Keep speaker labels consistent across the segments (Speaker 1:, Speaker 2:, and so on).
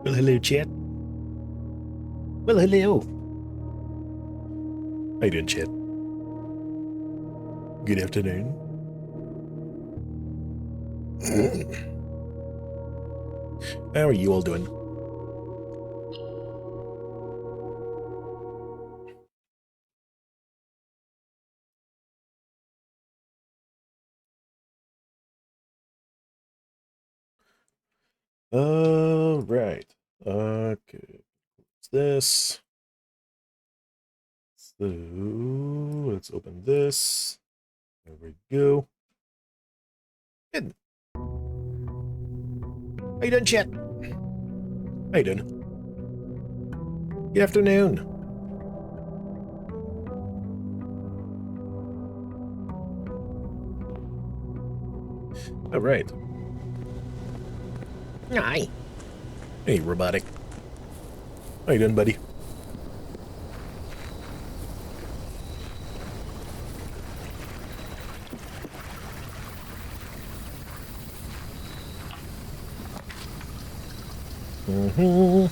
Speaker 1: Well, hello, chat. Well, hello. How you doing, chat? Good afternoon. How are you all doing? Right. Okay. What's this? So, let's open this. There we go. Good. How you doing, chat? How you doing? Good afternoon. All right. Hi. Hey, robotic. How you doing, buddy? Mm-hmm.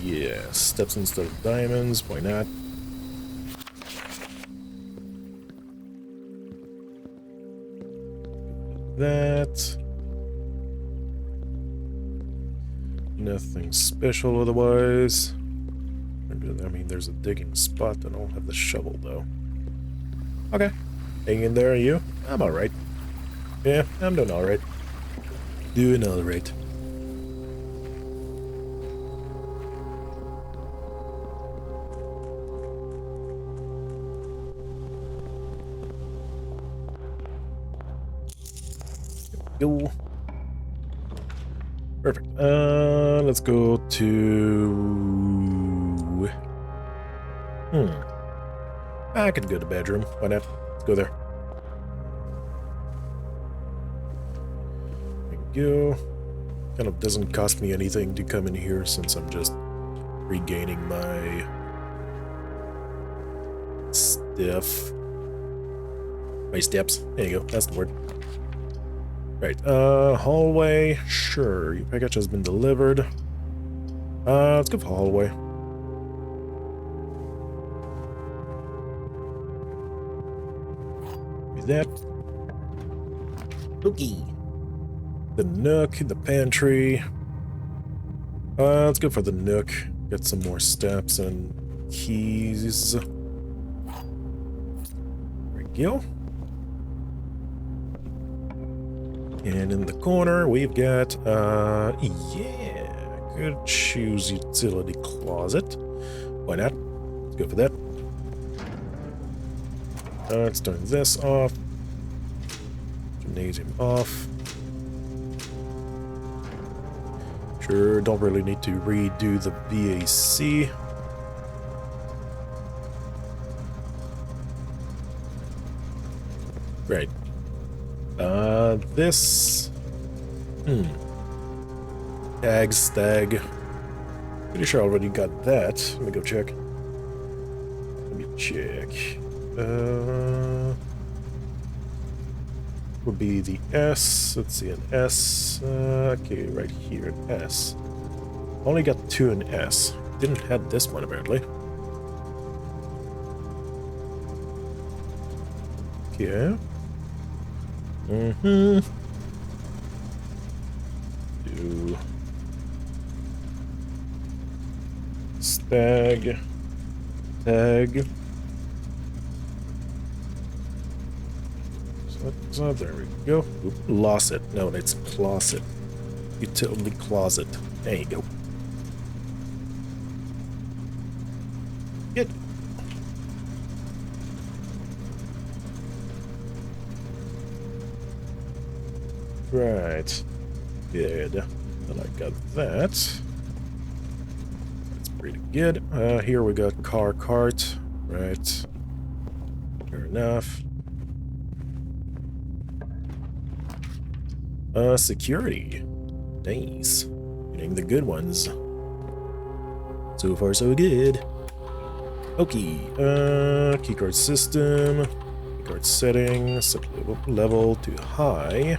Speaker 1: Yeah. Steps instead of diamonds. Why not? That. Nothing special otherwise. I mean, there's a digging spot. I don't have the shovel, though. Okay. Hang in there, you? I'm alright. Yeah, I'm doing alright. Doing alright. Go. Perfect. Let's go to... I could go to bedroom. Why not? Let's go there. There we go. Kind of doesn't cost me anything to come in here since I'm just regaining my stuff. My steps. There you go. That's the word. Right, hallway. Sure, your package has been delivered. Let's go for hallway. Is that? Okay. The nook, the pantry. Let's go for the nook. Get some more steps and keys. There we go. And in the corner, we've got, yeah, could choose utility closet. Why not? Let's go for that. Let's turn this off. Gymnasium off. Sure, don't really need to redo the VAC. Right. This... Ag stag. Pretty sure I already got that. Let me go check. Let me check. Would be the S. Let's see, an S. Okay, right here, an S. Only got 2 in S. Didn't have this one, apparently. Okay. Do stag tag. So there we go. Oop, lost it. No, it's closet. Utility closet. There you go. Good. Right. Good. And I got that. That's pretty good. Here we got car cart. Right. Fair enough. Security. Nice. Getting the good ones. So far, so good. Okay. Keycard system. Keycard settings. Set level to high.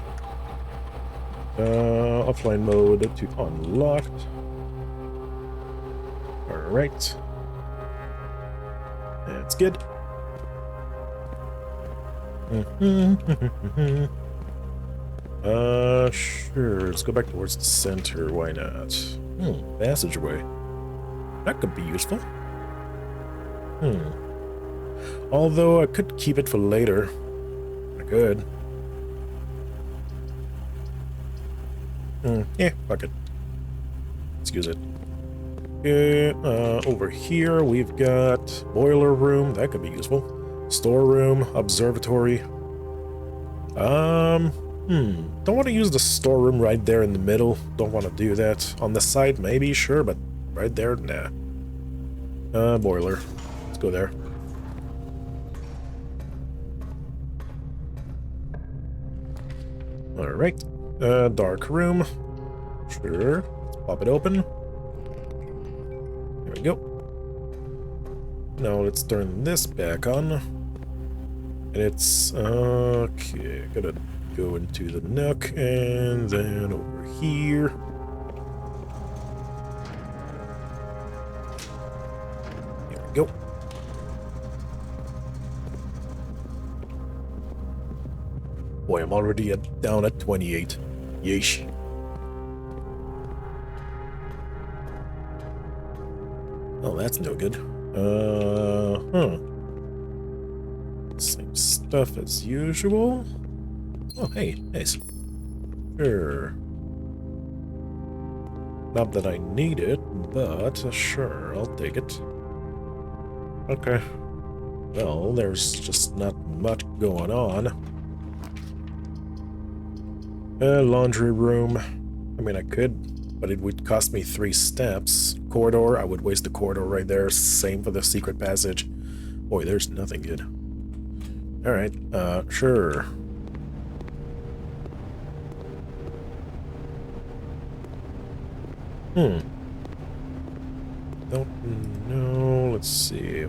Speaker 1: Offline mode to unlocked. Alright. That's good. Sure. Let's go back towards the center. Why not? Passageway. That could be useful. Although I could keep it for later. I could. Yeah, fuck it. Let's use it. Okay, over here we've got boiler room. That could be useful. Storeroom, observatory. Don't want to use the storeroom right there in the middle. Don't want to do that. On the side, maybe, sure, but right there, nah. Boiler. Let's go there. Alright. Dark room. Sure. Let's pop it open. There we go. Now let's turn this back on. And it's... okay, gotta go into the nook, and then over here. There we go. Boy, I'm already down at 28. Yeesh. Oh, that's no good. Same stuff as usual. Oh, hey, nice. Sure. Not that I need it, but sure, I'll take it. Okay. Well, there's just not much going on. Laundry room. I mean, I could, but it would cost me 3 steps. Corridor, I would waste the corridor right there. Same for the secret passage. Boy, there's nothing good. Alright, sure. Don't know. Let's see.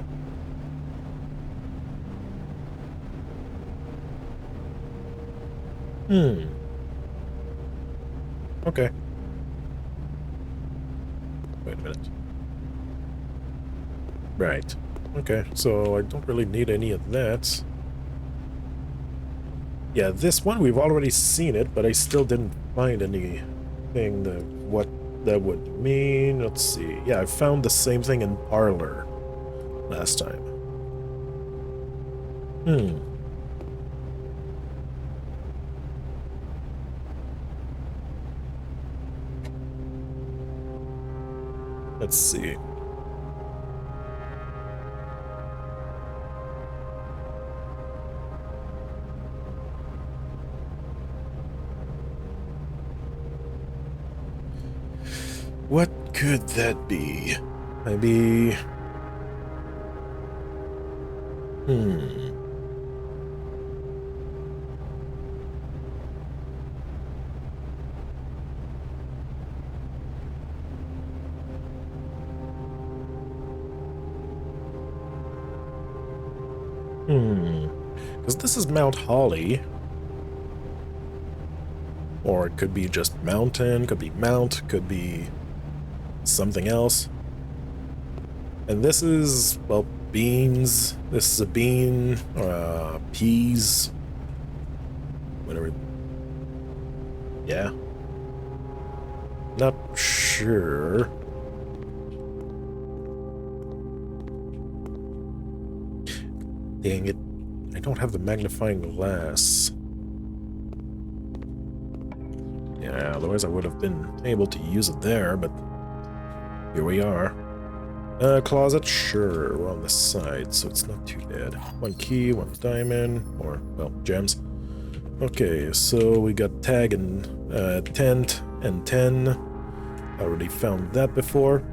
Speaker 1: Okay. Wait a minute. Right. Okay, so I don't really need any of that. Yeah, this one, we've already seen it, but I still didn't find anything that what that would mean. Let's see. Yeah, I found the same thing in Parlor last time. Let's see. What could that be? Maybe... Because this is Mount Holly. Or it could be just mountain, could be mount, could be something else. And this is, well, beans. This is a bean, peas. Whatever. Yeah. Not sure. Dang it. I don't have the magnifying glass. Yeah, otherwise I would have been able to use it there, but here we are. Closet, sure, we're on the side, so it's not too bad. 1 key, 1 diamond, or, well, gems. Okay, so we got tag and tent and 10. I already found that before.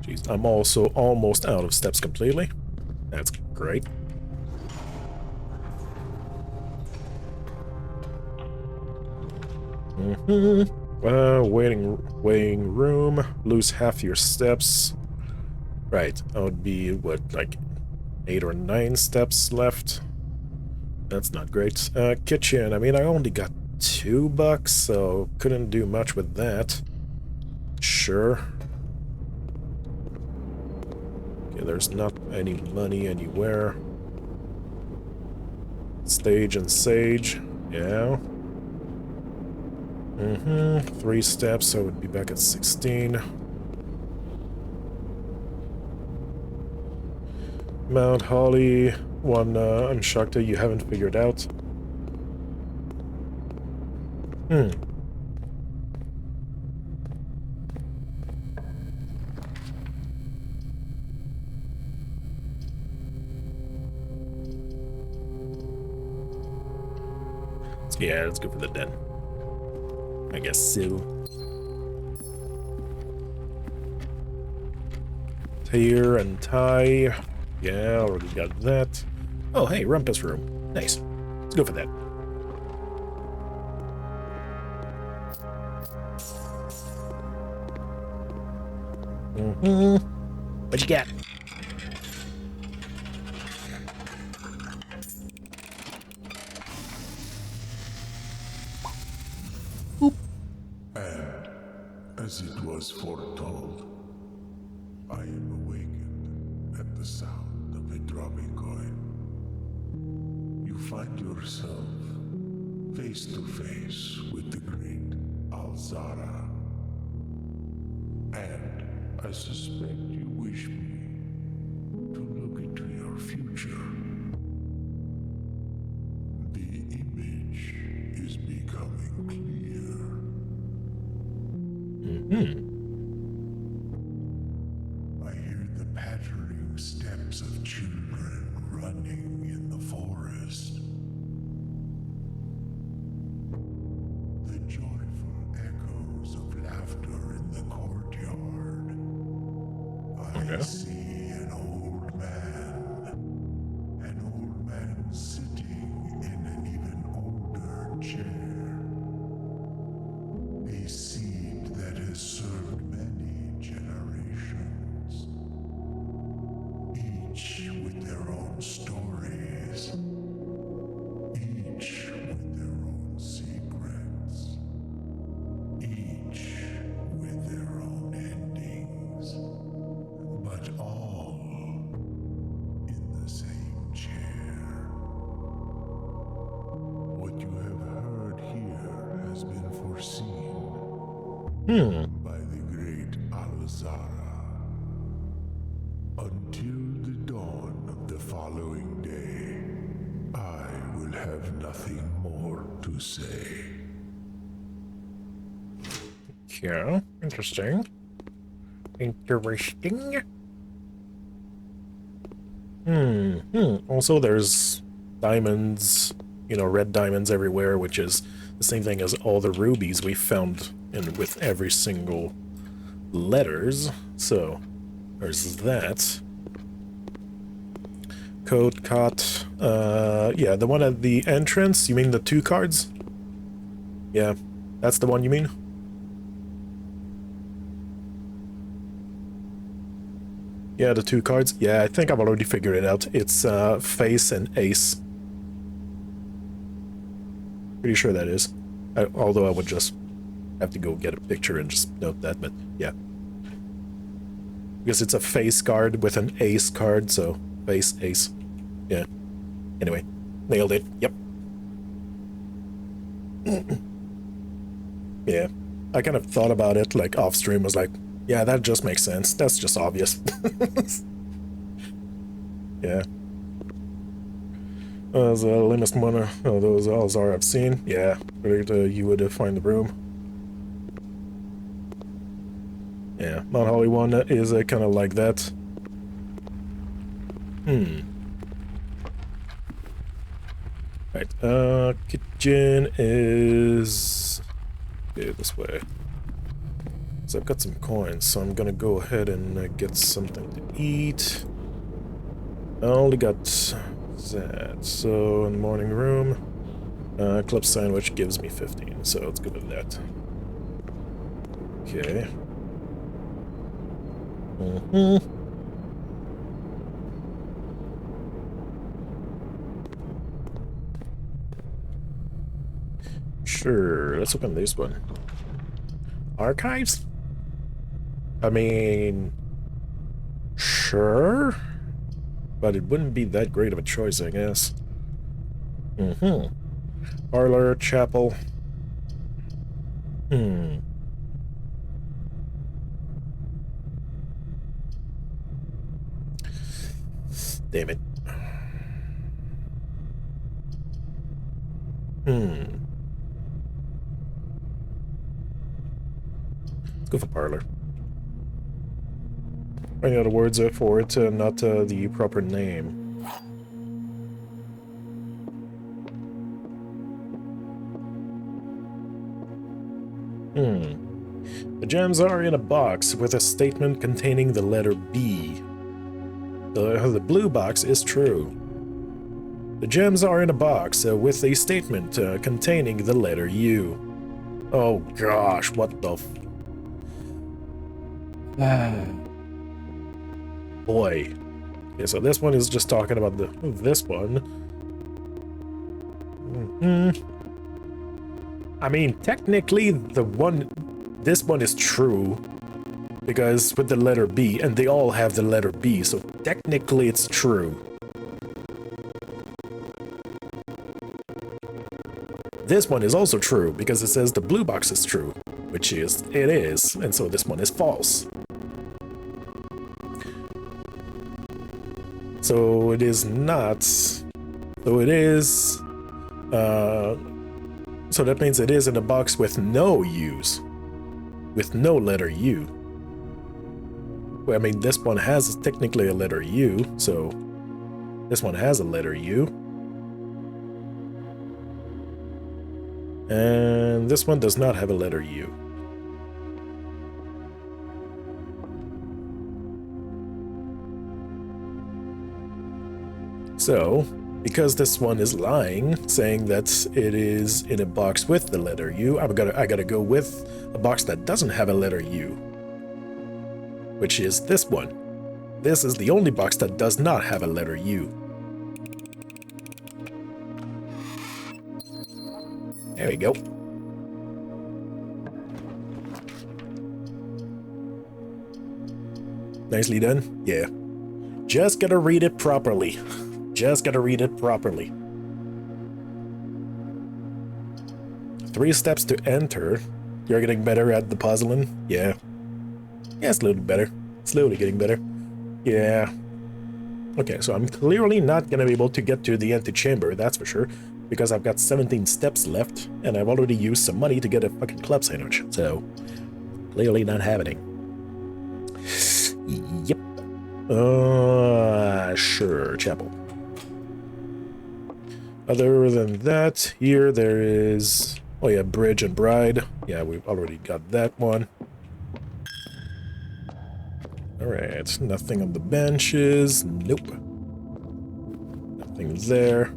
Speaker 1: Jeez, I'm also almost out of steps completely. That's great. Weighing room. Lose half your steps. Right, that would be, what, like 8 or 9 steps left. That's not great. Kitchen, I mean, I only got $2, so couldn't do much with that. Sure. Okay, there's not any money anywhere. Stage and sage. Yeah. 3 steps, so I would be back at 16. Mount Holly, one Unshakta you haven't figured out. Yeah, let's go for the den. I guess so. Tear and tie. Yeah, already got that. Oh, hey, Rumpus room. Nice. Let's go for that. What you got?
Speaker 2: And, as it was foretold, I am awakened at the sound of a dropping coin. You find yourself face to face with the great Alzara. And I suspect you wish me to look into your future. The image is becoming clear. I hear the pattering steps of children running in the forest. The joyful echoes of laughter in the courtyard. I see an old man sitting in an even older chair. A seed that has served many generations, each with their own stories, each with their own secrets, each with their own endings, but all in the same chair. What you have heard here has been foreseen by the great Alzara. Until the dawn of the following day, I will have nothing more to say.
Speaker 1: Yeah, interesting. Interesting. Also, there's diamonds, you know, red diamonds everywhere, which is the same thing as all the rubies we found in with every single letters. So, there's that. Code cot. Yeah, the one at the entrance. You mean the 2 cards? Yeah, that's the one you mean? Yeah, the 2 cards. Yeah, I think I've already figured it out. It's face and ace. Pretty sure that is. Although I would just have to go get a picture and just note that, but yeah. Because it's a face card with an ace card, so face, ace. Yeah. Anyway, nailed it. Yep. Yeah. I kind of thought about it, like, off stream, was like, yeah, that just makes sense. That's just obvious. Yeah. As the lamest one of those Alzar I've seen. Yeah, you would find the room. Yeah, Mount Holly one is kind of like that. Right, kitchen is... okay, this way. So I've got some coins, so I'm gonna go ahead and get something to eat. I only got that, so in the morning room, club sandwich gives me 15, so let's go with that. Okay. Sure, let's open this one. Archives? I mean, sure, but it wouldn't be that great of a choice, I guess. Parlor, chapel. Damn it. Let's go for parlor. Running out of words for it, not the proper name. The gems are in a box with a statement containing the letter B. The blue box is true. The gems are in a box with a statement containing the letter U. Oh gosh, what the boy. Okay, so this one is just talking about this one. I mean, technically, this one is true, because with the letter B, and they all have the letter B, so technically it's true. This one is also true, because it says the blue box is true, which it is, and so this one is false. So it is not, so it is, so that means it is in a box with no U's. With no letter U. Well, I mean, this one has technically a letter U, so this one has a letter U. And this one does not have a letter U. So, because this one is lying, saying that it is in a box with the letter U, I gotta go with a box that doesn't have a letter U, which is this one. This is the only box that does not have a letter U. There we go. Nicely done. Yeah. Just gotta read it properly. Just gotta read it properly. 3 steps to enter. You're getting better at the puzzling? Yeah. Yeah, it's a little better. Slowly getting better. Yeah. Okay, so I'm clearly not gonna be able to get to the antechamber, that's for sure, because I've got 17 steps left, and I've already used some money to get a fucking club sandwich, so clearly not happening. Yep. Sure, chapel. Other than that, here there is... Oh yeah, bridge and bride. Yeah, we've already got that one. Alright, nothing on the benches. Nope. Nothing there.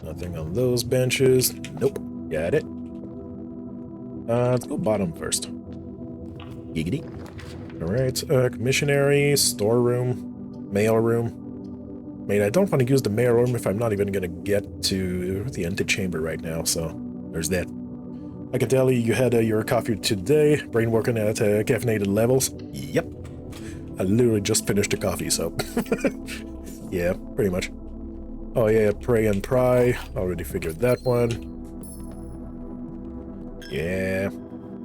Speaker 1: Nothing on those benches. Nope. Got it. Let's go bottom first. Giggity. Alright, commissionary, storeroom, mailroom. I mean, I don't want to use the mailroom if I'm not even going to get to the antechamber right now, so there's that. I can tell you had your coffee today, brain working at caffeinated levels. Yep. I literally just finished the coffee, so... yeah, pretty much. Oh yeah, pray and pry. Already figured that one. Yeah.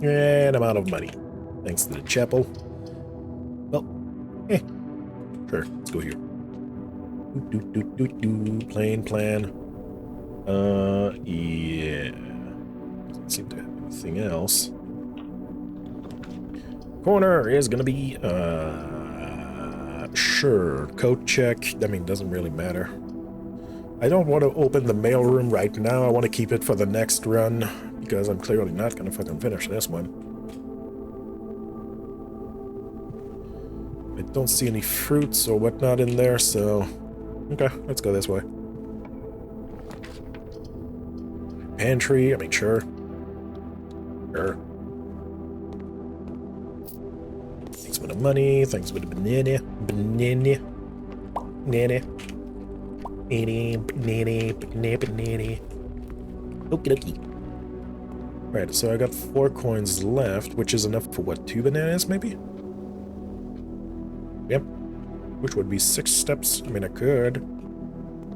Speaker 1: And I'm out of money. Thanks to the chapel. Well, sure, let's go here. Plain plan. Yeah. Doesn't seem to have anything else. Corner is gonna be, sure. Coat check. I mean, doesn't really matter. I don't want to open the mailroom right now. I want to keep it for the next run, because I'm clearly not gonna fucking finish this one. I don't see any fruits or whatnot in there, so... Okay, let's go this way. Pantry, I mean, sure. Sure. Thanks for the money, thanks for the banana. Banana. Banana. Banana, banana, banana, banana. Okie dokie. Right, so I got 4 coins left, which is enough for what, 2 bananas maybe? Yep. Which would be 6 steps. I mean, I could.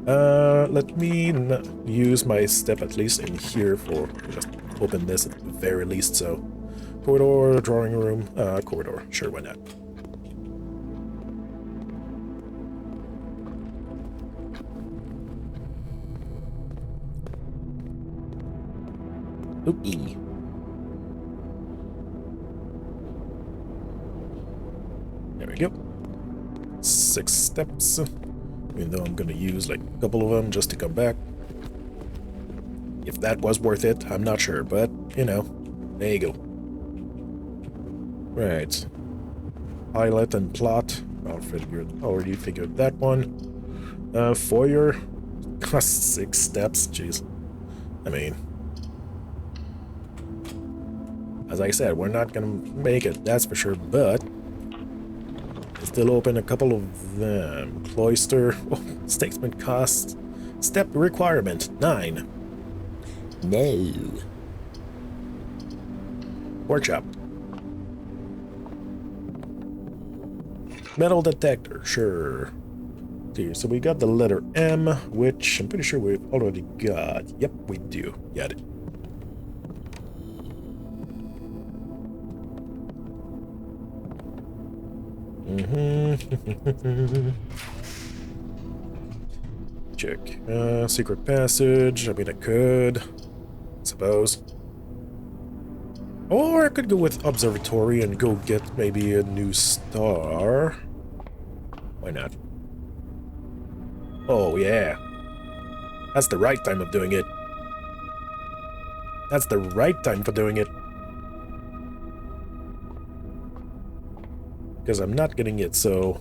Speaker 1: Let me use my step at least in here for just open this at the very least, so corridor, drawing room, corridor, sure, why not? Ooh. There we go. 6 steps. Even though I'm gonna use like a couple of them just to come back. If that was worth it, I'm not sure, but you know, there you go. Right. Pilot and plot. Already figured that one. Foyer. Cost 6 steps, jeez. I mean, as I said, we're not gonna make it, that's for sure, but still open a couple of them. Cloister. Oh, statesman cost. Step requirement 9. No. Workshop. Metal detector, sure. Okay, so we got the letter M, which I'm pretty sure we've already got. Yep, we do. Got it. Check. Secret passage. I mean, I could. Suppose. Or I could go with observatory and go get maybe a new star. Why not? Oh, yeah. That's the right time of doing it. That's the right time for doing it. Because I'm not getting it, so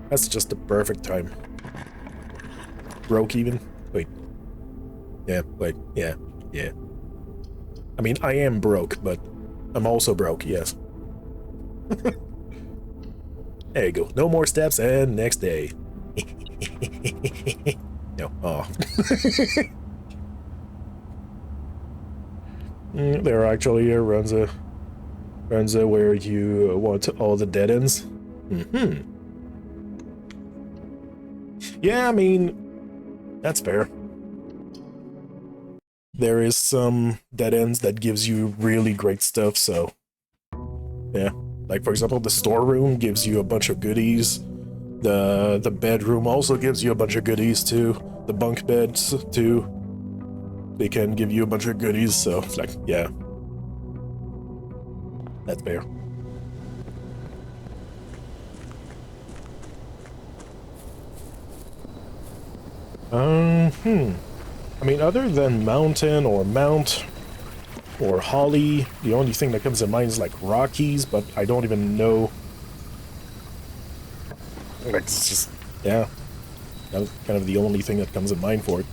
Speaker 1: that's just the perfect time. Broke even? Wait. Yeah, wait, yeah. I mean, I am broke, but I'm also broke, yes. There you go. No more steps, and next day. No, oh. There actually runs a where you want all the dead ends. Yeah, I mean, that's fair. There is some dead ends that gives you really great stuff, so yeah. Like, for example, the storeroom gives you a bunch of goodies. The bedroom also gives you a bunch of goodies too. The bunk beds too. They can give you a bunch of goodies, so it's like, yeah. That's fair. I mean, other than mountain or mount or holly, the only thing that comes to mind is like Rockies, but I don't even know. It's just, yeah. That was kind of the only thing that comes to mind for it.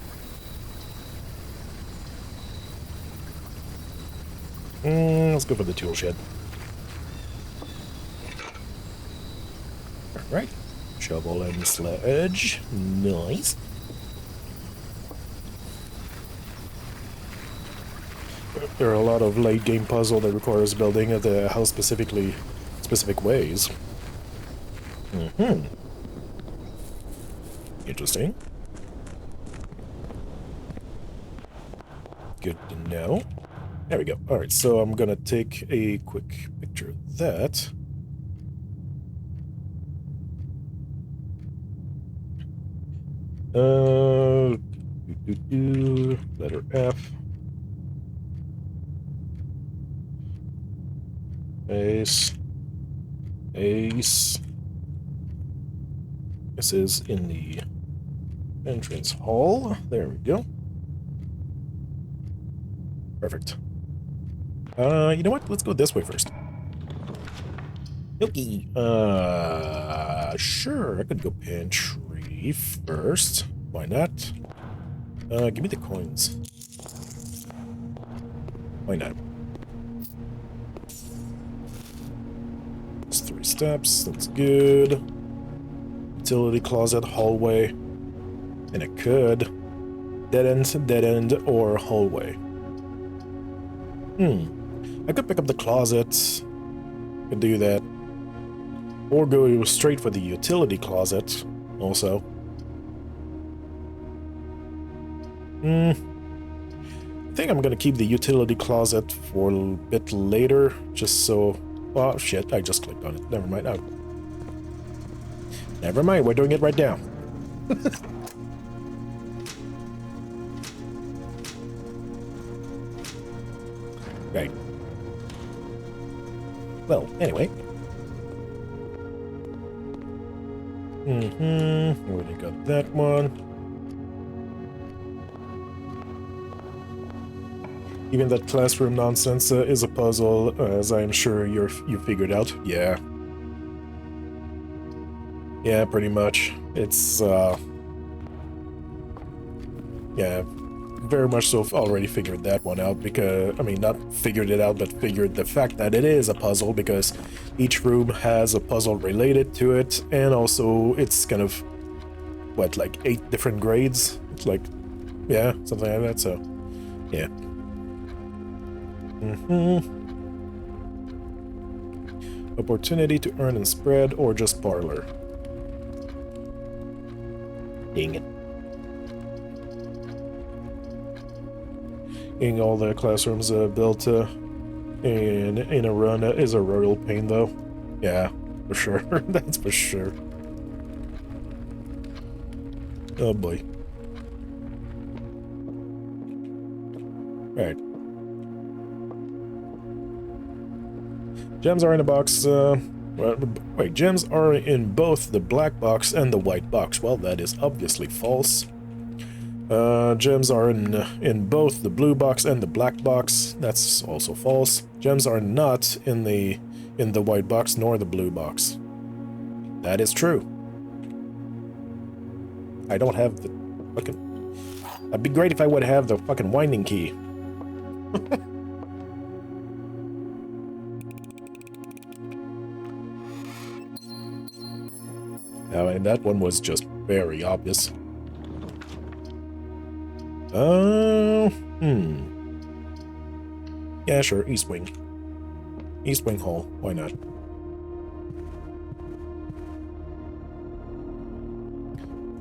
Speaker 1: Let's go for the tool shed. Alright. Shovel and sledge. Nice. There are a lot of late game puzzle that requires building the house specific ways. Interesting. Good to know. There we go. Alright, so I'm gonna take a quick picture of that. Letter F. Ace. This is in the entrance hall. There we go. Perfect. You know what? Let's go this way first. Okay. Sure. I could go pantry first. Why not? Give me the coins. Why not? It's 3 steps. That's good. Utility closet, hallway. And it could. Dead end, or hallway. I could pick up the closet. Could do that. Or go straight for the utility closet, also. I think I'm gonna keep the utility closet for a bit later, just so... Oh, shit, I just clicked on it. Never mind. Oh. Never mind, we're doing it right now. Right. Well, anyway. Already got that one. Even that classroom nonsense is a puzzle, as I'm sure you figured out. Yeah. Yeah, pretty much. It's, yeah, very much so already figured that one out, because, I mean, not figured it out, but figured the fact that it is a puzzle, because each room has a puzzle related to it, and also it's kind of, what, like 8 different grades? It's like, yeah, something like that, so, yeah. Opportunity to earn and spread, or just parlor. Dang it. Getting all the classrooms built in a run is a royal pain, though. Yeah, for sure. That's for sure. Oh boy. Alright. Gems are in a box. Wait, gems are in both the black box and the white box. Well, that is obviously false. Gems are in both the blue box and the black box. That's also false. Gems are not in the white box nor the blue box. That is true. I don't have the fucking... That'd be great if I would have the fucking winding key. I mean, that one was just very obvious. Yeah, sure, East Wing. East Wing Hall, why not?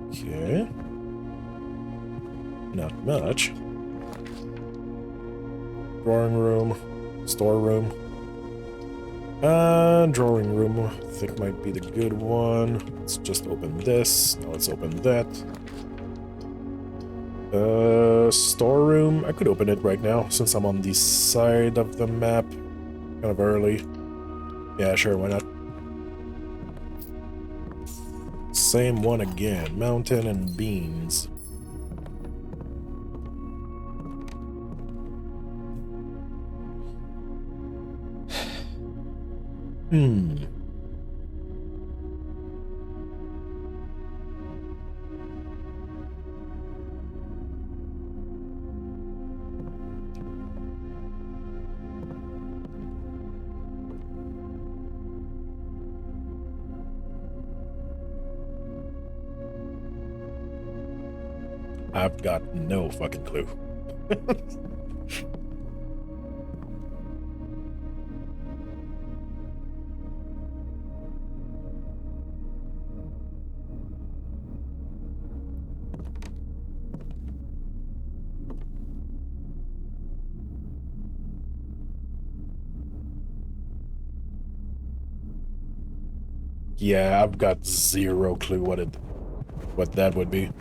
Speaker 1: Okay. Not much. Drawing room, storeroom. Drawing room, I think might be the good one. Let's just open this. Now let's open that. Storeroom. I could open it right now since I'm on the side of the map. Kind of early. Yeah, sure, why not? Same one again. Mountain and beans. I've got no fucking clue. Yeah, I've got zero clue what that would be.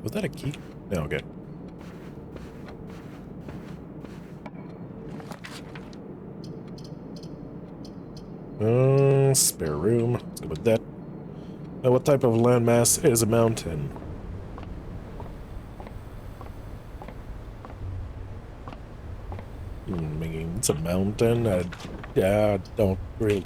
Speaker 1: Was that a key? No, okay. Spare room. Let's go with that. What type of landmass is a mountain? It's a mountain. Yeah, I don't really.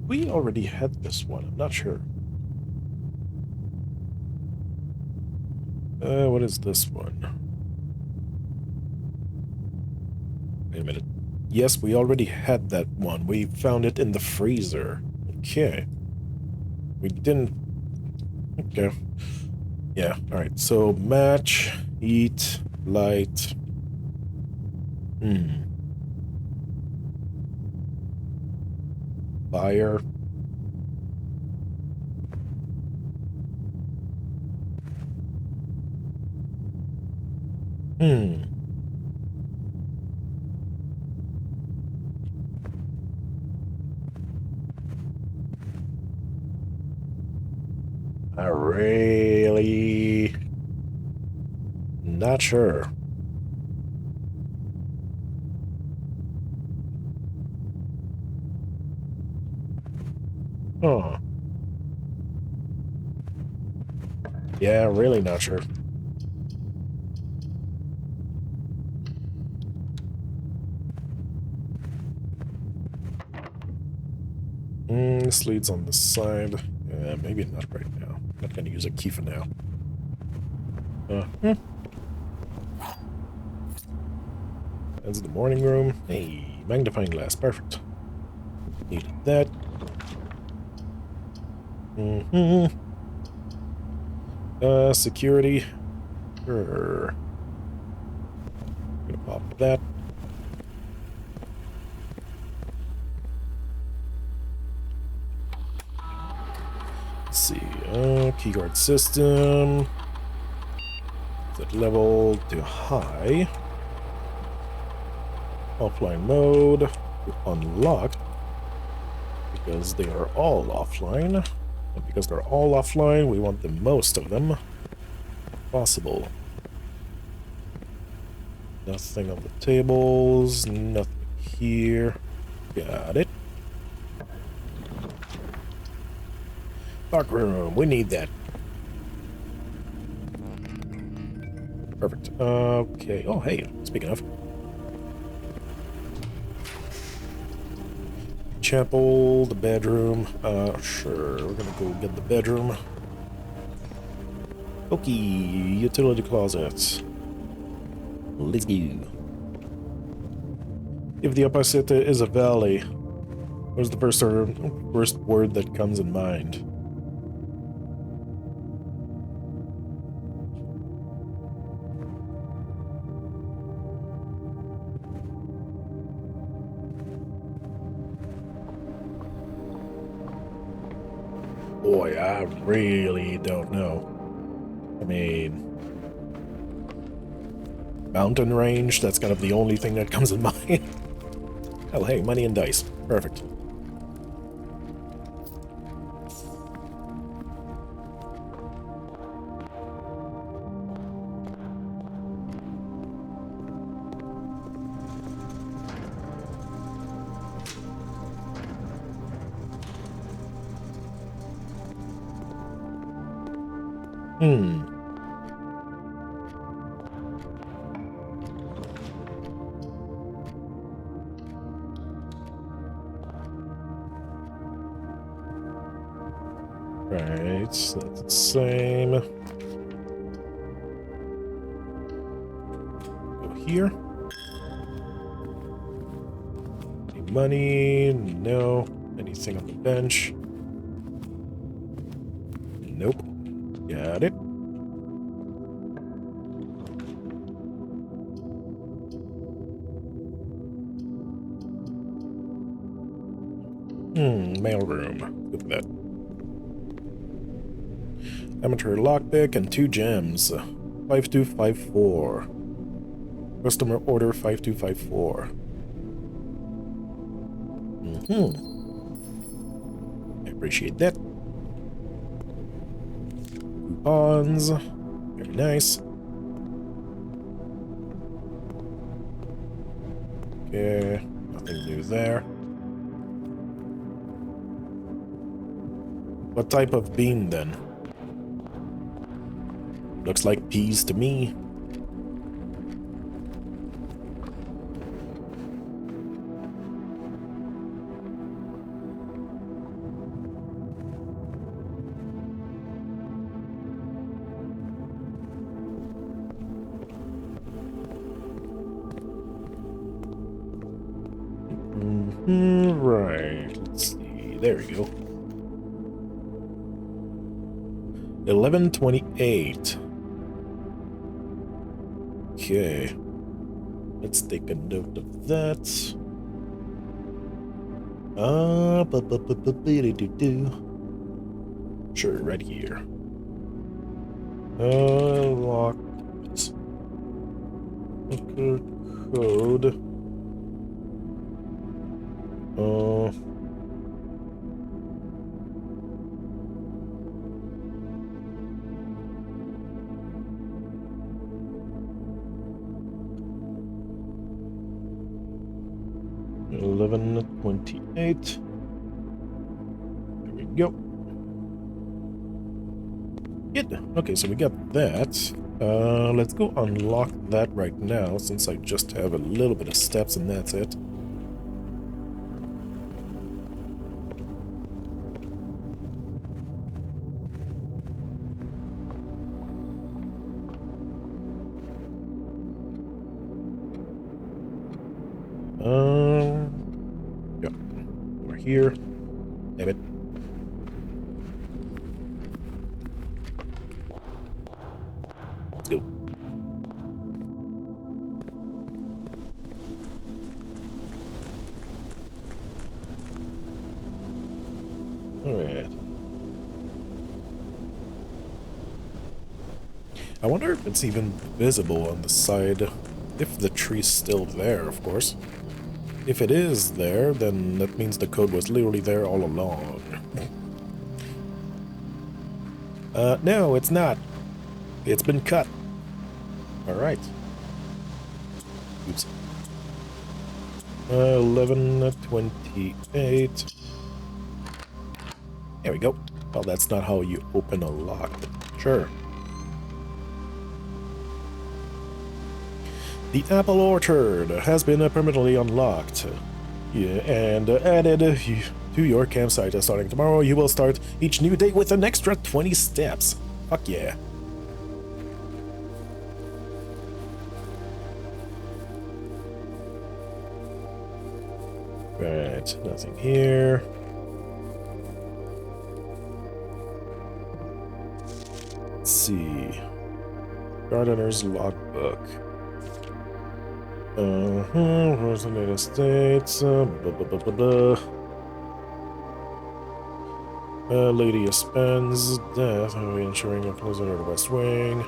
Speaker 1: We already had this one. I'm not sure. What is this one? Wait a minute. Yes, we already had that one. We found it in the freezer. Okay. We didn't... Okay. Yeah, alright. So, match, heat, light... Fire. I really... Not sure. Huh. Yeah, really not sure. This leads on the side. Maybe not right now. Not gonna use a key for now. That's the morning room. Hey, magnifying glass. Perfect. Needed that. Security. Sure. Gonna pop that. Let's see. Keyguard system. Set level to high. Offline mode. Unlocked. Because they are all offline. And because they're all offline, we want the most of them possible. Nothing on the tables, nothing here. Got it. Dark room, we need that. Perfect. Okay. Oh, hey, speaking of. Chapel, the bedroom. Sure, we're gonna go get the bedroom. Okay, utility closet. Let's go. If the opposite is a valley, what's the first word that comes in mind? Boy, I really don't know. I mean, mountain range, that's kind of the only thing that comes in mind. Oh, hey, money and dice. Perfect. Right, so that's the same. Go here. Any money? No. Anything on the bench? Nope. Got it. Mailroom. Look at that. Amateur lockpick and 2 gems. 5254. Customer order 5254. I appreciate that. Coupons. Very nice. Okay, nothing new there. What type of bean then? Looks like peas to me. Right. Let's see. There we go. 11:28. Okay. Let's take a note of that. Sure, right here. Locked. Code. $11.28. There we go. Good. Okay, so we got that. Let's go unlock that right now, since I just have a little bit of steps and that's it. Yeah. We're here. Damn it. Let's go. Alright. I wonder if it's even visible on the side, if the tree's still there, of course. If it is there, then that means the code was literally there all along. No, it's not. It's been cut. Alright. Oops. 11:28. There we go. Well, that's not how you open a lock, but sure. The apple orchard has been permanently unlocked. Yeah, and added to your campsite. Starting tomorrow, you will start each new day with an extra 20 steps. Fuck yeah. Right, nothing here. Let's see. Gardener's logbook. Where's the United States? Blah, blah, blah, blah, blah. Lady Aspen's death, ensuring a closing of the West Wing.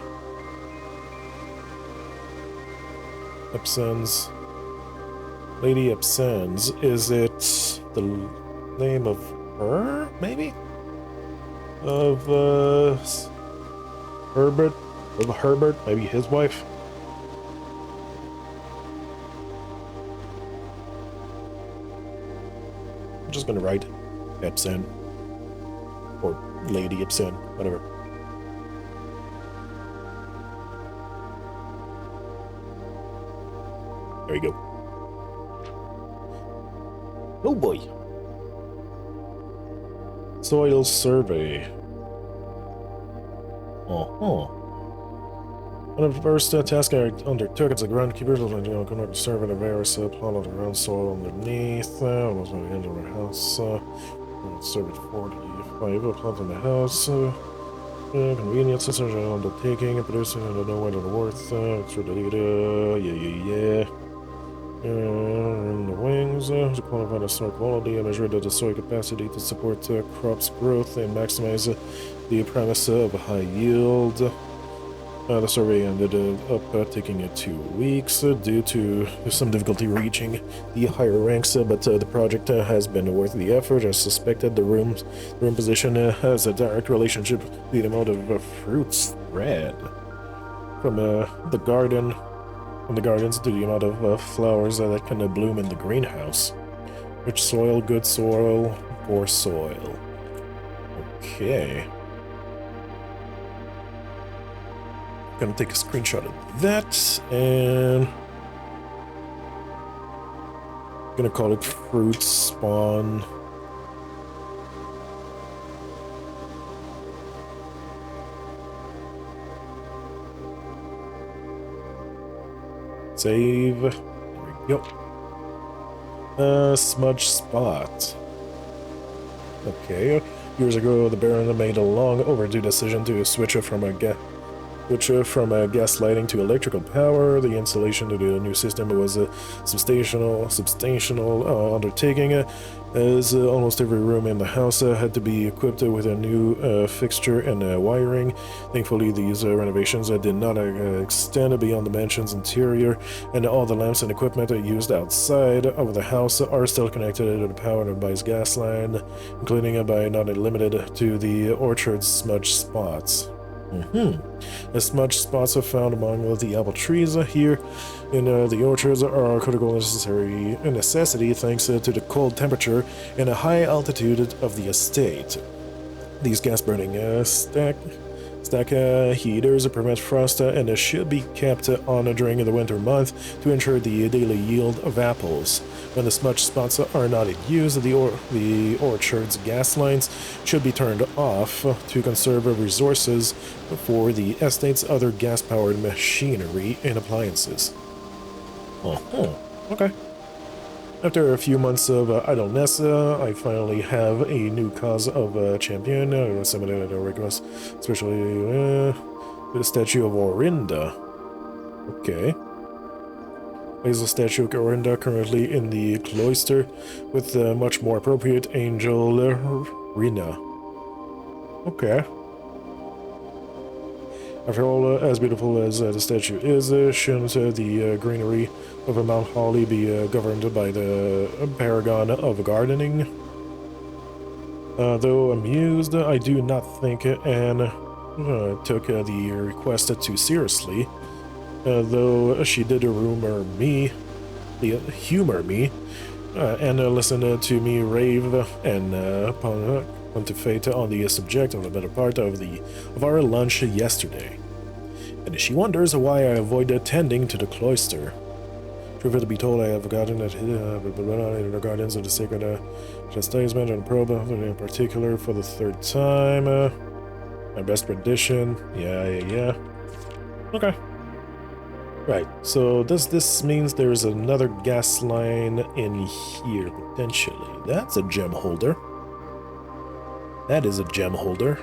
Speaker 1: Epsens. Lady Epsens. Is it the name of her, maybe? Of, Herbert? Of Herbert? Maybe his wife? I'm just gonna write Epsen. Or Lady Epsen, whatever. There you go. Oh boy. Soil survey. One of the first tasks I undertook as a groundkeeper was to conduct a survey of various plot of the ground soil underneath. Almost by the end of our house. Surveyed 45 plots in the house. Convenience, such an undertaking, producing, I don't know what it's worth. Extra data. Yeah. In the wings, to qualify the soil quality, I measured the soil capacity to support crops growth and maximize the premise of high yield. The survey ended up taking 2 weeks due to some difficulty reaching the higher ranks, but the project has been worth the effort. As suspected, the room position has a direct relationship to the amount of fruits spread from the gardens to the amount of flowers that can bloom in the greenhouse. Rich soil, good soil, poor soil. Okay. Gonna take a screenshot of that and gonna call it fruit spawn. Save. There we go. Smudge spot. Okay. Years ago, the Baron made a long overdue decision to switch from gas lighting to electrical power. The installation of the new system was a substantial undertaking, as almost every room in the house had to be equipped with a new fixture and wiring. Thankfully, these renovations did not extend beyond the mansion's interior, and all the lamps and equipment used outside of the house are still connected to the power by gas line, including but not limited to the orchard's smudge spots. The smudge spots are found among the apple trees here in the orchards are a critical necessity thanks to the cold temperature and a high altitude of the estate. These gas-burning stack heaters prevent frost and should be kept on during the winter month to ensure the daily yield of apples. When the smudge spots are not in use, the orchard's gas lines should be turned off to conserve resources for the estate's other gas-powered machinery and appliances. Okay. After a few months of idleness, I finally have a new cause of champion. Somebody that I request, especially the statue of Orinda. Okay. There's a statue of Orinda currently in the cloister with much more appropriate angel Rina. Okay. After all, as beautiful as the statue is, shouldn't the greenery of Mount Holly be governed by the paragon of gardening? Though amused, I do not think Anne took the request too seriously. Though she did humor me, and listen to me rave and pontificate on the subject of the better part of our lunch yesterday. And she wonders why I avoid attending to the cloister. Truth to be told, I have gotten at in the gardens of the sacred chastisement and probe in particular for the third time. My best prediction. Yeah. Okay. Right, so does this means there's another gas line in here, potentially? That's a gem holder. That is a gem holder.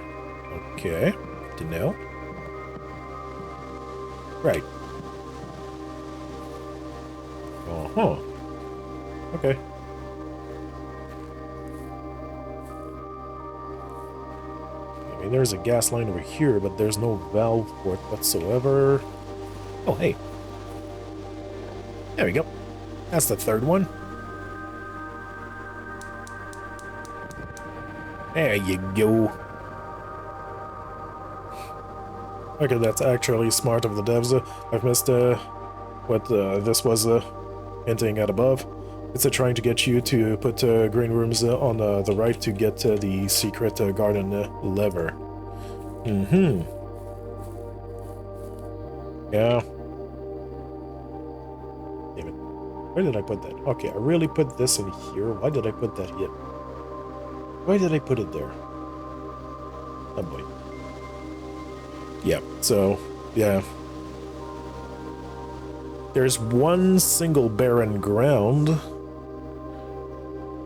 Speaker 1: Okay, good to know. Right. Okay. I mean, there's a gas line over here, but there's no valve for it whatsoever. Oh, hey. There we go. That's the third one. There you go. Okay, that's actually smart of the devs. I've missed what this was hinting at above. It's trying to get you to put green rooms on the right to get the secret garden lever. Yeah. Damn it. Where did I put that? Okay, I really put this in here. Why did I put that here? Why did I put it there? Oh boy. Yeah, so, yeah. There's one single barren ground,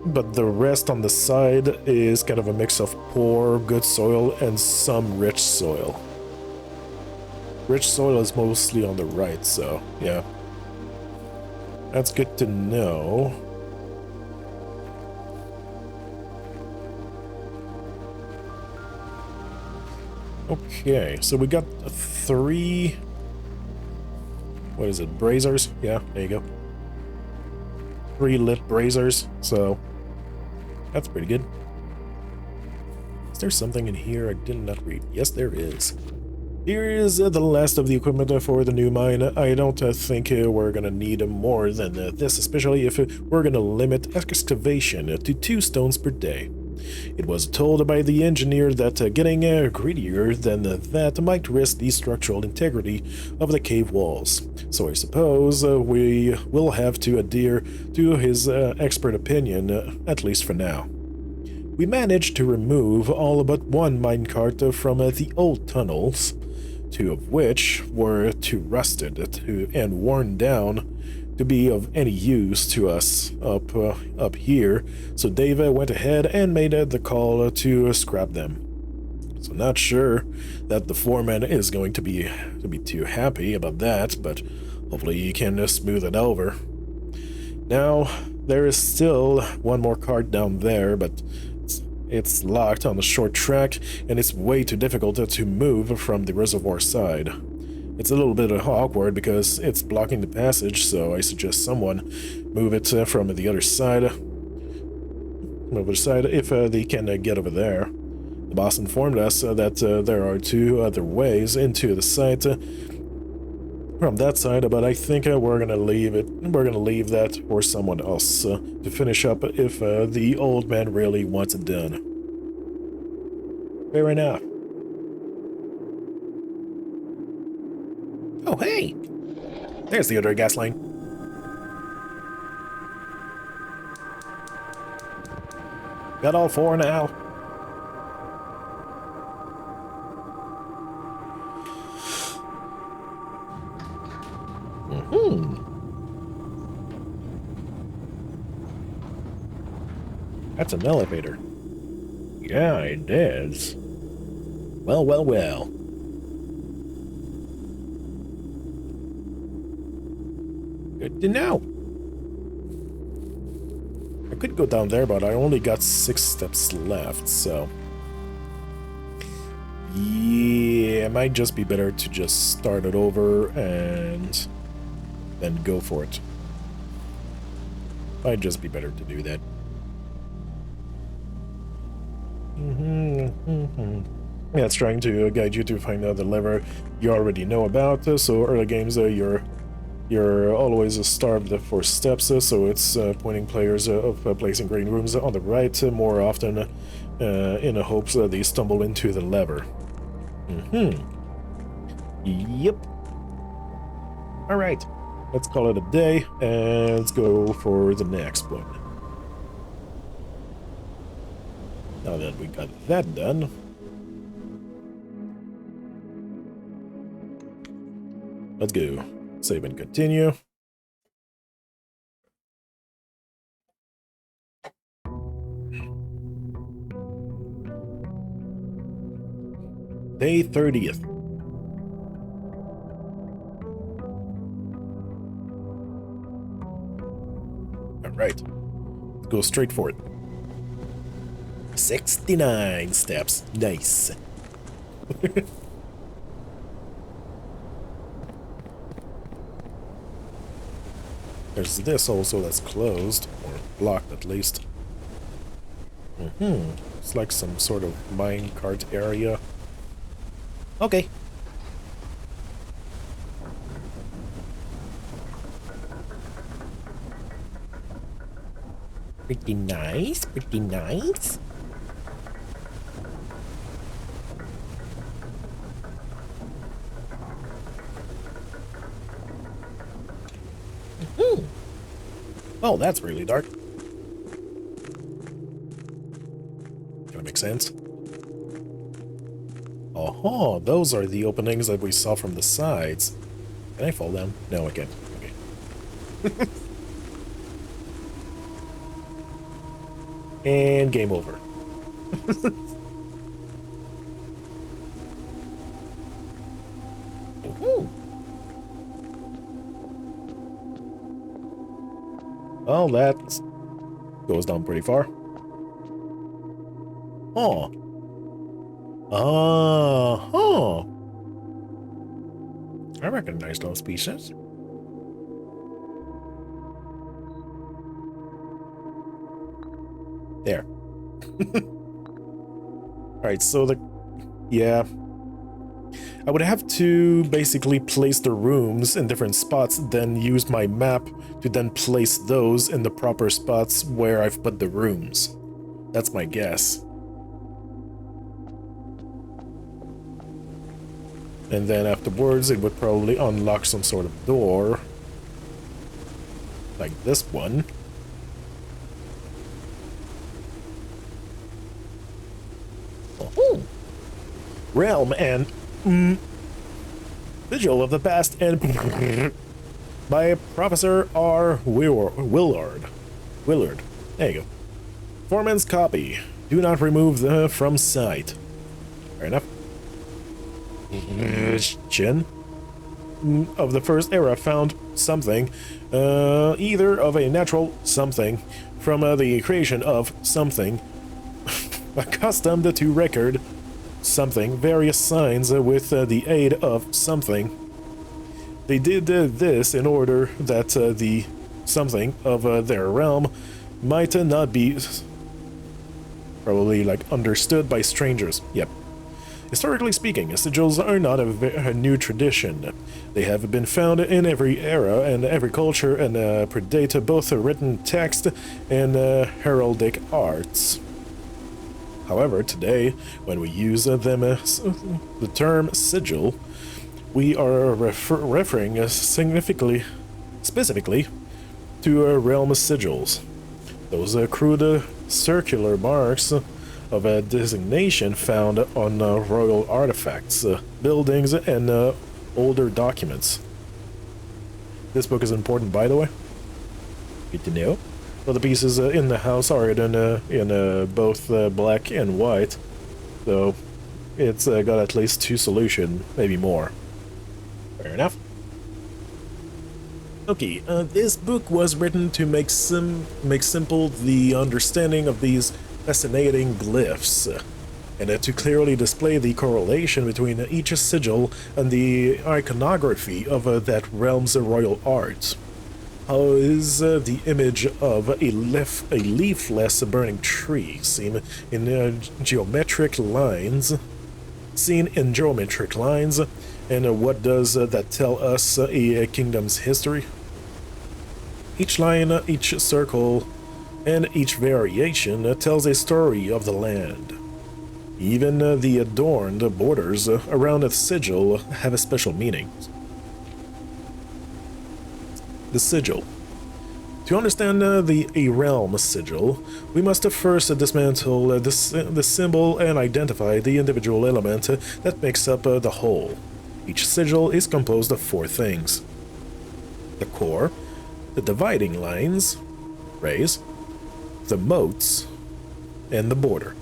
Speaker 1: but the rest on the side is kind of a mix of poor, good soil and some rich soil. Rich soil is mostly on the right, so, yeah. That's good to know. Okay, so we got 3... What is it, braziers? Yeah, there you go. 3 lit braziers, so that's pretty good. Is there something in here I did not read? Yes, there is. Here is the last of the equipment for the new mine. I don't think we're gonna need more than this, especially if we're gonna limit excavation to 2 stones per day. It was told by the engineer that getting greedier than that might risk the structural integrity of the cave walls, so I suppose we will have to adhere to his expert opinion, at least for now. We managed to remove all but 1 minecart from the old tunnels, 2 of which were too rusted and worn down to be of any use to us up here, so Dave went ahead and made the call to scrap them. So not sure that the foreman is going to be too happy about that, but hopefully he can smooth it over. Now, there is still one more cart down there, but it's locked on the short track, and it's way too difficult to move from the reservoir side. It's a little bit awkward because it's blocking the passage, so I suggest someone move it from the other side. If they can get over there. The boss informed us that there are 2 other ways into the site from that side, but I think we're gonna leave it. We're gonna leave that for someone else to finish up if the old man really wants it done. Fair enough. Oh, hey! There's the other gas line. Got all 4 now. That's an elevator. Yeah, it is. Well, well, well. Good to know. I could go down there, but I only got 6 steps left, so... yeah, it might just be better to just start it over and then go for it. Might just be better to do that. Yeah, it's trying to guide you to find out the lever you already know about. So early games, you're always starved for steps, so it's pointing players of placing green rooms on the right more often in the hopes that they stumble into the lever. Yep. All right, let's call it a day and let's go for the next one. Now that we got that done, let's go. Save and continue. Day 30th. All right, let's go straight for it. 69 steps. Nice. There's this also that's closed, or blocked at least. It's like some sort of mine cart area. Okay. Pretty nice, pretty nice. Oh, that's really dark. Gonna make sense. Oh, those are the openings that we saw from the sides. Can I fall down? No, I can't. Okay. And game over. Well, that goes down pretty far. Oh. Oh. I recognize those pieces. There. Alright, so yeah. I would have to basically place the rooms in different spots, then use my map to then place those in the proper spots where I've put the rooms. That's my guess. And then afterwards, it would probably unlock some sort of door. Like this one. Oh. Realm and... visual of the past and... by Professor R. Willard. Willard. There you go. Foreman's copy. Do not remove the from sight. Fair enough. Chin of the first era found something, either of a natural something from the creation of something, accustomed to record something, various signs with the aid of something. They did this in order that the something of their realm might not be probably like understood by strangers. Yep. Historically speaking, sigils are not a new tradition. They have been found in every era and every culture and predate both written text and heraldic arts. However, today, when we use them the term sigil, we are referring specifically to realm sigils. Those crude circular marks of a designation found on royal artifacts, buildings, and older documents. This book is important, by the way. Good to know. Well, the pieces in the house are in both black and white, so it's got at least 2 solutions, maybe more. Fair enough. Okay, this book was written to make simple the understanding of these fascinating glyphs, and to clearly display the correlation between each sigil and the iconography of that realm's royal art. How is the image of a leafless burning tree seen in geometric lines, and what does that tell us a kingdom's history? Each line, each circle, and each variation tells a story of the land. Even the adorned borders around a sigil have a special meaning. The sigil. To understand a realm sigil, we must first dismantle the symbol and identify the individual element that makes up the whole. Each sigil is composed of 4 things: the core, the dividing lines, rays, the moats, and the border.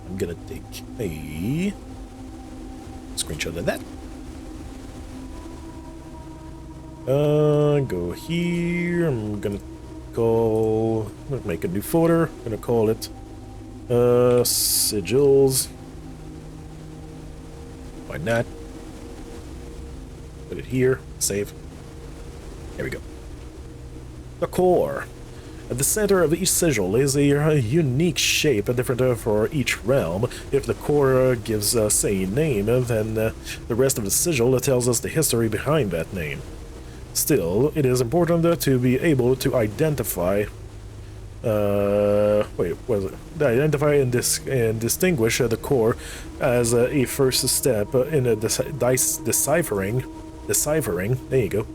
Speaker 1: I'm gonna take a screenshot of that. Go here. I'm gonna make a new folder. I'm gonna call it sigils. Why not? Put it here. Save. There we go. The core. At the center of each sigil is a unique shape, different for each realm. If the core gives us a name, then the rest of the sigil tells us the history behind that name. Still, it is important to be able to identify identify and distinguish the core as a first step in deciphering. There you go.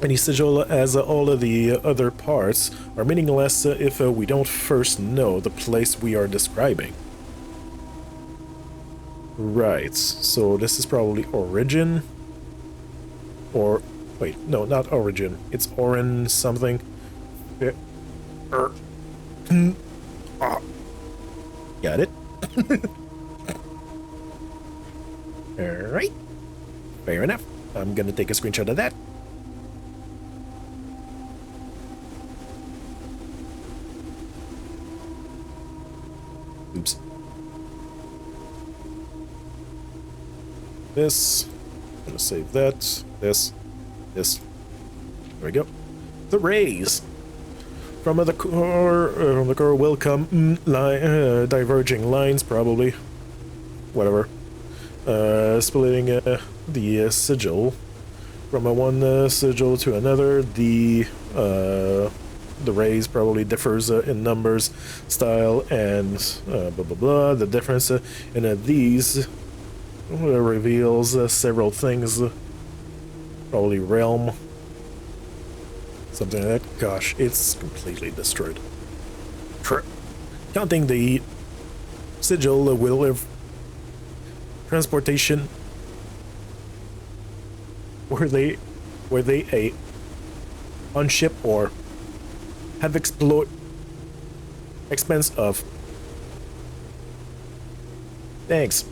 Speaker 1: Any sigil, as all of the other parts, are meaningless if we don't first know the place we are describing. Right, so this is probably origin, or wait, no, not origin. It's Orin something. Got it. Alright. Fair enough. I'm gonna take a screenshot of that. Oops. This. I'm gonna save that. This. There we go. The rays. From the core will come diverging lines, probably. Whatever. Splitting the sigil from one sigil to another. The rays probably differs in numbers, style, and blah blah blah. The difference in these reveals several things. Probably realm. Something like that. Gosh, it's completely destroyed. Counting the sigil will have transportation. were they a on ship or have explored expense of. Thanks.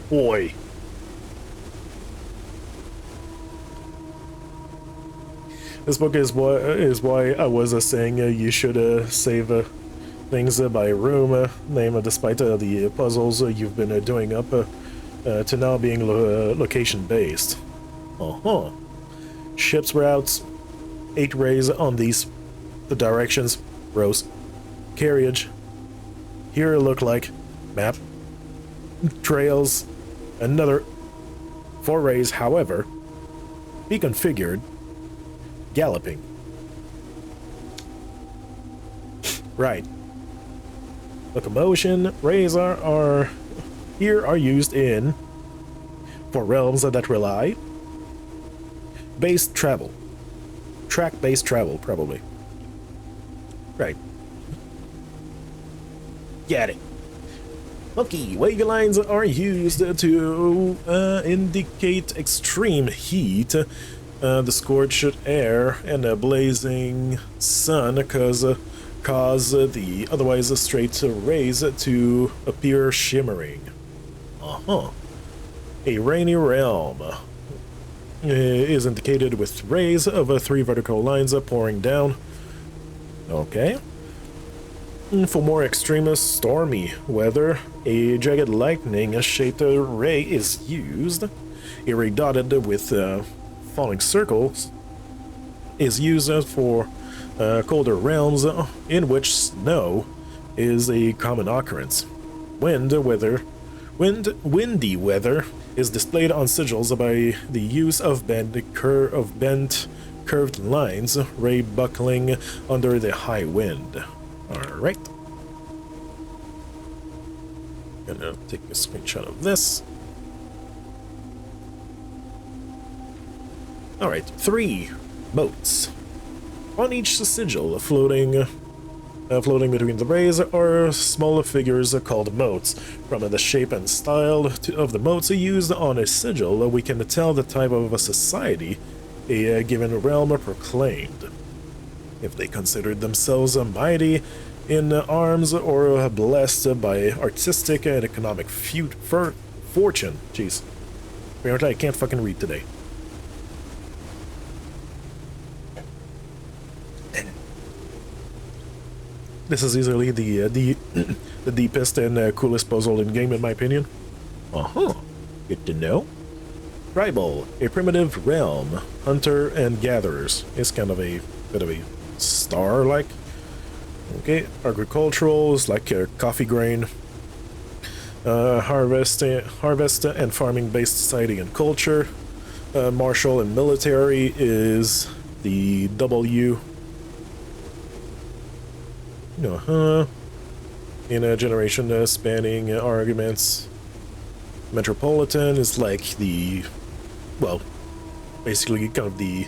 Speaker 1: Boy. This book is why I was saying you should save things by room name, despite the puzzles you've been doing up to now being location based. Uh-huh. Ships routes, 8 rays on the directions, rows, carriage. Here look like map, trails, another 4 rays, however, be configured, galloping. Right. Locomotion rays are here are used in for realms that rely based travel. Track-based travel, probably. Right. Get it. Okay, wavy lines are used to indicate extreme heat, the scorched air, and a blazing sun cause the otherwise straight rays to appear shimmering. Uh-huh. A rainy realm is indicated with rays of 3 vertical lines pouring down. Okay. For more extreme stormy weather, a jagged lightning-shaped ray is used. A ray dotted with falling circles is used for colder realms in which snow is a common occurrence. Windy weather is displayed on sigils by the use of bent curved lines, ray buckling under the high wind. Alright. Gonna take a screenshot of this. Alright, 3 boats. On each sigil, floating between the rays are smaller figures called motes. From the shape and style of the motes used on a sigil, we can tell the type of a society a given realm proclaimed. If they considered themselves mighty in arms or blessed by artistic and economic fortune. Jeez. Apparently I can't fucking read today. This is easily the deepest and coolest puzzle in game, in my opinion. Uh-huh. Good to know. Tribal, a primitive realm, hunter and gatherers. It's kind of a bit of a star-like. Okay, agricultural is like coffee grain. Harvest and farming-based society and culture. Martial and military is the W. In a generation spanning arguments. Metropolitan is like the, well, basically kind of the,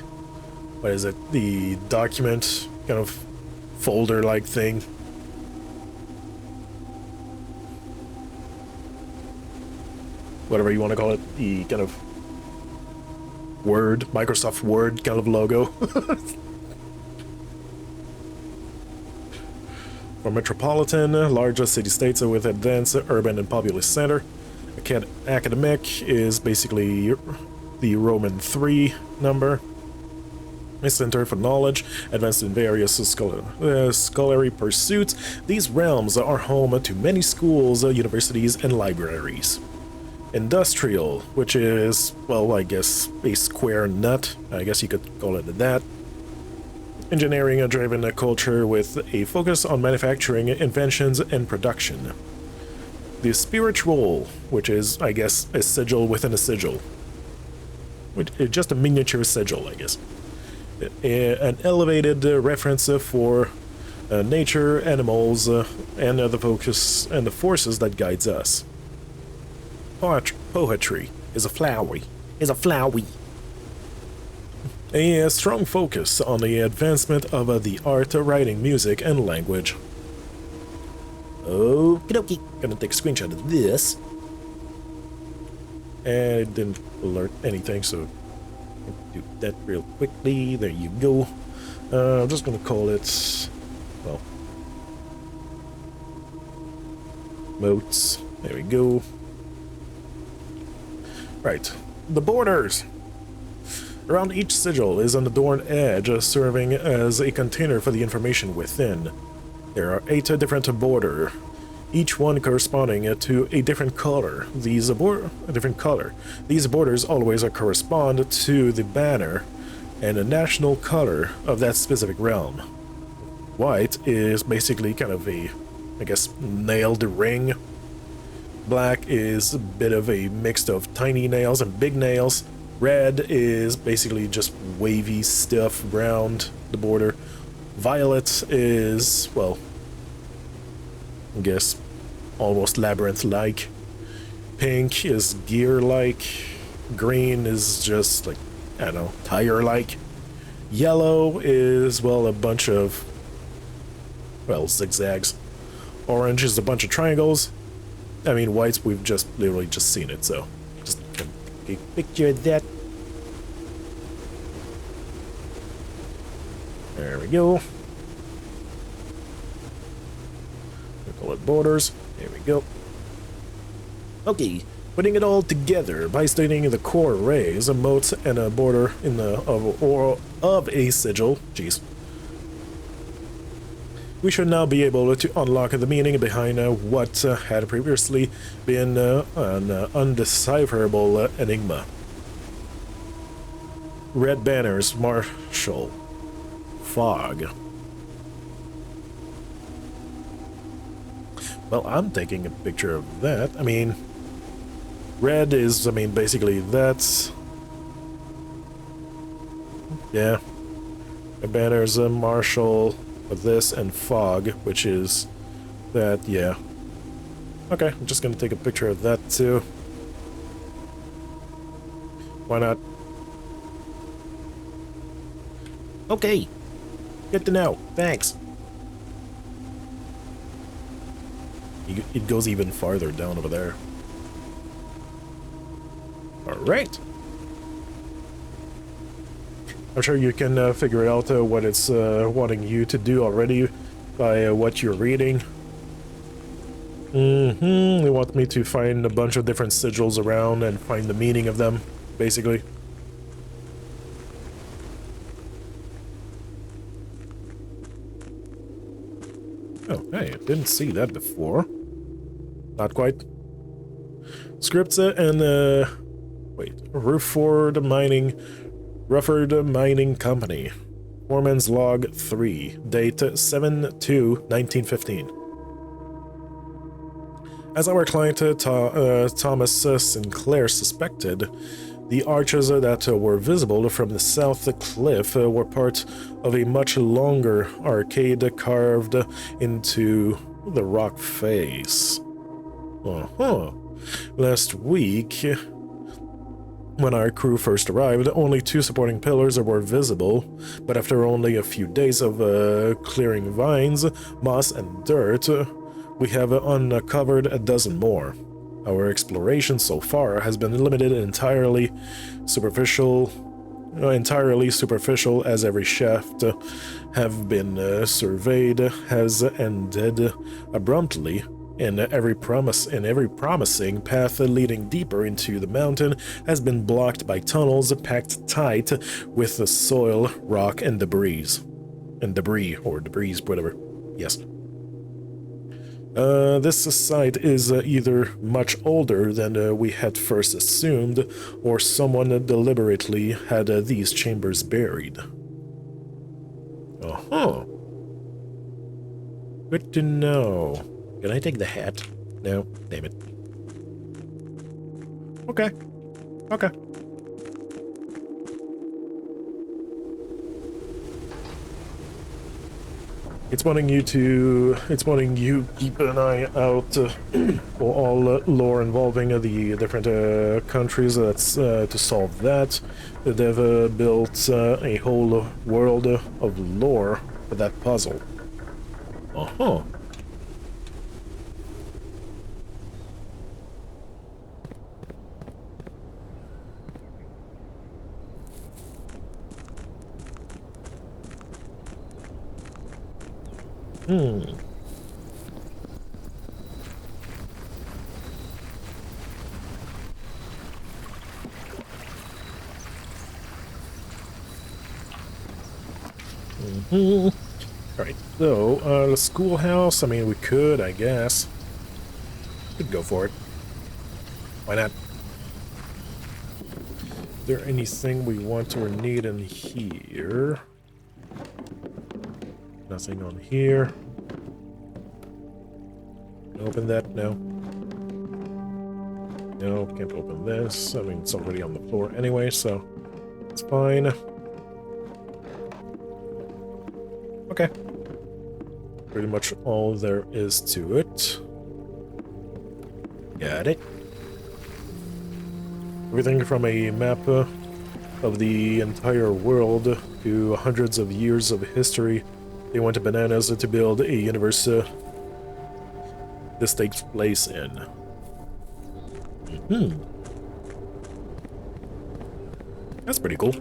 Speaker 1: what is it, the document kind of folder-like thing. Whatever you want to call it, the kind of Word, Microsoft Word kind of logo. For metropolitan, larger city-states with advanced urban and populous center. Academic is basically the Roman 3 number. A center for knowledge, advanced in various scholarly pursuits. These realms are home to many schools, universities, and libraries. Industrial, which is, well, I guess a square nut. I guess you could call it that. Engineering-driven culture with a focus on manufacturing, inventions, and production. The spiritual, which is, I guess, a sigil within a sigil. Just a miniature sigil, I guess. An elevated reference for nature, animals, and the focus and the forces that guides us. Poetry is a flowery. A strong focus on the advancement of the art, writing, music, and language. Okie dokie. Gonna take a screenshot of this. And it didn't alert anything, so do that real quickly. There you go. I'm just gonna call it, well, moats. There we go. Right, the borders. Around each sigil is an adorned edge, serving as a container for the information within. There are 8 different borders, each one corresponding to a different color. These borders always correspond to the banner and the national color of that specific realm. White is basically kind of a, I guess, nailed ring. Black is a bit of a mix of tiny nails and big nails. Red is basically just wavy stuff around the border. Violet is, well, I guess, almost labyrinth-like. Pink is gear-like. Green is just, like, I don't know, tire-like. Yellow is, well, a bunch of, well, zigzags. Orange is a bunch of triangles. I mean, whites, we've just literally just seen it, so just take a picture of that. There we go. We call it borders. There we go. Okay, putting it all together by stating the core arrays, a moat, and a border in the of a sigil. Jeez. We should now be able to unlock the meaning behind what had previously been an undecipherable enigma. Red banners, martial. Fog. Well, I'm taking a picture of that. I mean, red is, I mean, basically that's... Yeah. The banners, martial, with this, and fog, which is that, yeah. Okay, I'm just gonna take a picture of that too. Why not? Okay. Good to know. Thanks. It goes even farther down over there. Alright. I'm sure you can figure out what it's wanting you to do already by what you're reading. They want me to find a bunch of different sigils around and find the meaning of them, basically. Oh, hey, I didn't see that before. Not quite. Scripts and, wait, Rufford Mining Company. Foreman's Log 3, date 7/2/1915. As our client Thomas Sinclair suspected, the arches that were visible from the south cliff were part of a much longer arcade carved into the rock face. Last week, when our crew first arrived, only 2 supporting pillars were visible, but after only a few days of clearing vines, moss, and dirt, we have uncovered a dozen more. Our exploration so far has been limited entirely superficial, as every shaft have been surveyed has ended abruptly. And every promising path leading deeper into the mountain has been blocked by tunnels packed tight with the soil, rock, and debris. Whatever. Yes. This site is either much older than we had first assumed, or someone deliberately had these chambers buried. Good to know. Can I take the hat? No, damn it. Okay. It's wanting you keep an eye out for all lore involving the different countries. That's to solve that. They've built a whole world of lore for that puzzle. Hmm. Mm-hmm. Alright, so, the schoolhouse, I mean, we could, I guess. Could go for it. Why not? Is there anything we want or need in here? Nothing on here. Open that? No. No, can't open this. I mean, it's already on the floor anyway, so it's fine. Okay. Pretty much all there is to it. Got it. Everything from a map of the entire world to hundreds of years of history. They went bananas to build a universe this takes place in. That's pretty cool.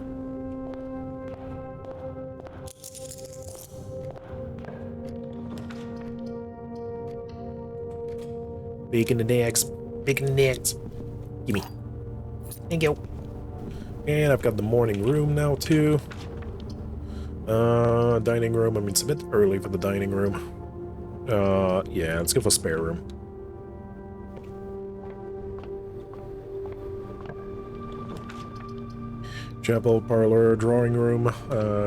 Speaker 1: Bacon and eggs. Bacon and eggs. Gimme. Thank you. And I've got the morning room now, too. Dining room. I mean, it's a bit early for the dining room. Yeah, let's go for spare room. Chapel, parlor, drawing room,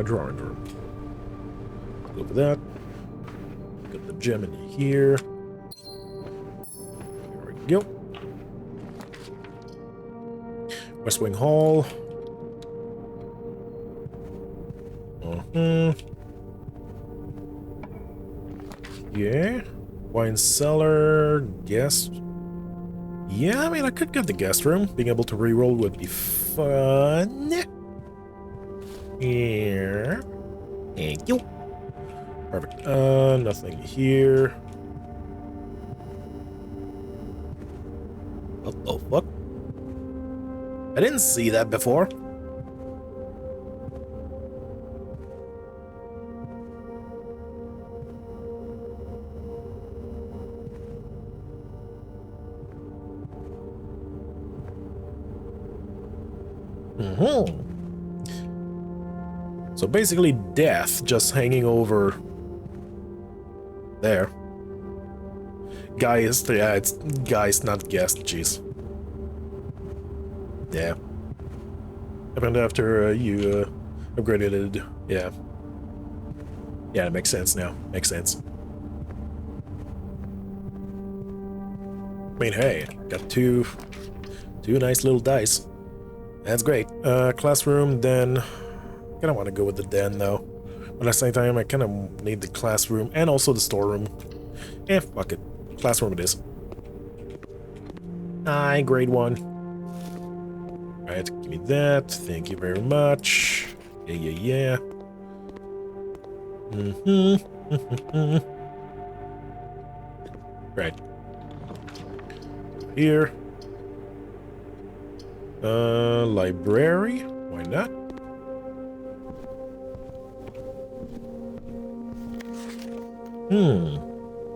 Speaker 1: drawing room. Go for that. Got the gem in here. There we go. West Wing Hall. Yeah. Wine cellar. Guest. Yeah, I mean, I could get the guest room. Being able to reroll would be fun. Here. Thank you. Perfect. Nothing here. What the fuck? I didn't see that before. So basically death just hanging over there. Guys, yeah, it's guys, not guest, jeez. Yeah. Happened after you upgraded it, yeah. Yeah, it makes sense now. Makes sense. I mean, hey, got two nice little dice. That's great. Classroom, then. I kind of want to go with the den, though. But at the same time, I kind of need the classroom and also the storeroom. Eh, fuck it. Classroom it is. Aye, grade 1. Alright, give me that. Thank you very much. Yeah. Right. Here. Library? Why not?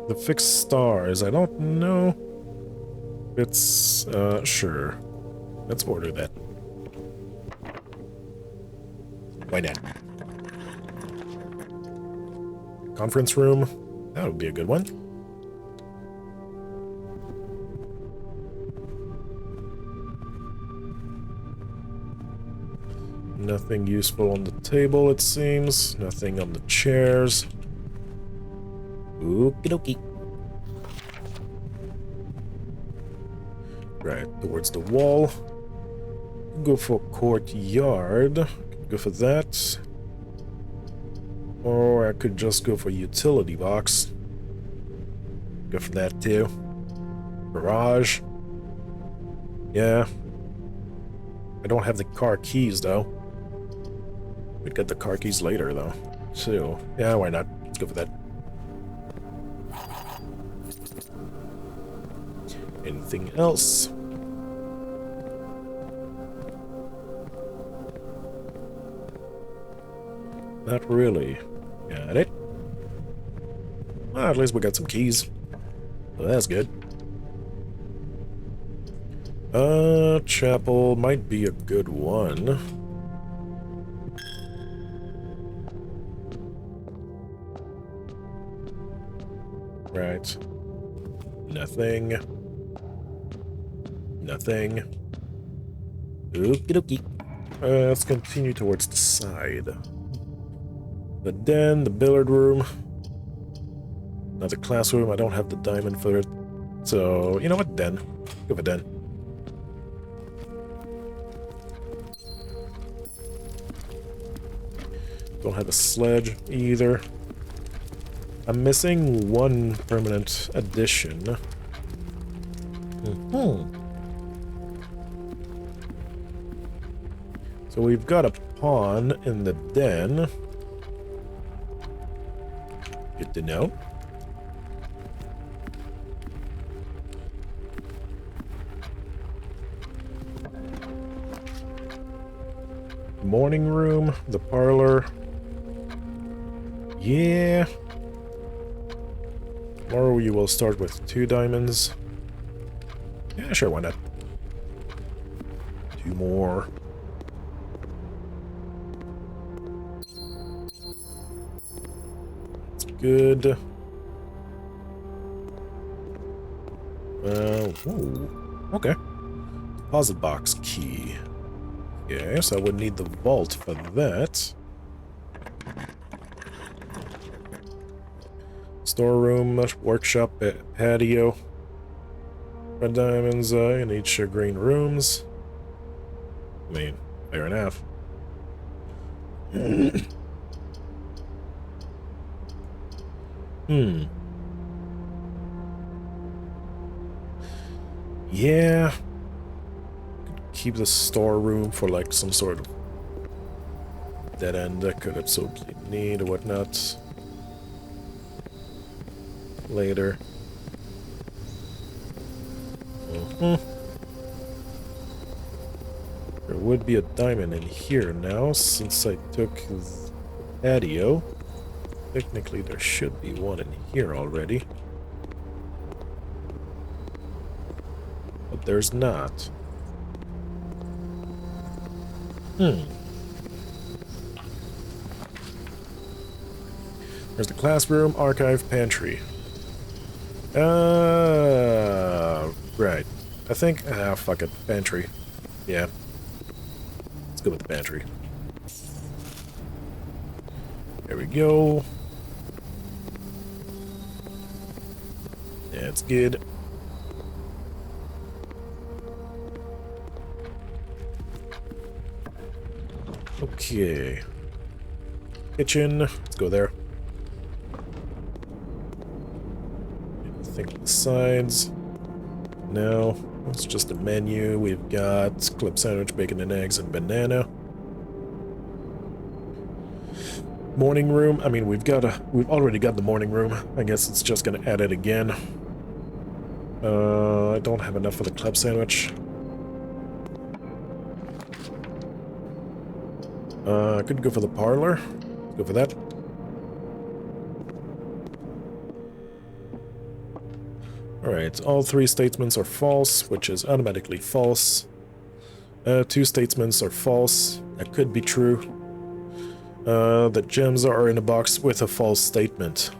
Speaker 1: The fixed stars. I don't know. It's, sure. Let's order that. Why not? Conference room. That would be a good one. Nothing useful on the table, it seems. Nothing on the chairs. Okie dokie. Right, towards the wall. Go for courtyard. Go for that. Or I could just go for utility box. Go for that too. Garage. Yeah. I don't have the car keys though. We'd get the car keys later though. So, yeah, why not? Let's go for that. Anything else? Not really. Got it. Well, at least we got some keys. So that's good. Chapel might be a good one. Right. Nothing. Nothing. Okie dokie. Let's continue towards the side. The den, the billiard room. Another classroom. I don't have the diamond for it. So, you know what? Den. Go for den. Don't have a sledge either. I'm missing one permanent addition. So we've got a pawn in the den. Good to know. Morning room, the parlor. Yeah. Tomorrow you will start with 2 diamonds. Yeah, sure, why not? 2 more. That's good. Ooh, okay. Deposit box key. Yes, I would need the vault for that. Storeroom, workshop, patio. Red diamonds in each green rooms. I mean, fair enough. Yeah. Could keep the storeroom for like some sort of dead end I could absolutely need or whatnot. Later. There would be a diamond in here now, since I took the patio. Technically, there should be one in here already. But there's not. There's the classroom, archive, pantry. Right. I think, fuck it, pantry. Yeah. Let's go with the pantry. There we go. That's good. Okay. Kitchen. Let's go there. Think the sides. No. It's just a menu. We've got club sandwich, bacon and eggs, and banana. Morning room. I mean, we've already got the morning room. I guess it's just gonna add it again. I don't have enough for the club sandwich. I could go for the parlor. Go for that. Alright, all 3 statements are false, which is automatically false. 2 statements are false. That could be true. The gems are in a box with a false statement.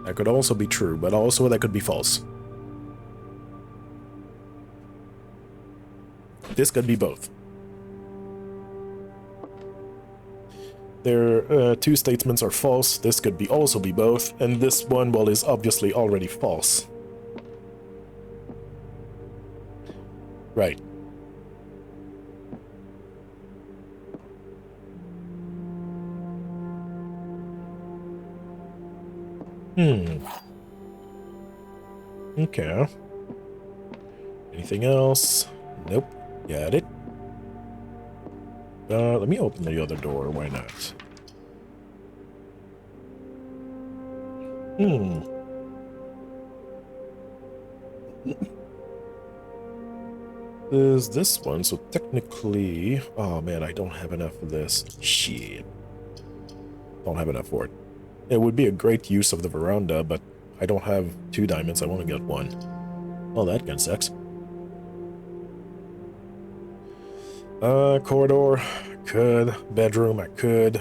Speaker 1: That could also be true, but also that could be false. This could be both. There, 2 statements are false. This could also be both, and this one, well, is obviously already false. Right. Okay. Anything else? Nope. Got it. Let me open the other door, why not? There's this one, so technically... Oh man, I don't have enough of this. Shit. Don't have enough for it. It would be a great use of the veranda, but I don't have 2 diamonds. I want to get 1. Oh, that kind of sucks. Corridor. Could. Bedroom. I could.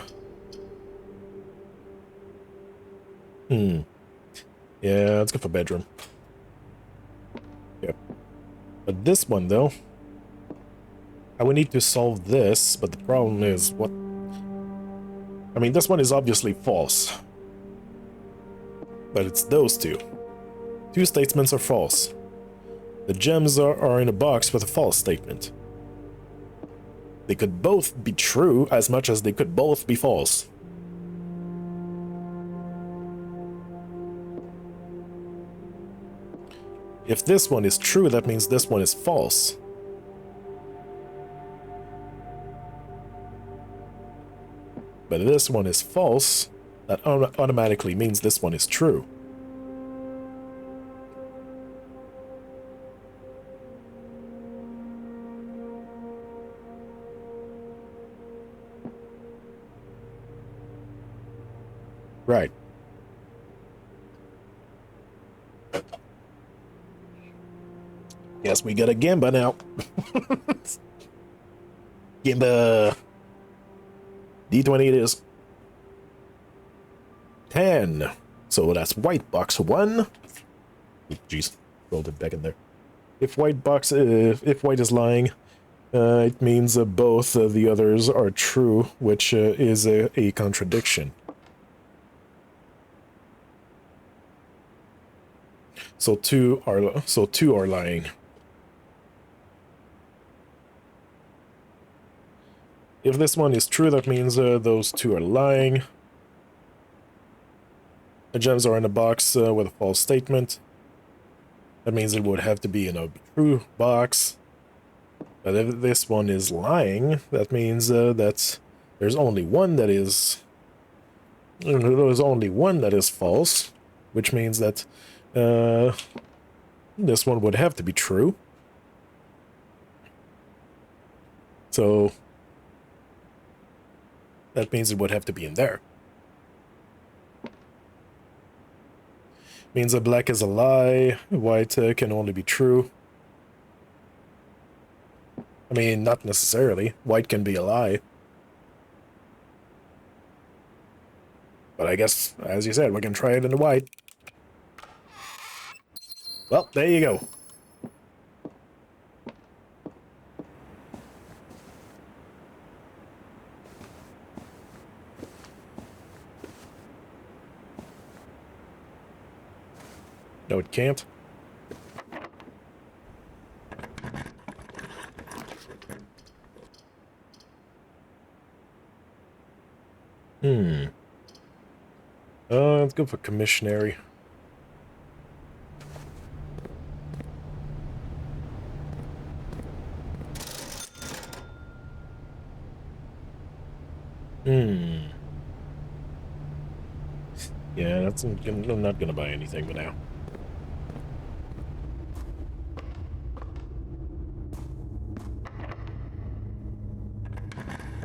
Speaker 1: Yeah, let's go for bedroom. Yep. But this one, though, I would need to solve this, but the problem is what... I mean, this one is obviously false. But it's those two. 2 statements are false. The gems are in a box with a false statement. They could both be true as much as they could both be false. If this one is true, that means this one is false. But this one is false, that automatically means this one is true. Right. Guess we got a Gimba now. Gimba. D20 it is. 10. So that's white box 1. Jeez, rolled it back in there. If white is lying, it means both the others are true, which is a contradiction. So two are lying. If this one is true, that means those 2 are lying. The gems are in a box with a false statement. That means it would have to be in a true box. But if this one is lying, that means that there's only one that is... There's only one that is false, which means that this one would have to be true. So... that means it would have to be in there. Means that black is a lie, white can only be true. I mean, not necessarily. White can be a lie. But I guess, as you said, we can try it in the white. Well, there you go. No, it can't. Let's go for commissionary. Yeah, I'm not gonna buy anything for now.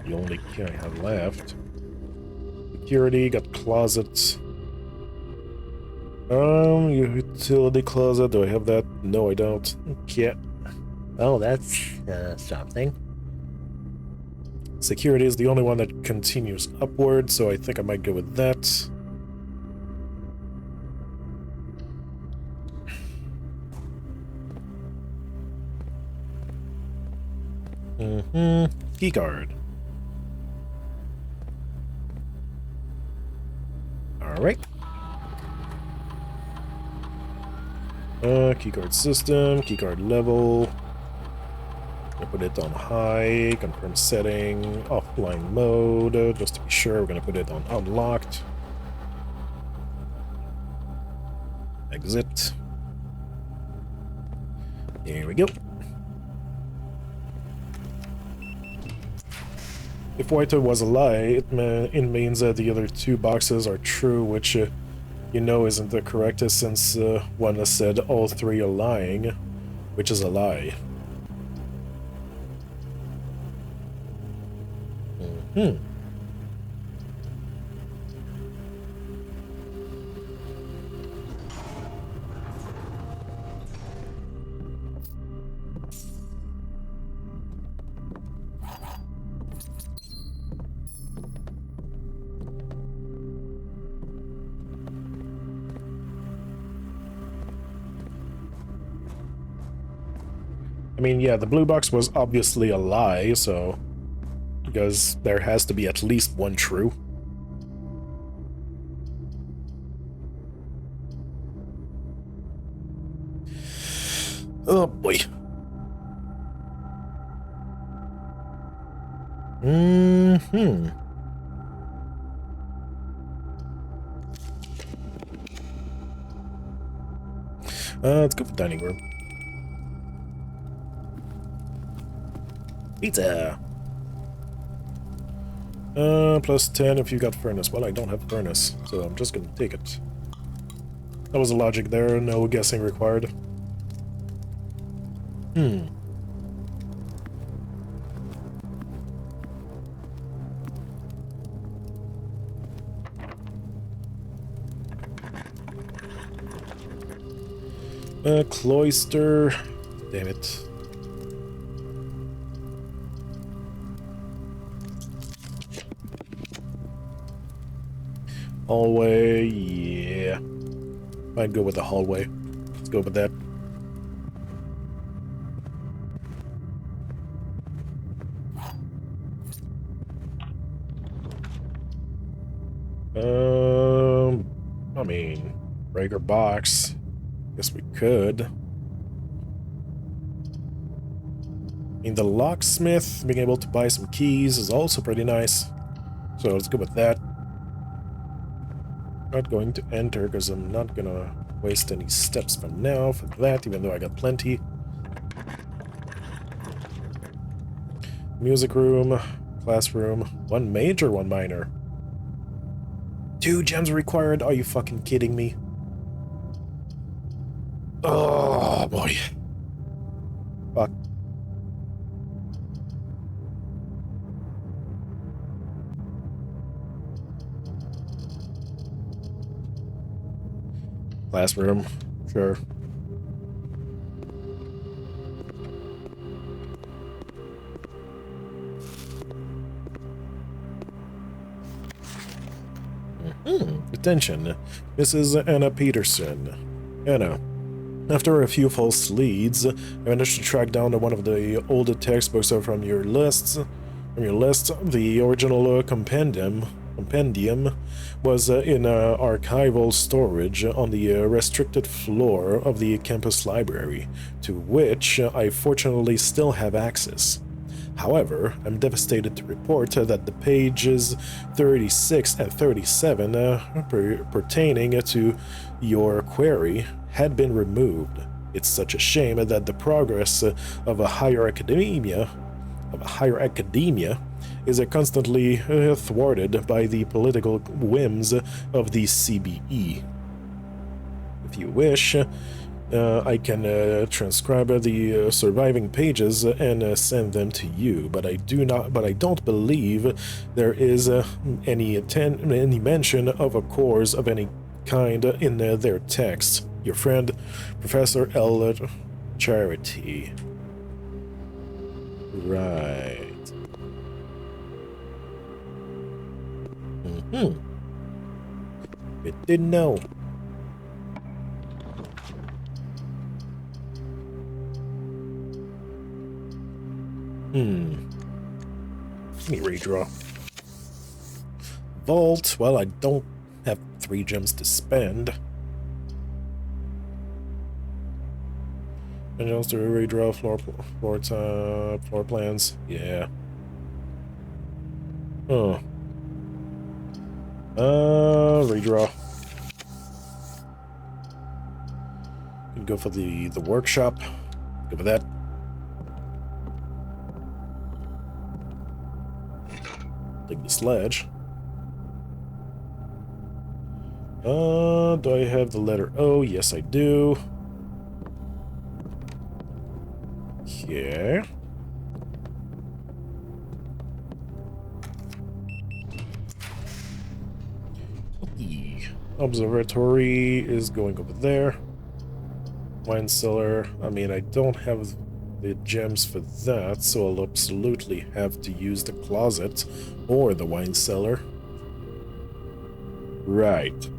Speaker 1: The only key I have left. Security, got closets. Utility closet, do I have that? No, I don't. Yeah.
Speaker 3: Oh, that's something.
Speaker 1: Security is the only one that continues upward, so I think I might go with that. Keycard. Alright. Keycard system, keycard level. Gonna put it on high, confirm setting, offline mode, just to be sure. We're gonna put it on unlocked. Exit. There we go. If white was a lie, it means that the other 2 boxes are true, which you know isn't the correctest, since one has said all 3 are lying, which is a lie. I mean, yeah, the blue box was obviously a lie, so... Because there has to be at least one true. Oh boy. Mm-hmm. Let's go for dining room. Pizza! Plus 10 if you got furnace. Well, I don't have furnace, so I'm just gonna take it. That was the logic there, no guessing required. Hmm. Cloister. Damn it. Hallway, yeah. Might go with the hallway. Let's go with that. I mean, breaker box. Guess we could. I mean, the locksmith, being able to buy some keys is also pretty nice. So let's go with that. Not going to enter because I'm not gonna waste any steps for now for that, even though I got plenty. Music room, classroom, one major, one minor. 2 gems required? Are you fucking kidding me? Oh boy. Fuck. Classroom, sure. Attention, Mrs. Anna Peterson. Anna, after a few false leads, I managed to track down one of the old textbooks from your lists. The original compendium was in archival storage on the restricted floor of the campus library, to which I fortunately still have access. However, I'm devastated to report that the pages 36 and 37 pertaining to your query had been removed. It's such a shame that the progress of a higher academia is constantly thwarted by the political whims of the CBE. If you wish, I can transcribe the surviving pages and send them to you, but I don't believe there is any mention of a course of any kind in their text. Your friend, Professor L. Charity. Right. Good to know. Let me redraw. Vault. Well, I don't have 3 gems to spend. And also redraw floor plans. Yeah. Oh. Redraw. You can go for the workshop. Go for that. Take the sledge. Do I have the letter O? Yes, I do. Here. The observatory is going over there. Wine cellar. I mean, I don't have the gems for that, so I'll absolutely have to use the closet or the wine cellar. Right.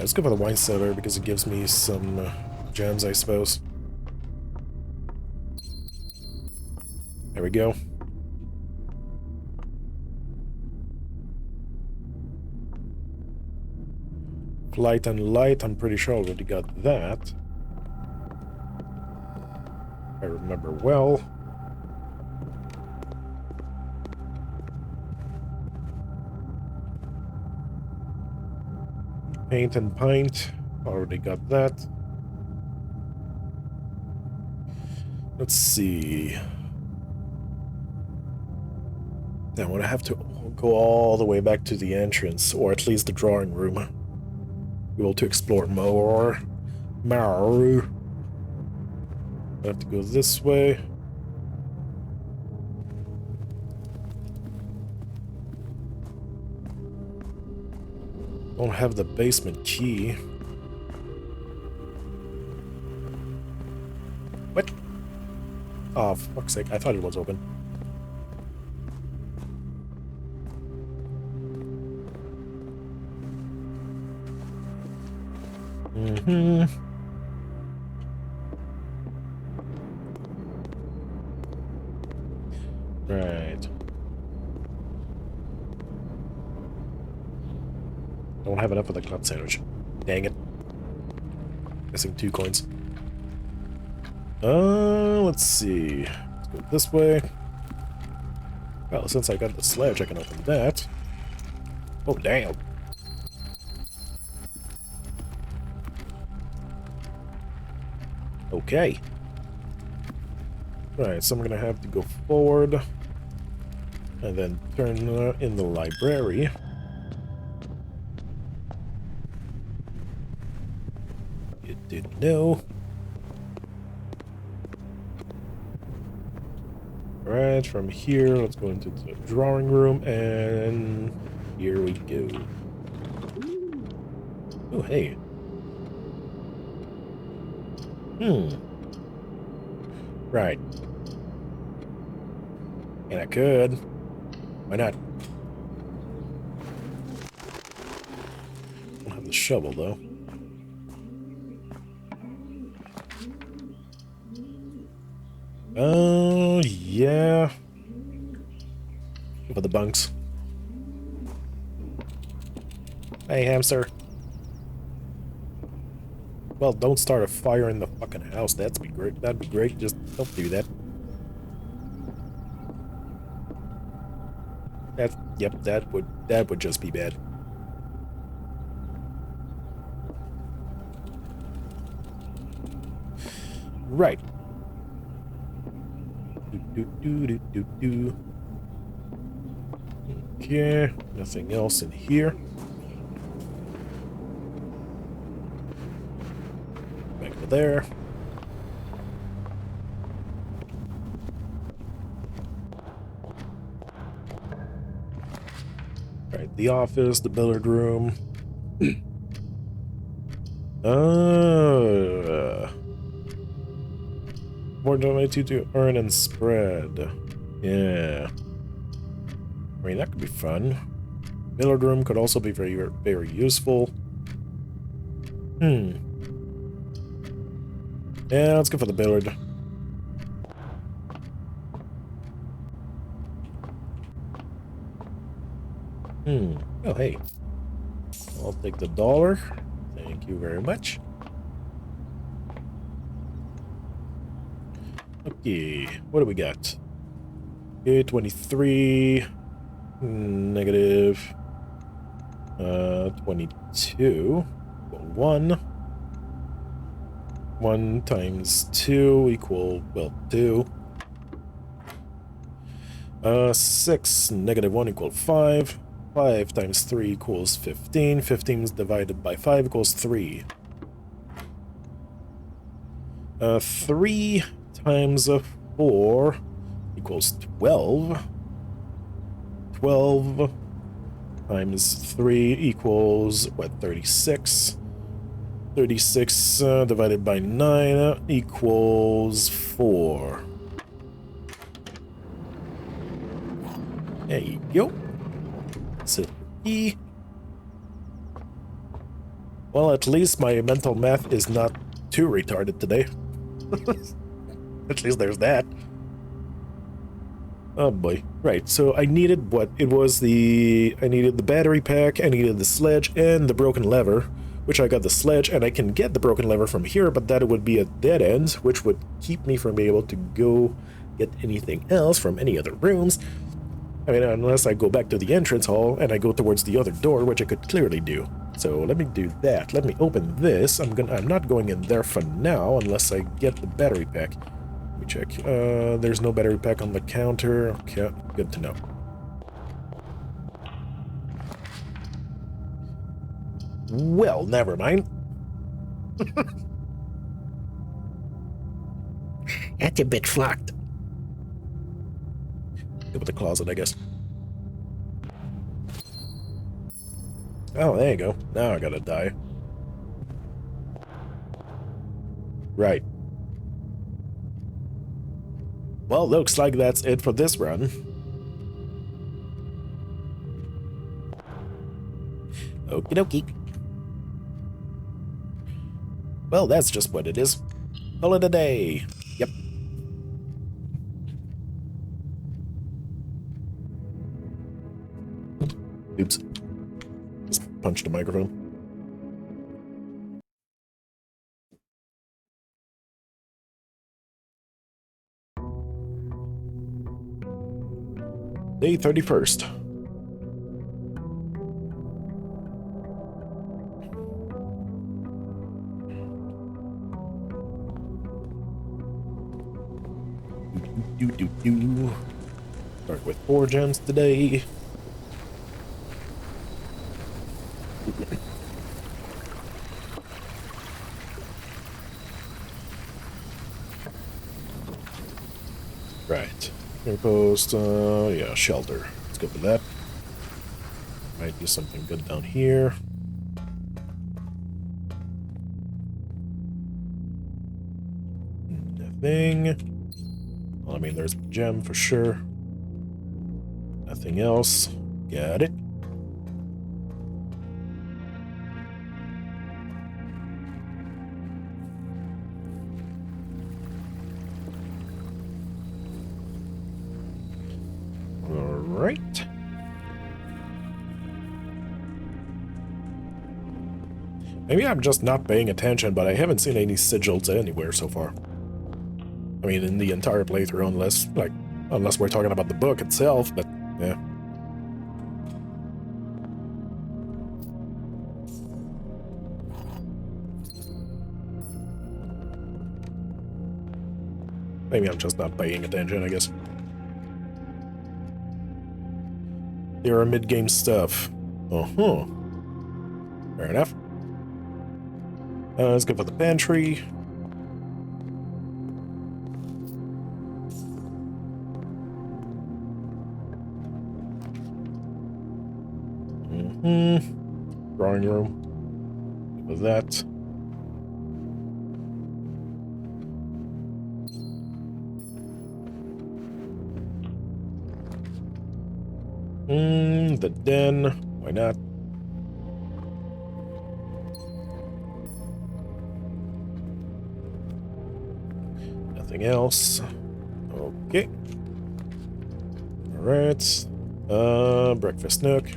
Speaker 1: let's go for the wine cellar because it gives me some gems, I suppose. There we go. Flight and light, I'm pretty sure I already got that. I remember well. Paint and pint, already got that. Let's see. Now I'm gonna have to go all the way back to the entrance, or at least the drawing room. Be able to explore more. I have to go this way. Don't have the basement key. What? Oh, for fuck's sake, I thought it was open. Right. Don't have enough of the club sandwich. Dang it. Missing 2 coins. Let's see. Let's go this way. Well, since I got the sledge, I can open that. Oh, damn. Okay. Right, so I'm gonna have to go forward and then turn in the library. You didn't know. Alright, from here, let's go into the drawing room, and here we go. Oh, hey. Right. And I could. Why not? Don't have the shovel, though. Oh, yeah. Go for the bunks. Hey, hamster. Well, don't start a fire in the fucking house. That'd be great. That'd be great. Just don't do that. Yep, that would just be bad. Right. Do. Okay, nothing else in here. Back to there. Right, the office, the billiard room. More donate to earn and spread. Yeah. I mean, that could be fun. Billiard room could also be very, very useful. Yeah, let's go for the billiard. Oh, hey. I'll take the $1. Thank you very much. Okay, what do we got? Okay, 23. Negative. 22. 1. 1 times 2 equal, well, 2. 6. Negative 1 equal 5. 5 times 3 equals 15. 15 divided by 5 equals 3. 3 times 4 equals 12. 12 times 3 equals, what, 36? 36 divided by 9 equals 4. There you go. That's it. E. Well, at least my mental math is not too retarded today. At least there's that. Oh boy. Right, so I needed what? I needed the battery pack, I needed the sledge, and the broken lever, which I got the sledge, and I can get the broken lever from here, but that would be a dead end, which would keep me from being able to go get anything else from any other rooms. I mean, unless I go back to the entrance hall and I go towards the other door, which I could clearly do. So let me do that. Let me open this. I'm not going in there for now unless I get the battery pack. Let me check. There's no battery pack on the counter. Okay, good to know. Well, never mind.
Speaker 3: That's a bit fucked.
Speaker 1: Go with the closet, I guess. Oh, there you go. Now I gotta die. Right. Well, looks like that's it for this run. Okie dokie. Well, that's just what it is. Call it a day. Yep. Oops. Just punched a microphone. Day 31st. Start with 4 gems today. Right. Post, yeah, shelter. Let's go for that. Might be something good down here. Nothing. Well, I mean, there's a gem for sure. Nothing else. Got it. Alright. Maybe I'm just not paying attention, but I haven't seen any sigils anywhere so far. I mean, in the entire playthrough, unless we're talking about the book itself, but yeah. Maybe I'm just not paying attention, I guess. There are mid-game stuff. Uh-huh. Fair enough. Let's go for the pantry. Drawing room. With that. The den. Why not? Nothing else. Okay. Alright. Breakfast nook.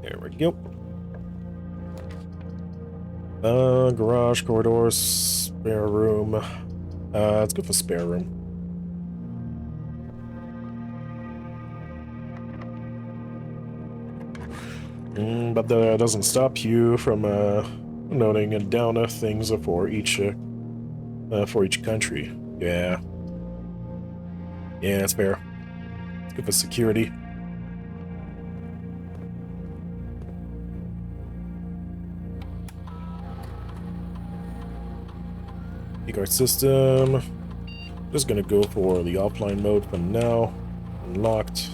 Speaker 1: There we go. Garage, corridors, spare room. Let's go for spare room. But that doesn't stop you from noting down things for each country. Yeah. Yeah, that's fair. Let's go for security. Keycard system. Just gonna go for the offline mode for now. Unlocked.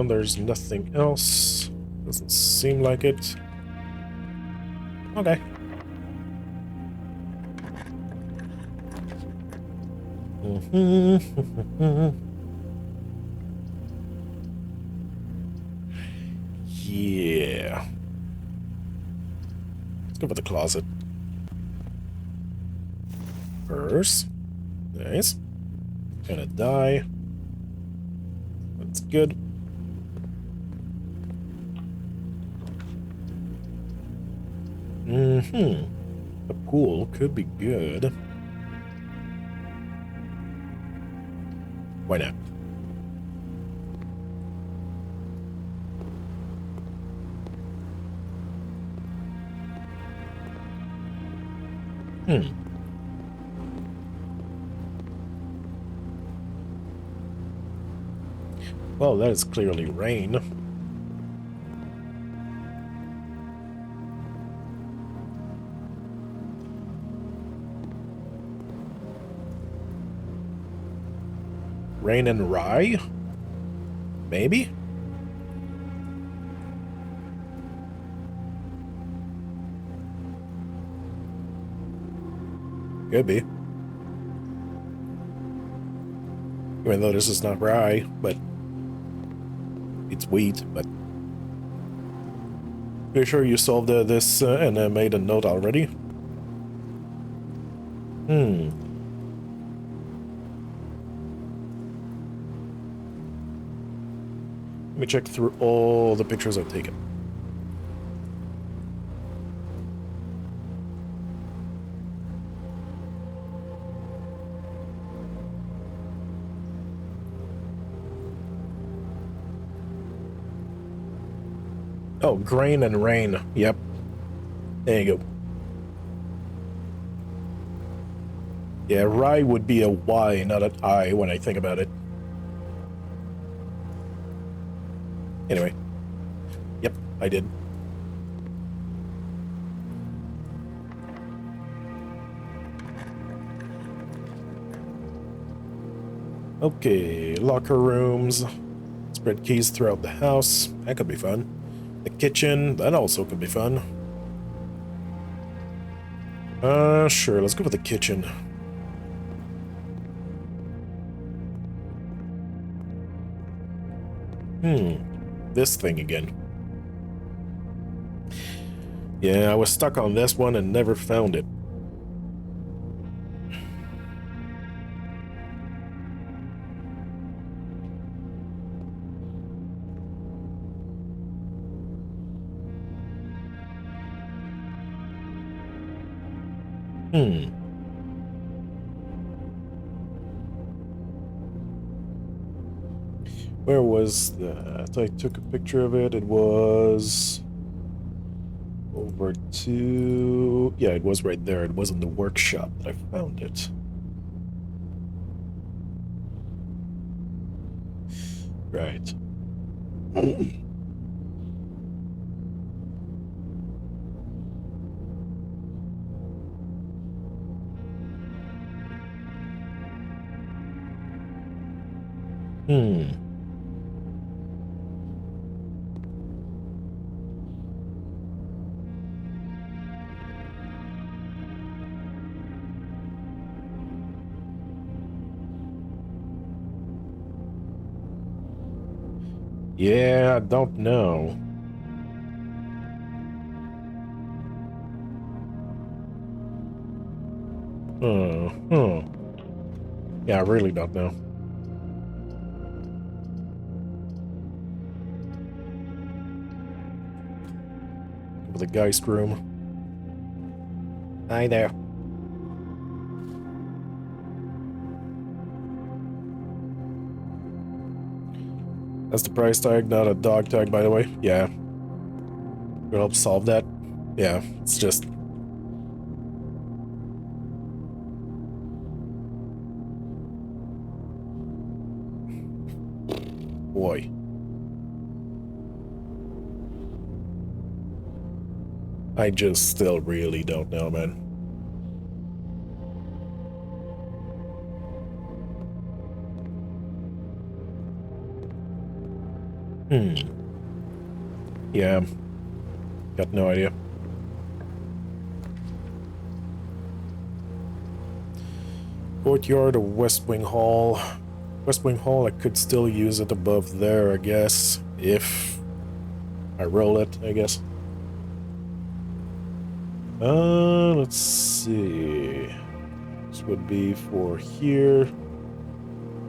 Speaker 1: There's nothing else. Doesn't seem like it. Okay. Yeah. Let's go for the closet. Purse. Nice. Gonna die. That's good. The pool could be good. Why not? Well, that is clearly rain. Rain and rye? Maybe? Could be. Even though this is not rye, but it's wheat, but pretty sure you solved this and made a note already. Let me check through all the pictures I've taken. Oh, grain and rain. Yep. There you go. Yeah, rye would be a Y, not an I when I think about it. Anyway. Yep, I did. Okay, locker rooms. Spread keys throughout the house. That could be fun. The kitchen, that also could be fun. Sure, let's go with the kitchen. This thing again. Yeah, I was stuck on this one and never found it. Where was that? I took a picture of it. It was over to... Yeah, it was right there. It was in the workshop that I found it. Right. Yeah, I don't know. Yeah, I really don't know. The Geist room. Hi there. That's the price tag, not a dog tag, by the way. Yeah. Gonna help solve that. Yeah, it's just... Boy. I just still really don't know, man. Yeah. Got no idea. Courtyard or West Wing Hall? West Wing Hall, I could still use it above there, I guess. If I roll it, I guess. Let's see. This would be for here.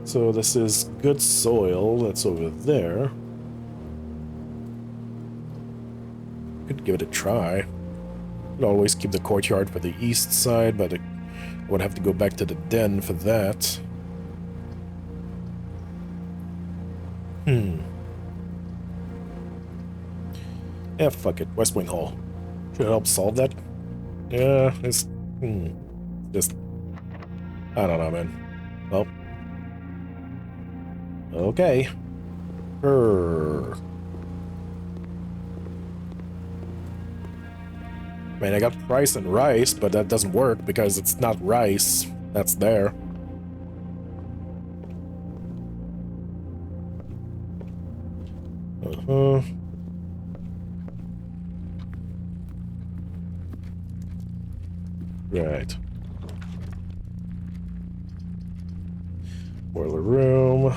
Speaker 1: So this is good soil, that's over there. Could give it a try. Could always keep the courtyard for the east side, but I would have to go back to the den for that. Yeah, fuck it. West Wing Hall. Should help solve that. Yeah, it's... just... I don't know, man. Well... Okay. Man, I got rice and rice, but that doesn't work because it's not rice that's there. Right. Boiler room.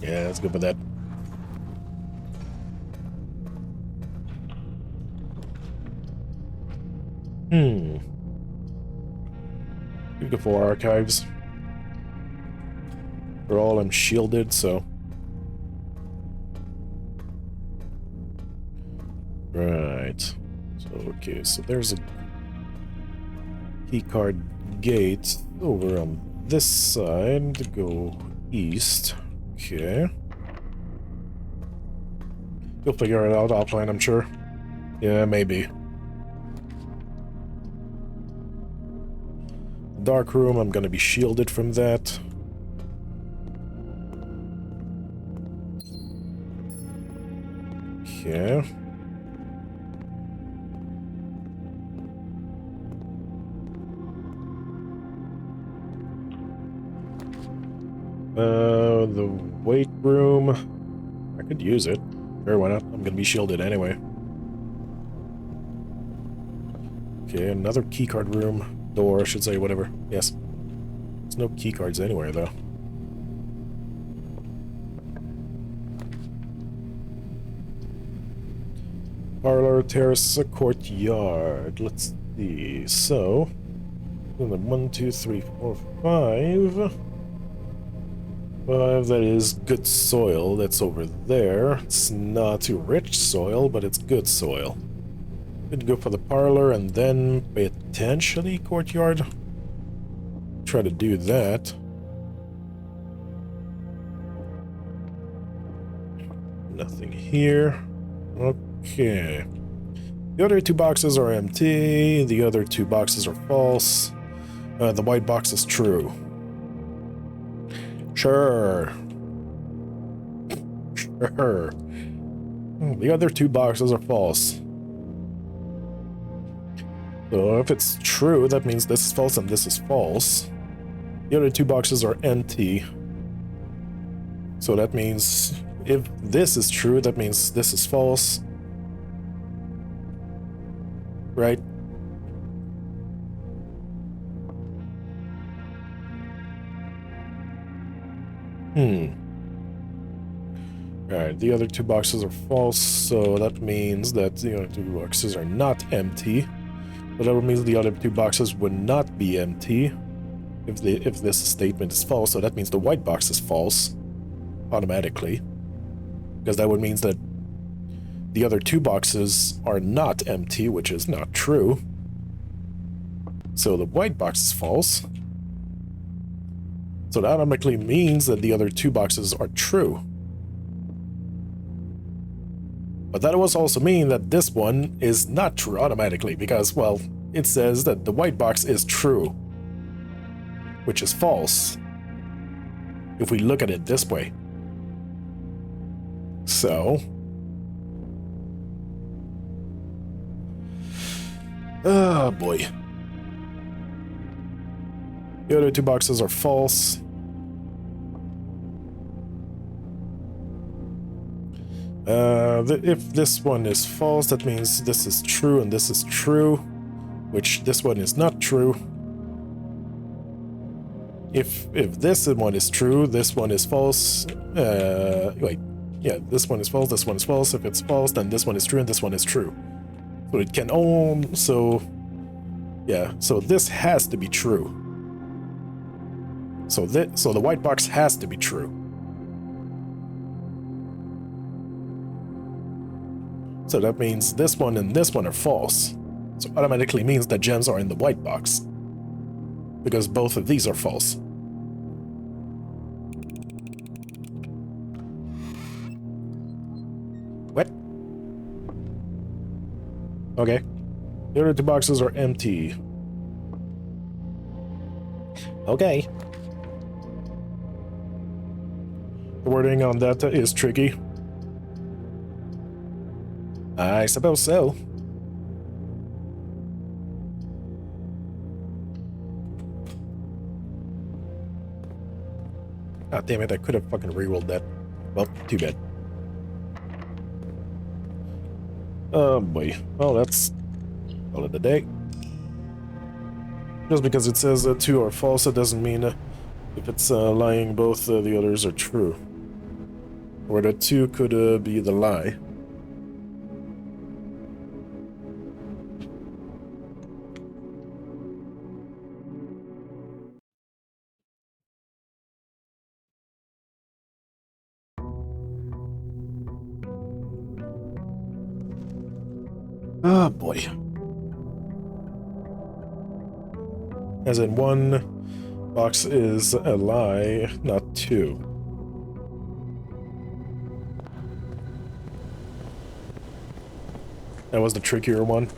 Speaker 1: Yeah, let's go with that. Beautiful archives. For all, I'm shielded, so... Right. So, okay, so there's a keycard gate over on this side to go east. Okay. You'll figure it out offline, I'm sure. Yeah, maybe. Dark room, I'm gonna be shielded from that. Okay. The weight room. I could use it. Sure, why not? I'm gonna be shielded anyway. Okay, another keycard room. Door, I should say, whatever. Yes. There's no keycards anywhere, though. Parlor, terrace, courtyard. Let's see. So, 1, 2, 3, 4, 5. 5, that is good soil. That's over there. It's not too rich soil, but it's good soil. Could go for the parlor and then potentially courtyard. Try to do that. Nothing here. Okay. The other two boxes are empty. The other two boxes are false. The white box is true. Sure. Sure. The other two boxes are false. So if it's true, that means this is false and this is false. The other two boxes are empty. So that means if this is true, that means this is false. Right? Alright, the other two boxes are false, so that means that the other two boxes are not empty. But that means the other two boxes would not be empty if this statement is false, so that means the white box is false automatically. Because that would mean that the other two boxes are not empty, which is not true. So the white box is false. So that automatically means that the other two boxes are true. But that would also mean that this one is not true automatically because, well, it says that the white box is true, which is false, if we look at it this way. So... oh boy. The other two boxes are false. If this one is false, that means this is true and this is true, which this one is not true. If this one is true, this one is false. Wait, yeah, this one is false, this one is false. If it's false, then this one is true and this one is true. So it can yeah, so this has to be true. So the white box has to be true. So that means this one and this one are false. So automatically means that gems are in the white box. Because both of these are false. What? Okay. The other two boxes are empty. Okay. The wording on that is tricky. I suppose so. Ah, damn it, I could have fucking rerolled that. Well, too bad. Oh boy. Well, that's call it a day. Just because it says that two are false, it doesn't mean if it's lying, both the others are true. Or that two could be the lie. Oh boy. As in one box is a lie, not two. That was the trickier one.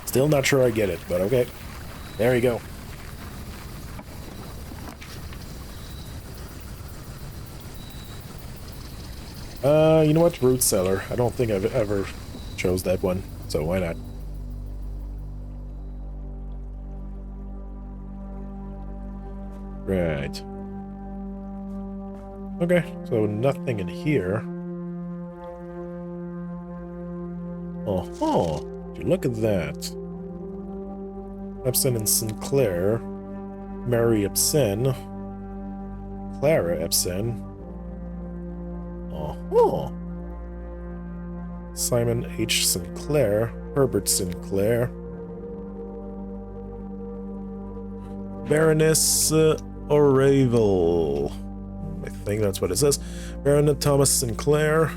Speaker 1: Still not sure I get it, but okay. There you go. You know what? Root cellar. I don't think I've ever chose that one, so why not? Right. Okay, so nothing in here. Oh, look at that. Epson and Sinclair. Mary Epson. Clara Epson. Oh. Simon H. Sinclair. Herbert Sinclair. Baroness O'Reilly. I think that's what it says. Baronet Thomas Sinclair.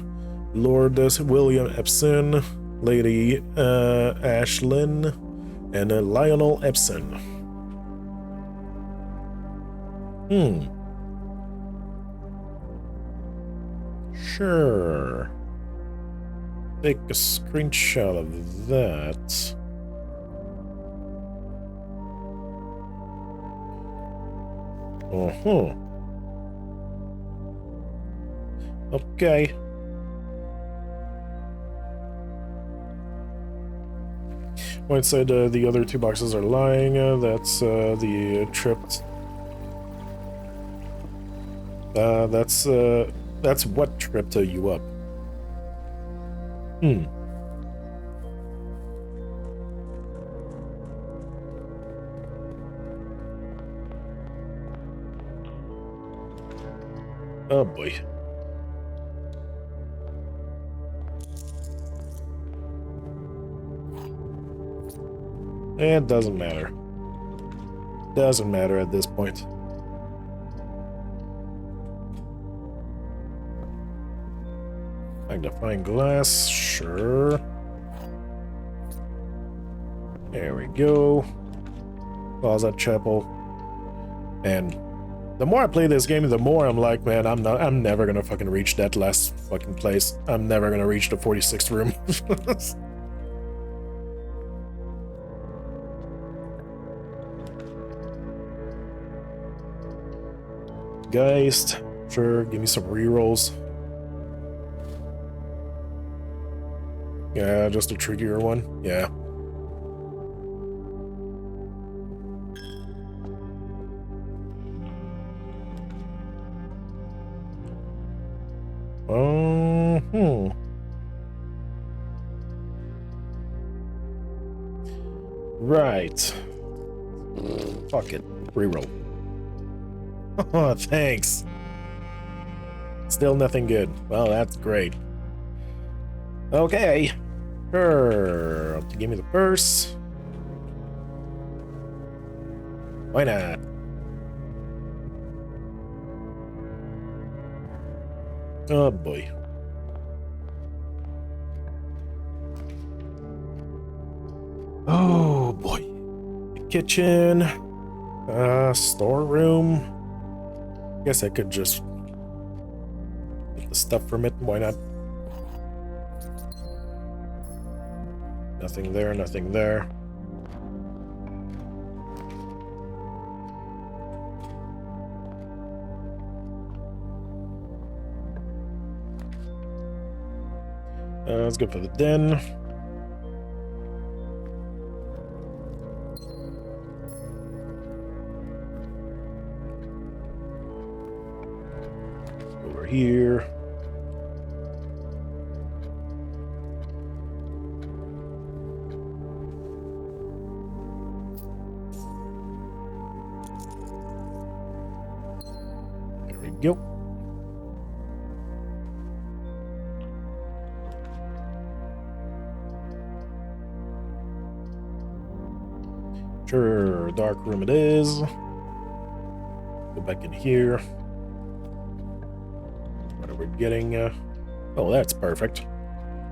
Speaker 1: Lord William Epson. Lady Ashlyn. And Lionel Epson. Sure. Take a screenshot of that. Okay. One said the other two boxes are lying. That's the tripped. That's what tripped you up. Oh boy. It doesn't matter. Doesn't matter at this point. Magnifying glass, sure. There we go. Plaza Chapel. And the more I play this game, the more I'm like, man, I'm never gonna fucking reach that last fucking place. I'm never gonna reach the 46th room. Geist, sure, give me some rerolls. Yeah, just a trickier one. Yeah. Right. Fuck it. Reroll. Oh, thanks. Still nothing good. Well, that's great. Okay. Sure. Give me the purse. Why not? Oh boy. Oh boy. Kitchen. Storeroom. Guess I could just get the stuff from it. Why not? Nothing there, nothing there. Let's go for the den. Over here. There we go. Sure, dark room it is. Go back in here. What are we getting? Oh, that's perfect.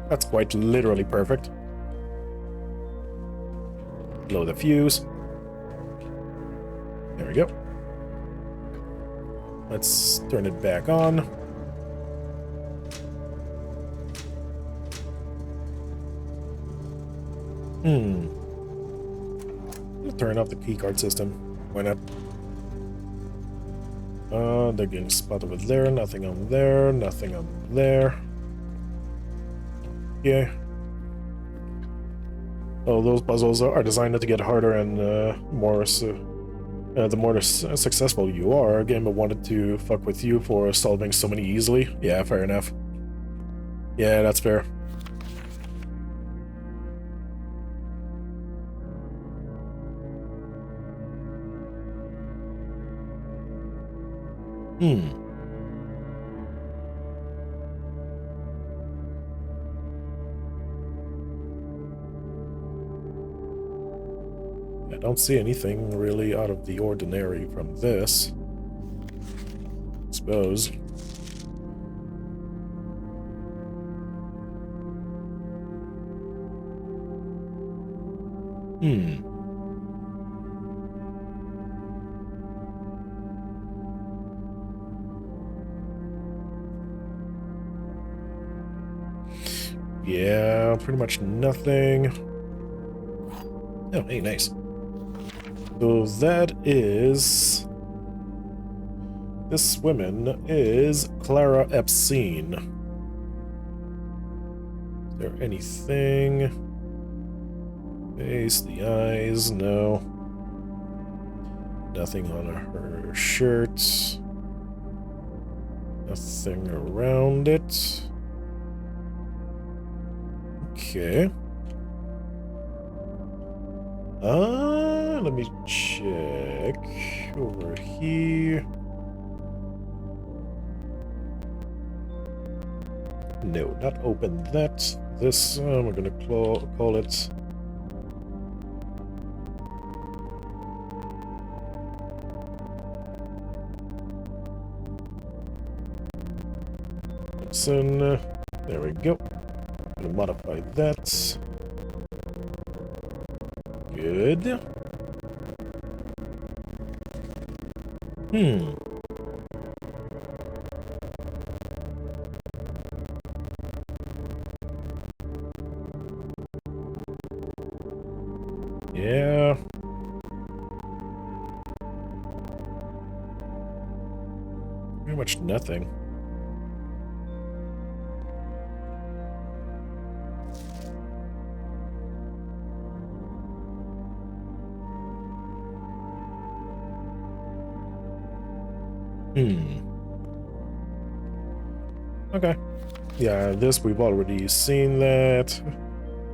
Speaker 1: That's quite literally perfect. Blow the fuse. There we go. Let's turn it back on. Turn off the keycard system. Why not? They're getting spot over there. Nothing on there. Nothing on there. Yeah. Oh, those puzzles are designed to get harder and the more successful you are. Game wanted to fuck with you for solving so many easily. Yeah, fair enough. Yeah, that's fair. I don't see anything really out of the ordinary from this. I suppose. Yeah, pretty much nothing. Oh, hey, nice. So that is... This woman is Clara Epstein. Is there anything? Face, the eyes, no. Nothing on her shirt. Nothing around it. Okay. Let me check over here. No, not open that. This, we're gonna call it. There we go. Gonna modify that. Good. Yeah. Pretty much nothing. Okay. Yeah, this we've already seen that.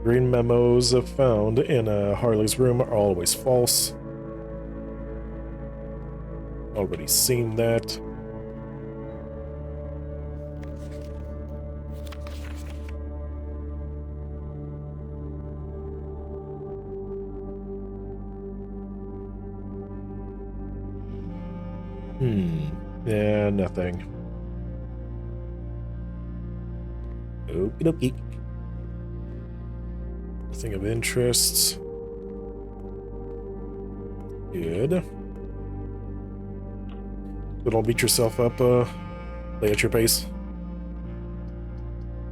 Speaker 1: Green memos found in Harley's room are always false. Already seen that. Yeah, nothing. Okie dokie. Nothing of interest. Good. So don't beat yourself up, play at your pace.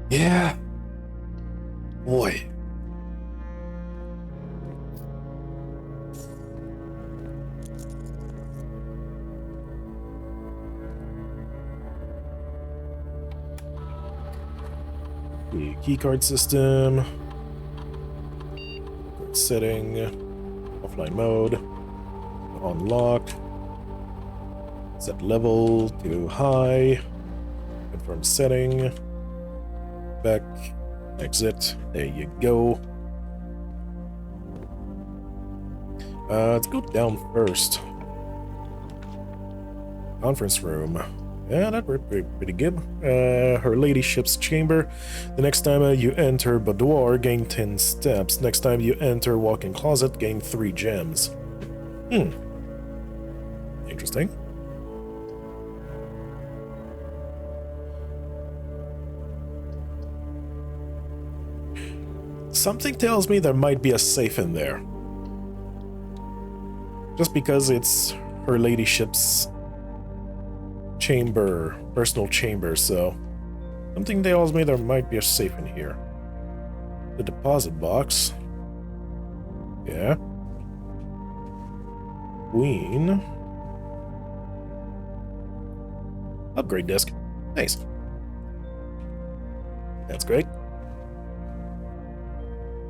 Speaker 1: Yeah. Boy. The keycard system. Setting. Offline mode. Unlock. Set level to high. Confirm setting. Back. Exit. There you go. Let's go down first. Conference room. Yeah, that worked pretty good. Her ladyship's chamber. The next time you enter boudoir, gain 10 steps. Next time you enter walk-in closet, gain 3 gems. Interesting. Something tells me there might be a safe in there. Just because it's her ladyship's chamber, personal chamber, so something tells me there might be a safe in here. The deposit box. Yeah. Queen. Upgrade disc. Nice. That's great.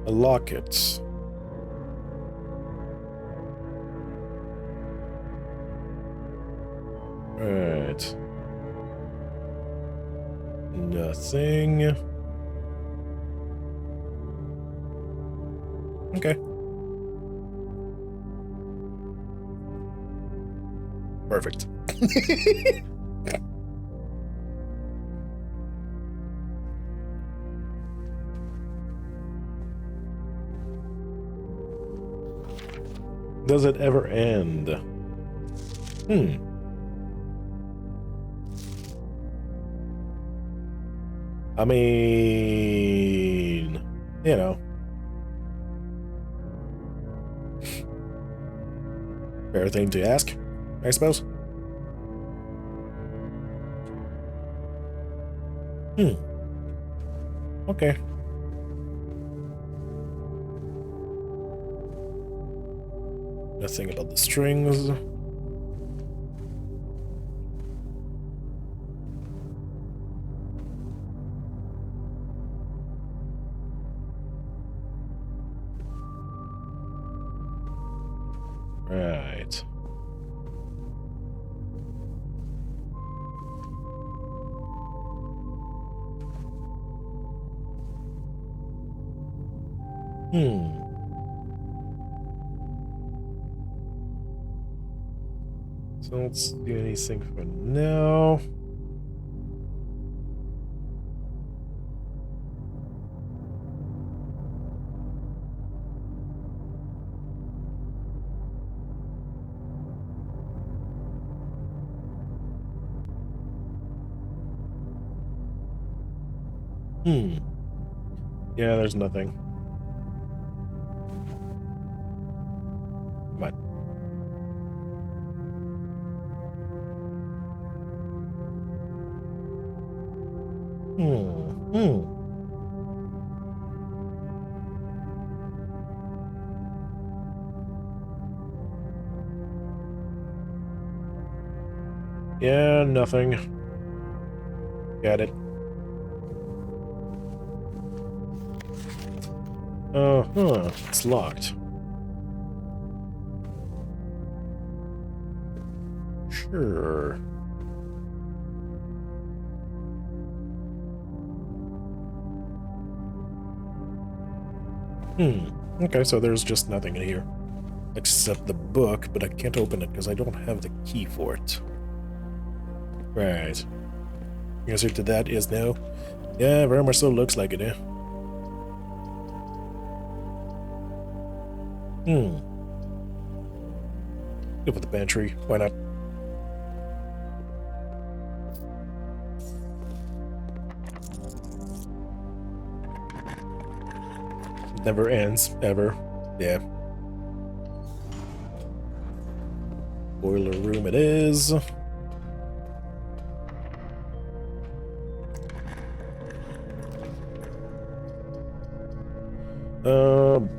Speaker 1: A locket. Alright. Nothing. Okay. Perfect. Does it ever end? I mean, you know. Fair thing to ask, I suppose. Okay. Nothing about the strings. Right. So let's do anything for now. Yeah, there's nothing. Come on. Yeah, nothing. Got it. It's locked. Sure. Okay, so there's just nothing in here. Except the book, but I can't open it because I don't have the key for it. Right. The answer to that is no. Yeah, very much so looks like it, eh? Go put the pantry. Why not? It never ends, ever. Yeah. Boiler room it is.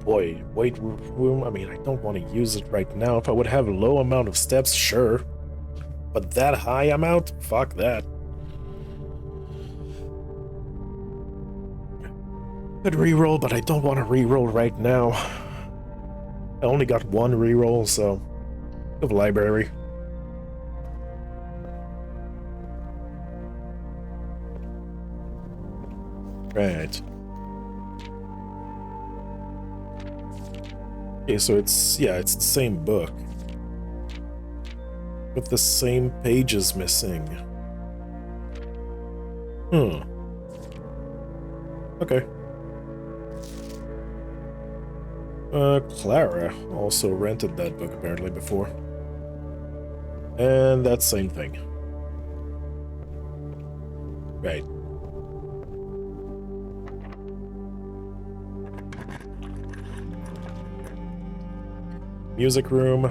Speaker 1: Boy, weight room. I mean, I don't want to use it right now. If I would have a low amount of steps, sure. But that high amount? Fuck that. Could reroll, but I don't want to reroll right now. I only got one reroll, so... Go to the library. Right. Okay, so it's the same book. With the same pages missing. Okay. Clara also rented that book apparently before. And that same thing. Right. Music room.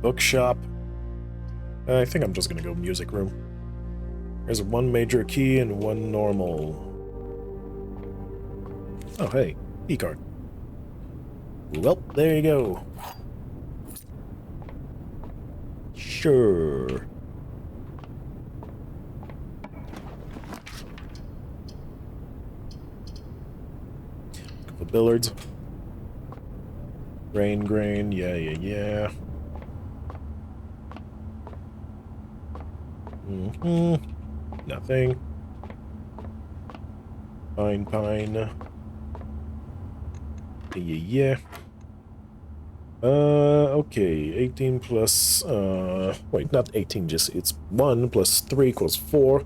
Speaker 1: Bookshop. I think I'm just gonna go music room. There's one major key and one normal. Oh, hey. Key card. Well, there you go. Sure. Couple billiards. Grain, yeah. Nothing. Pine. Yeah. Okay, 18 plus, wait, not 18, just, it's 1 plus 3 equals 4.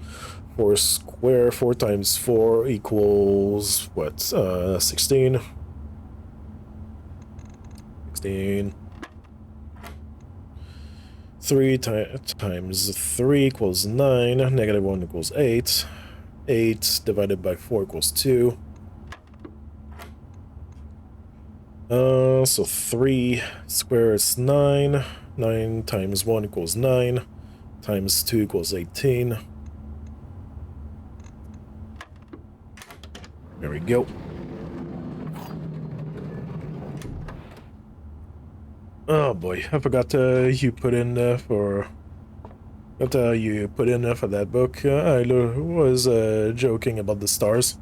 Speaker 1: 4 square, 4 times 4 equals, what, 16? 16. 3 times 3 equals 9, negative 1 equals 8. 8 divided by 4 equals 2. So 3 square is 9. 9 times 1 equals 9. Times 2 equals 18. There we go. Oh boy, I forgot you put in for... What you put in for that book. I was joking about the stars.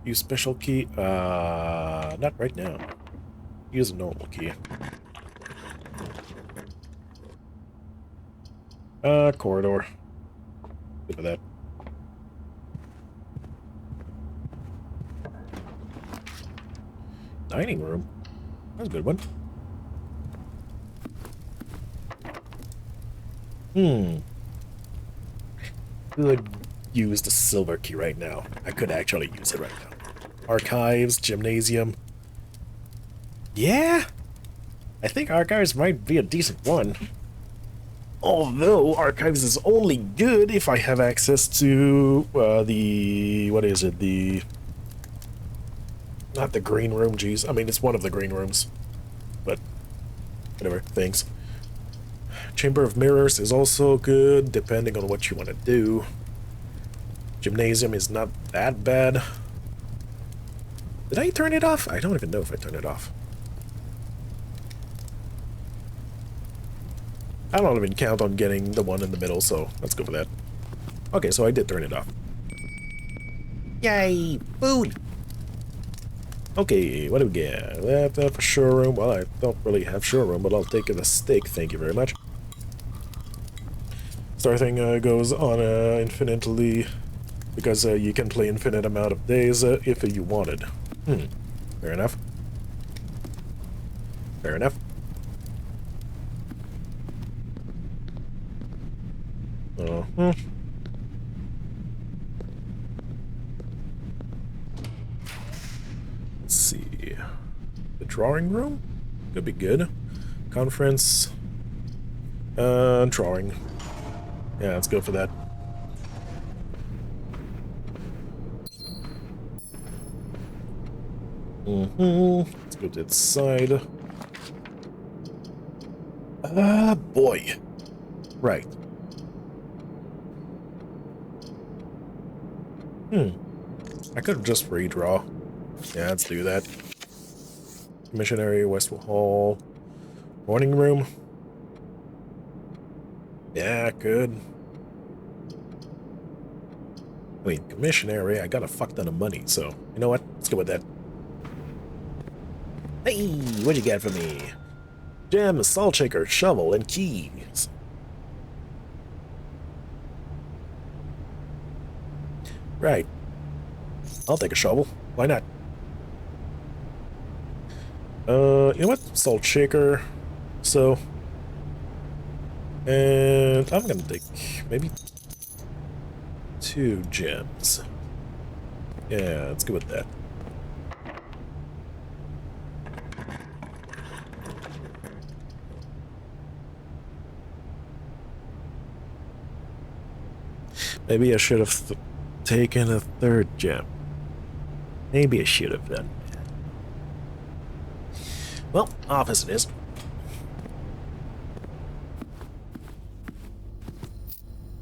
Speaker 1: Use special key. Not right now. Use a normal key. Corridor. Good for that. Dining room. That's a good one. Could use the silver key right now. I could actually use it right now. Archives, gymnasium. Yeah? I think archives might be a decent one. Although archives is only good if I have access to the... What is it? The... Not the green room, geez. I mean, it's one of the green rooms. But, whatever, thanks. Chamber of Mirrors is also good, depending on what you want to do. Gymnasium is not that bad. Did I turn it off? I don't even know if I turned it off. I don't even count on getting the one in the middle, so let's go for that. Okay, so I did turn it off.
Speaker 3: Yay, food.
Speaker 1: Okay, what do we get? We have to have a showroom. Well, I don't really have showroom, but I'll take it a steak. Thank you very much. Star thing goes on infinitely because you can play infinite amount of days if you wanted. Fair enough. Fair enough. Uh-huh. Let's see. The drawing room? Could be good. Conference. Drawing. Yeah, let's go for that. Let's go to the side. Ah, boy. Right. I could just redraw. Yeah, let's do that. Missionary, Westwood Hall. Morning room. Yeah, good. I mean, commissionary, I got a fuck ton of money, so you know what? Let's go with that. Hey, what you got for me? Gem, salt shaker, shovel, and keys. Right. I'll take a shovel. Why not? You know what? Salt shaker. So. And I'm gonna take maybe 2 gems. Yeah, let's go with that. Maybe I should have taken a 3rd gem. Maybe I should have done that. Well, office it is.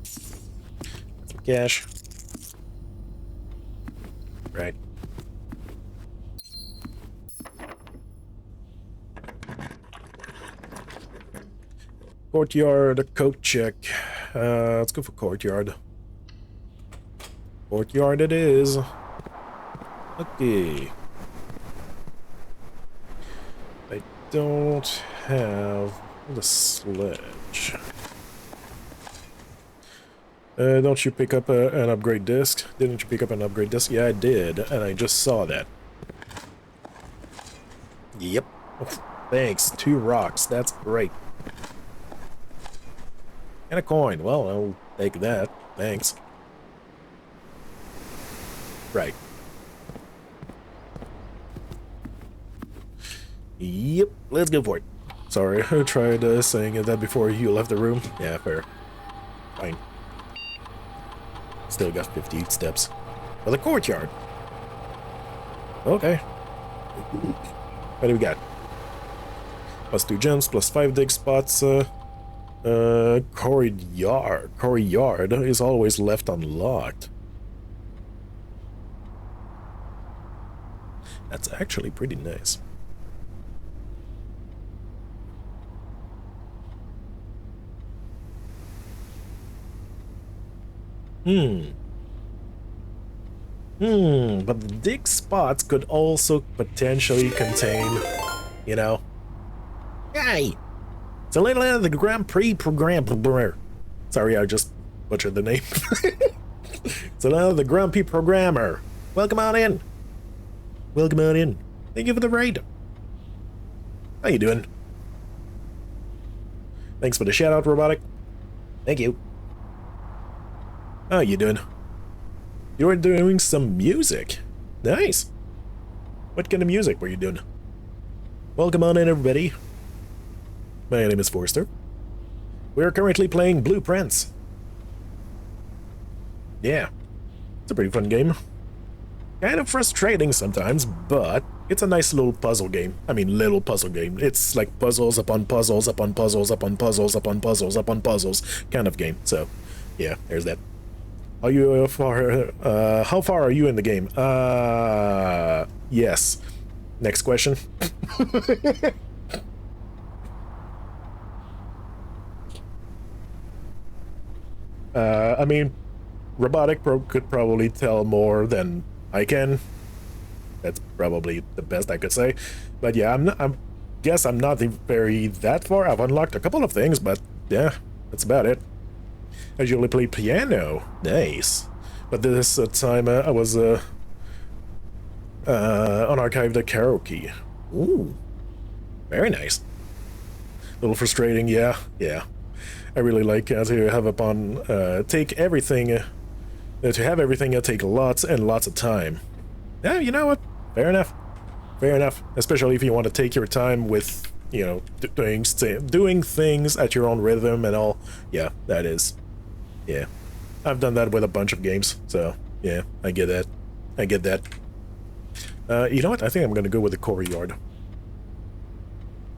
Speaker 1: Some cash. Right. Courtyard, coat check. Let's go for courtyard. Courtyard it is. Okay. I don't have the sledge. Don't you pick up an upgrade disc? Didn't you pick up an upgrade disc? Yeah, I did, and I just saw that. Yep. Thanks. 2 rocks. That's great. And a coin. Well, I'll take that. Thanks. Right. Yep, let's go for it. Sorry, I tried saying that before you left the room. Yeah, fair. Fine. Still got 58 steps. For the courtyard. Okay. What do we got? Plus 2 gems, plus 5 dig spots. Courtyard is always left unlocked. That's actually pretty nice. But the dig spots could also potentially contain, you know... Hey! It's a little out of the Grand Prix program. Sorry, I just butchered the name. It's a little of the Grand Prix programmer. Welcome on in. Welcome on in. Thank you for the raid. How you doing? Thanks for the shout out, Robotic. Thank you. How you doing? You were doing some music. Nice. What kind of music were you doing? Welcome on in, everybody. My name is Forster. We are currently playing Blueprints. Yeah. It's a pretty fun game. Kind of frustrating sometimes, but it's a nice little puzzle game. I mean, little puzzle game. It's like puzzles upon puzzles upon puzzles upon puzzles upon puzzles upon puzzles kind of game. So, yeah, there's that. Are you how far are you in the game? Yes. Next question. I mean, Robotic could probably tell more than I can. That's probably the best I could say. But yeah, guess I'm not very that far. I've unlocked a couple of things, but yeah, that's about it. I usually play piano. Nice. But this time I was unarchived a karaoke. Ooh, very nice. A little frustrating, yeah. I really like to have take everything, to have everything take lots and lots of time. Yeah, you know what? Fair enough. Fair enough. Especially if you want to take your time with, you know, doing things at your own rhythm and all. Yeah, that is. Yeah. I've done that with a bunch of games, so yeah, I get that. I get that. You know what? I think I'm gonna go with the courtyard.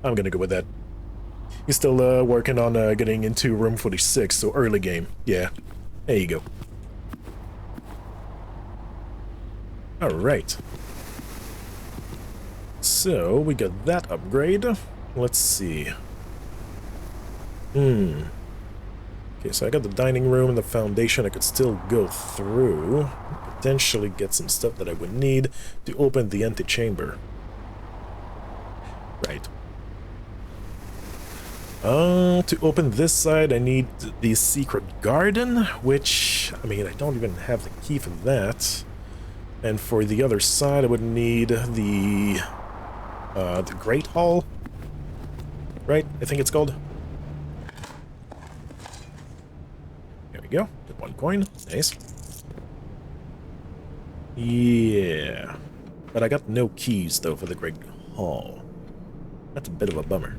Speaker 1: I'm gonna go with that. He's still working on getting into room 46, so early game. Yeah. There you go. Alright. So, we got that upgrade. Let's see. Okay, so I got the dining room and the foundation I could still go through. Potentially get some stuff that I would need to open the antechamber. Right. To open this side, I need the secret garden, which, I mean, I don't even have the key for that. And for the other side, I would need the Great Hall, right? I think it's called. There we go. Get 1 coin. Nice. Yeah. But I got no keys, though, for the Great Hall. That's a bit of a bummer.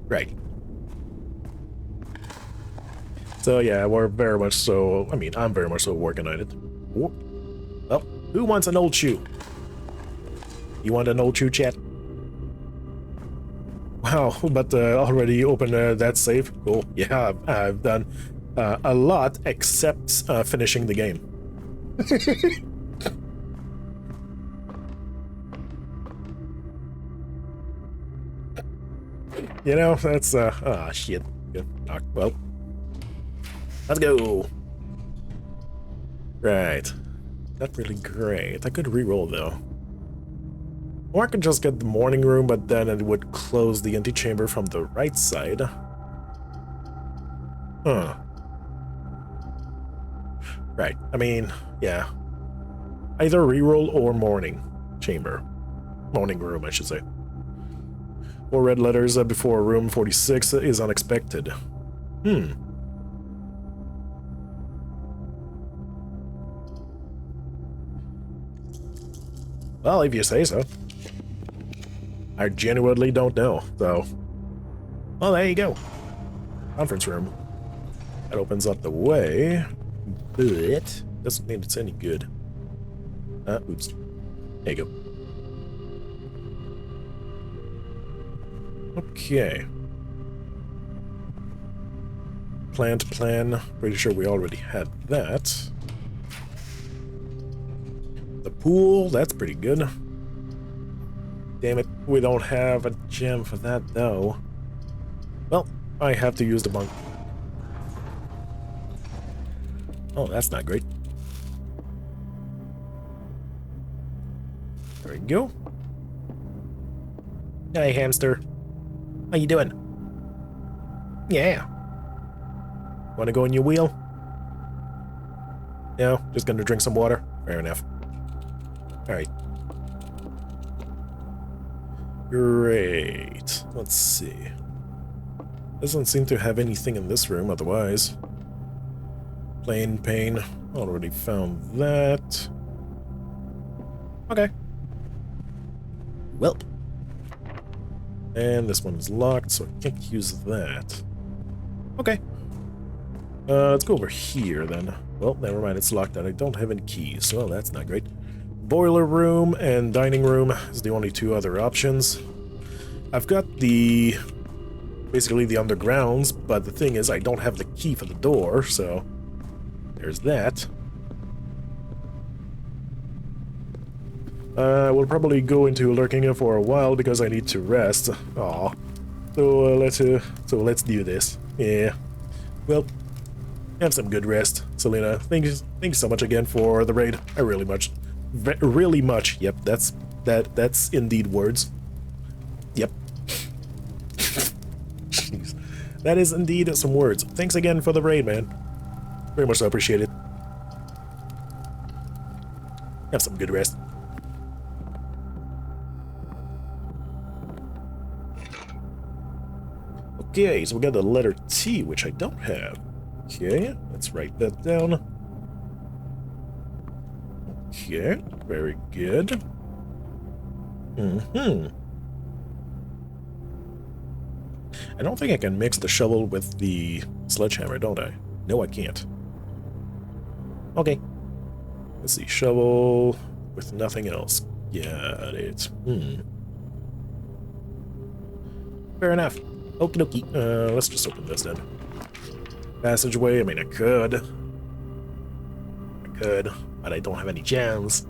Speaker 1: Right. So yeah, we're very much so, I mean, I'm very much so working on it. Oh, who wants an old shoe? You want an old shoe, chat? Wow, but already opened that save. Cool. Yeah, I've done a lot except finishing the game. You know, that's, shit. Good. Well, let's go. Right. Not really great. I could re-roll, though. Or I could just get the morning room, but then it would close the antechamber from the right side. Huh. Right. I mean, yeah. Either re-roll or morning chamber. Morning room, I should say. 4 red letters before room 46 is unexpected. Well, if you say so. I genuinely don't know, so... Well, there you go. Conference room. That opens up the way. But doesn't mean it's any good. Oops. There you go. Okay. Plant plan. Pretty sure we already had that. The pool, that's pretty good. Damn it, we don't have a gem for that though. Well, I have to use the bunk. Oh, that's not great. There we go. Hey, hamster. How you doing? Yeah. Wanna go in your wheel? No, just gonna drink some water. Fair enough. Alright. Great. Let's see. Doesn't seem to have anything in this room otherwise. Plain pane. Already found that. Okay. Welp. And this one is locked, so I can't use that. Okay. Let's go over here, then. Well, never mind, it's locked and I don't have any keys. Well, that's not great. Boiler room and dining room is the only 2 other options. I've got basically the undergrounds, but the thing is I don't have the key for the door, so there's that. We'll probably go into lurking for a while because I need to rest. Aw. So let's do this. Yeah. Well, Have some good rest, Selena. Thank you so much again for the raid. I really much. Yep, that's indeed words. Yep. Jeez. That is indeed some words. Thanks again for the raid, man. Very much so appreciated. Have some good rest. Okay, so we got the letter T, which I don't have. Okay, let's write that down. Okay, very good. I don't think I can mix the shovel with the sledgehammer, don't I? No, I can't. Okay. Let's see, shovel with nothing else. Got it. Fair enough. Okie dokie. Let's just open this then. Passageway, I mean, I could, but I don't have any gems.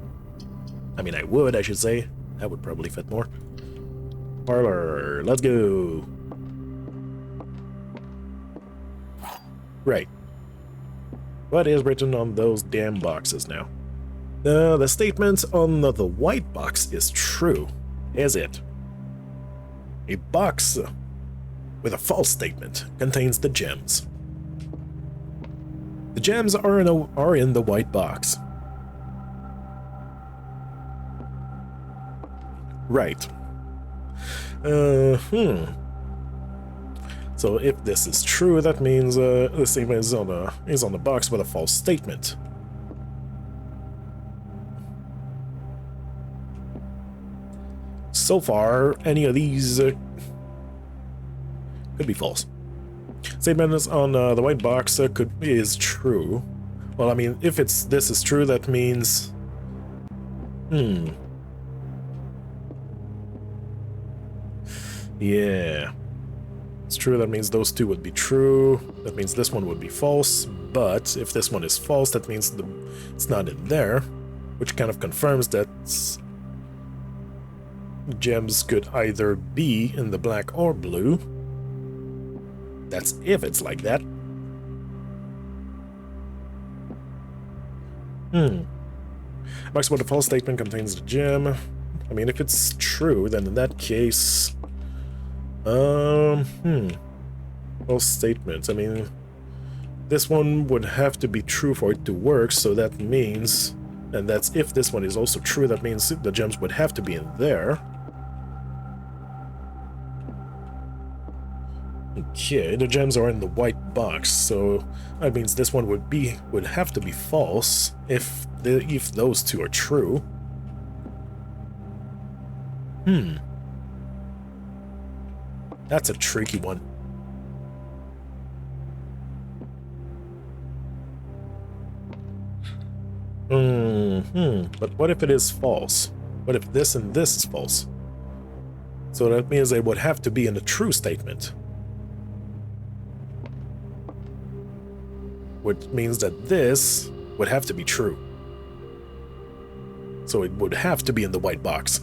Speaker 1: I mean, I would, I should say. That would probably fit more. Parlor, let's go. Right. What is written on those damn boxes now? The statement on the white box is true, is it? A box with a false statement contains the gems. The gems are in the white box. Right. So if this is true, that means the statement is on the box with a false statement. So far, any of these could be false. Statement is on the white box is true. Well, I mean, if this is true, that means yeah. It's true, that means those two would be true. That means this one would be false. But if this one is false, that means it's not in there, which kind of confirms that gems could either be in the black or blue. That's if it's like that. Box with a false statement contains the gem. I mean, if it's true, then in that case... False statement. I mean, this one would have to be true for it to work, so that means... And that's if this one is also true, that means the gems would have to be in there. Okay, the gems are in the white box, so that means this one would have to be false if those two are true. That's a tricky one. But what if it is false? What if this and this is false? So that means it would have to be in the true statement. Which means that this would have to be true. So it would have to be in the white box.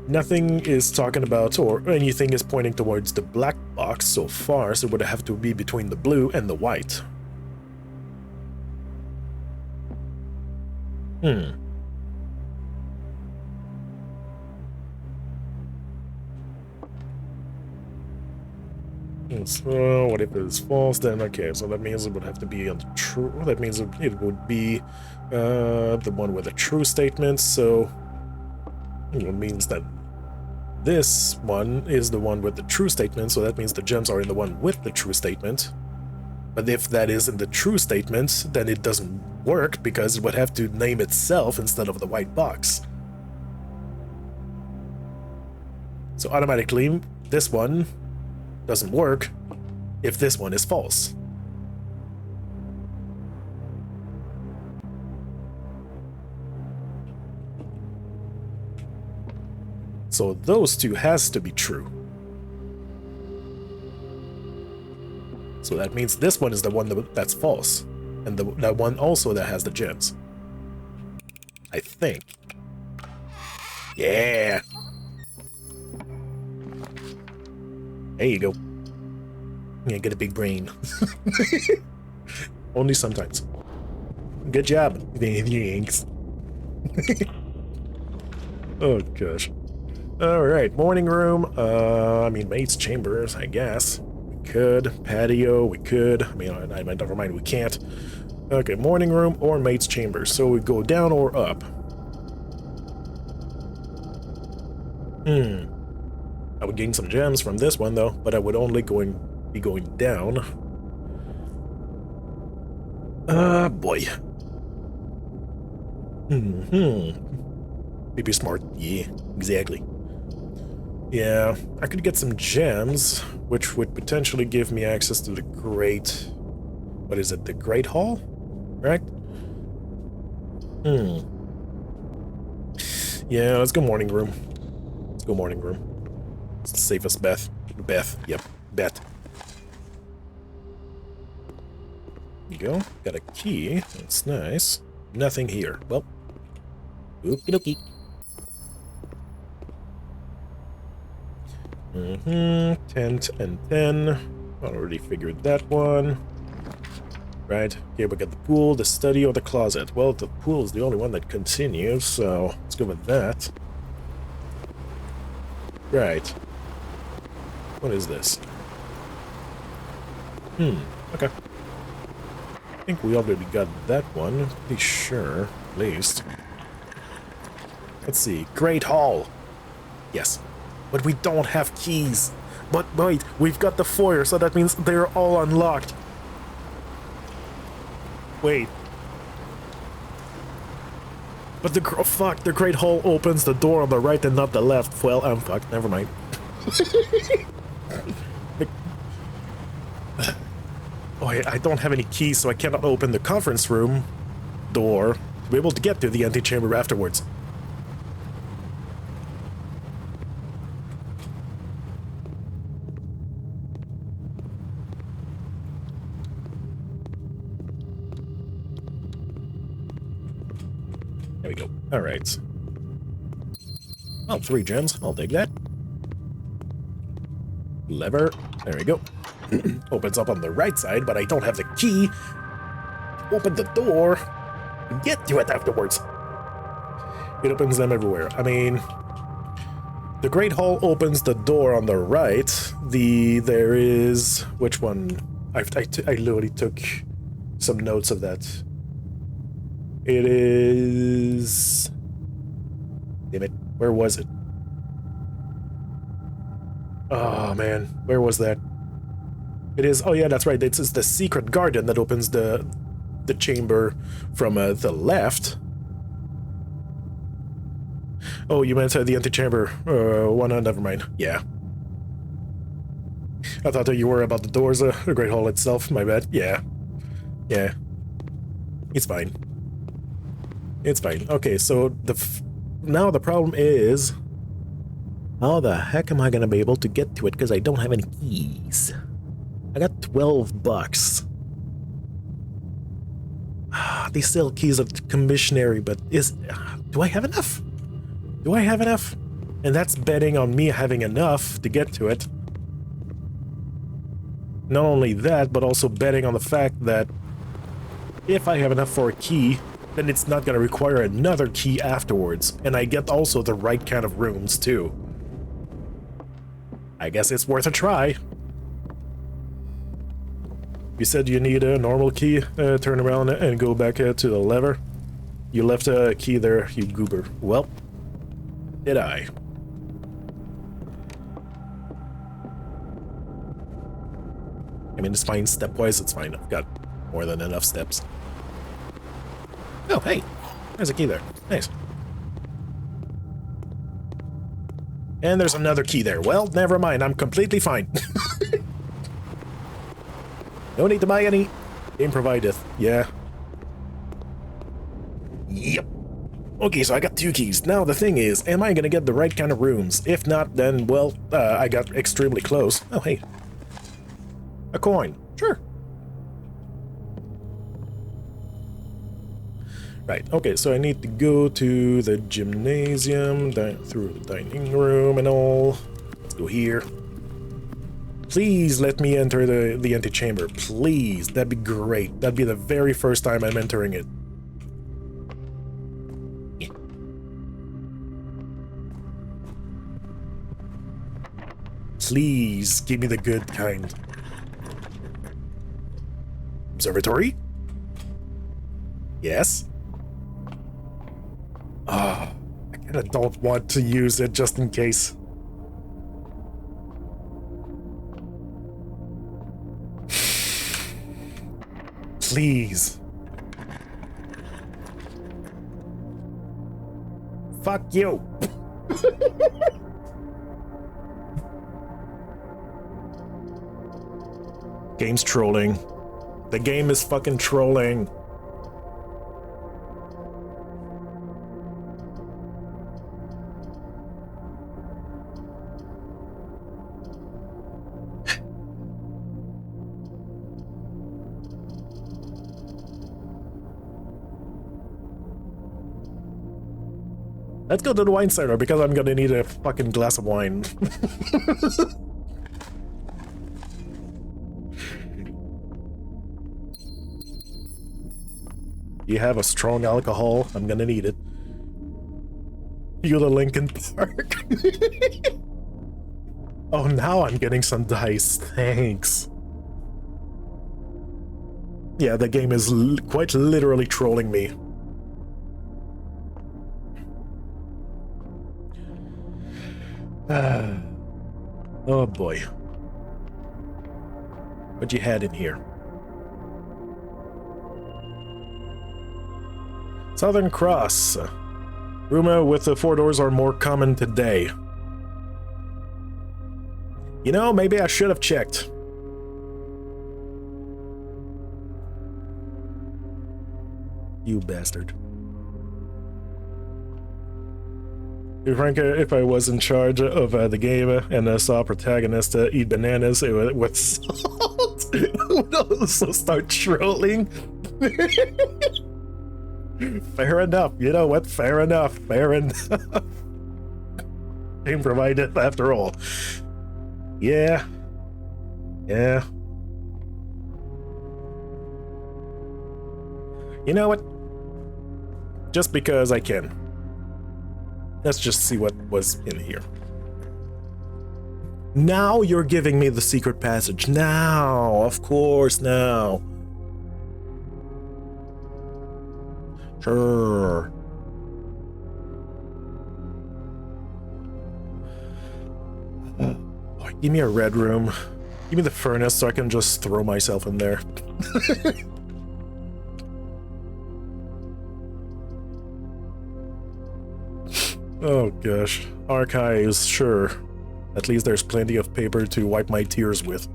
Speaker 1: Nothing is talking about, or anything is pointing towards the black box so far, so it would have to be between the blue and the white. So, what if it is false then? Okay, so that means it would have to be on the true. That means it would be the one with a true statement, so it means that this one is the one with the true statement, so that means the gems are in the one with the true statement. But if that isn't the true statement, then it doesn't work, because it would have to name itself instead of the white box. So automatically, this one doesn't work if this one is false. So those two has to be true. So that means this one is the one that's false, and that one also that has the gems. I think. Yeah. There you go. Yeah, get a big brain. Only sometimes. Good job. Thanks. Oh, gosh. Alright, morning room. I mean, maid's chambers, I guess. We could. Patio, we could. I mean, never mind, we can't. Okay, morning room or maid's chambers. So we go down or up. I would gain some gems from this one, though, but I would only be going down. Boy. Maybe smart. Yeah, exactly. Yeah, I could get some gems, which would potentially give me access to the Great... What is it? The Great Hall? Right? Yeah, let's go morning room. Let's go morning room. It's the safest bet. Yep, bet. There you go. Got a key. That's nice. Nothing here. Well, okie dokie. Tent and 10. Already figured that one. Right. Here we got the pool, the study, or the closet. Well, the pool is the only one that continues, so let's go with that. Right. What is this? Okay. I think we already got that one. Pretty sure, at least. Let's see. Great Hall. Yes. But we don't have keys. But wait, we've got the foyer, so that means they're all unlocked. Wait. But the Great Hall opens the door on the right and not the left. Well, I'm fucked. Never mind. Oh, I don't have any keys, so I cannot open the conference room door to be able to get to the antechamber afterwards. There we go. Alright. Oh, 3 gems. I'll take that. Lever. There we go. Opens up on the right side, but I don't have the key. Open the door. Get to it afterwards. It opens them everywhere. I mean, the Great Hall opens the door on the right. There is... Which one? I literally took some notes of that. It is... Damn it. Where was it? Oh, man. Where was that? It is... Oh, yeah, that's right. It's the secret garden that opens the chamber from the left. Oh, you meant the antechamber. Never mind. Yeah. I thought that you were about the doors, the Great Hall itself. My bad. Yeah. Yeah. It's fine. It's fine. Okay, so now the problem is... How the heck am I gonna be able to get to it because I don't have any keys? I got $12. They sell keys of commissionary, but do I have enough? Do I have enough? And that's betting on me having enough to get to it. Not only that, but also betting on the fact that if I have enough for a key, then it's not going to require another key afterwards, and I get also the right kind of rooms too. I guess it's worth a try. You said you need a normal key. Turn around and go back to the lever. You left a key there, you goober. Well, did I? I mean, it's fine stepwise, it's fine. I've got more than enough steps. Oh, hey, there's a key there. Nice. And there's another key there. Well, never mind. I'm completely fine. No need to buy any. Game provideth. Yeah. Yep. Okay, so I got 2 keys. Now the thing is, am I gonna get the right kind of rooms? If not, then, well, I got extremely close. Oh, hey. A coin. Sure. Right, okay, so I need to go to the gymnasium, through the dining room and all. Let's go here. Please let me enter the antechamber. Please. That'd be great. That'd be the very first time I'm entering it. Yeah. Please give me the good kind. Observatory? Yes. Ah, I kinda don't want to use it just in case. Please. Fuck you. Game's trolling. The game is fucking trolling. Let's go to the wine cellar because I'm gonna need a fucking glass of wine. You have a strong alcohol. I'm gonna need it. You the Lincoln Park. Oh, now I'm getting some dice. Thanks. Yeah, the game is quite literally trolling me. Oh boy. What you had in here? Southern Cross. Rumor with the 4 doors are more common today. You know, maybe I should have checked. You bastard. Frank, if I was in charge of the game and saw a protagonist eat bananas with salt, I would also start trolling. Fair enough. You know what? Fair enough. Fair enough. Game provided after all. Yeah. Yeah. You know what? Just because I can. Let's just see what was in here. Now you're giving me the secret passage. Now, of course, now. Sure. Oh, give me a red room. Give me the furnace so I can just throw myself in there. Oh gosh. Archives, sure. At least there's plenty of paper to wipe my tears with.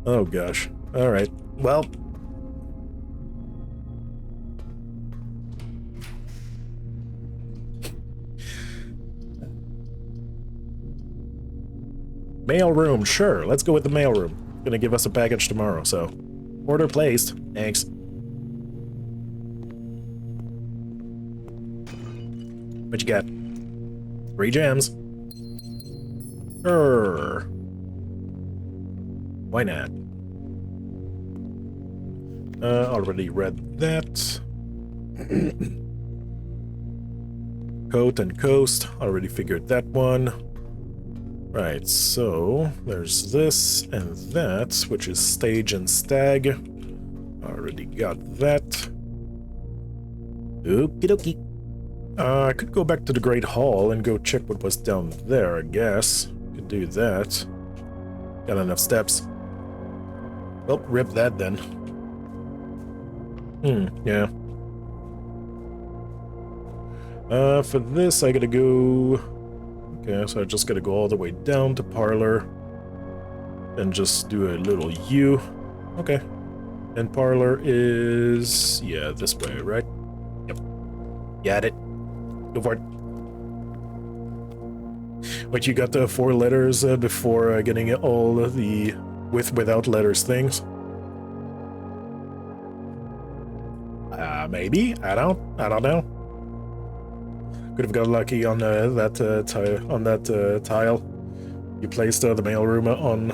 Speaker 1: Oh gosh. Alright. Well. Mail room, sure. Let's go with the mail room. Gonna give us a package tomorrow, so. Order placed. Thanks. What you got? 3 gems. Sure. Why not? Already read that. Coat and Coast. Already figured that one. Right, so there's this and that, which is Stage and Stag. Already got that. Okie dokie. I could go back to the Great Hall and go check what was down there, I guess. Could do that. Got enough steps. Well, rip that then. Yeah. For this, I gotta go... Okay, so I just gotta go all the way down to Parlor. And just do a little U. Okay. And Parlor is... yeah, this way, right? Yep. Got it. Go for it. Wait, you got the 4 letters before getting all the without letters things? Maybe. I don't know. Could have got lucky on that tile. You placed the mailroom on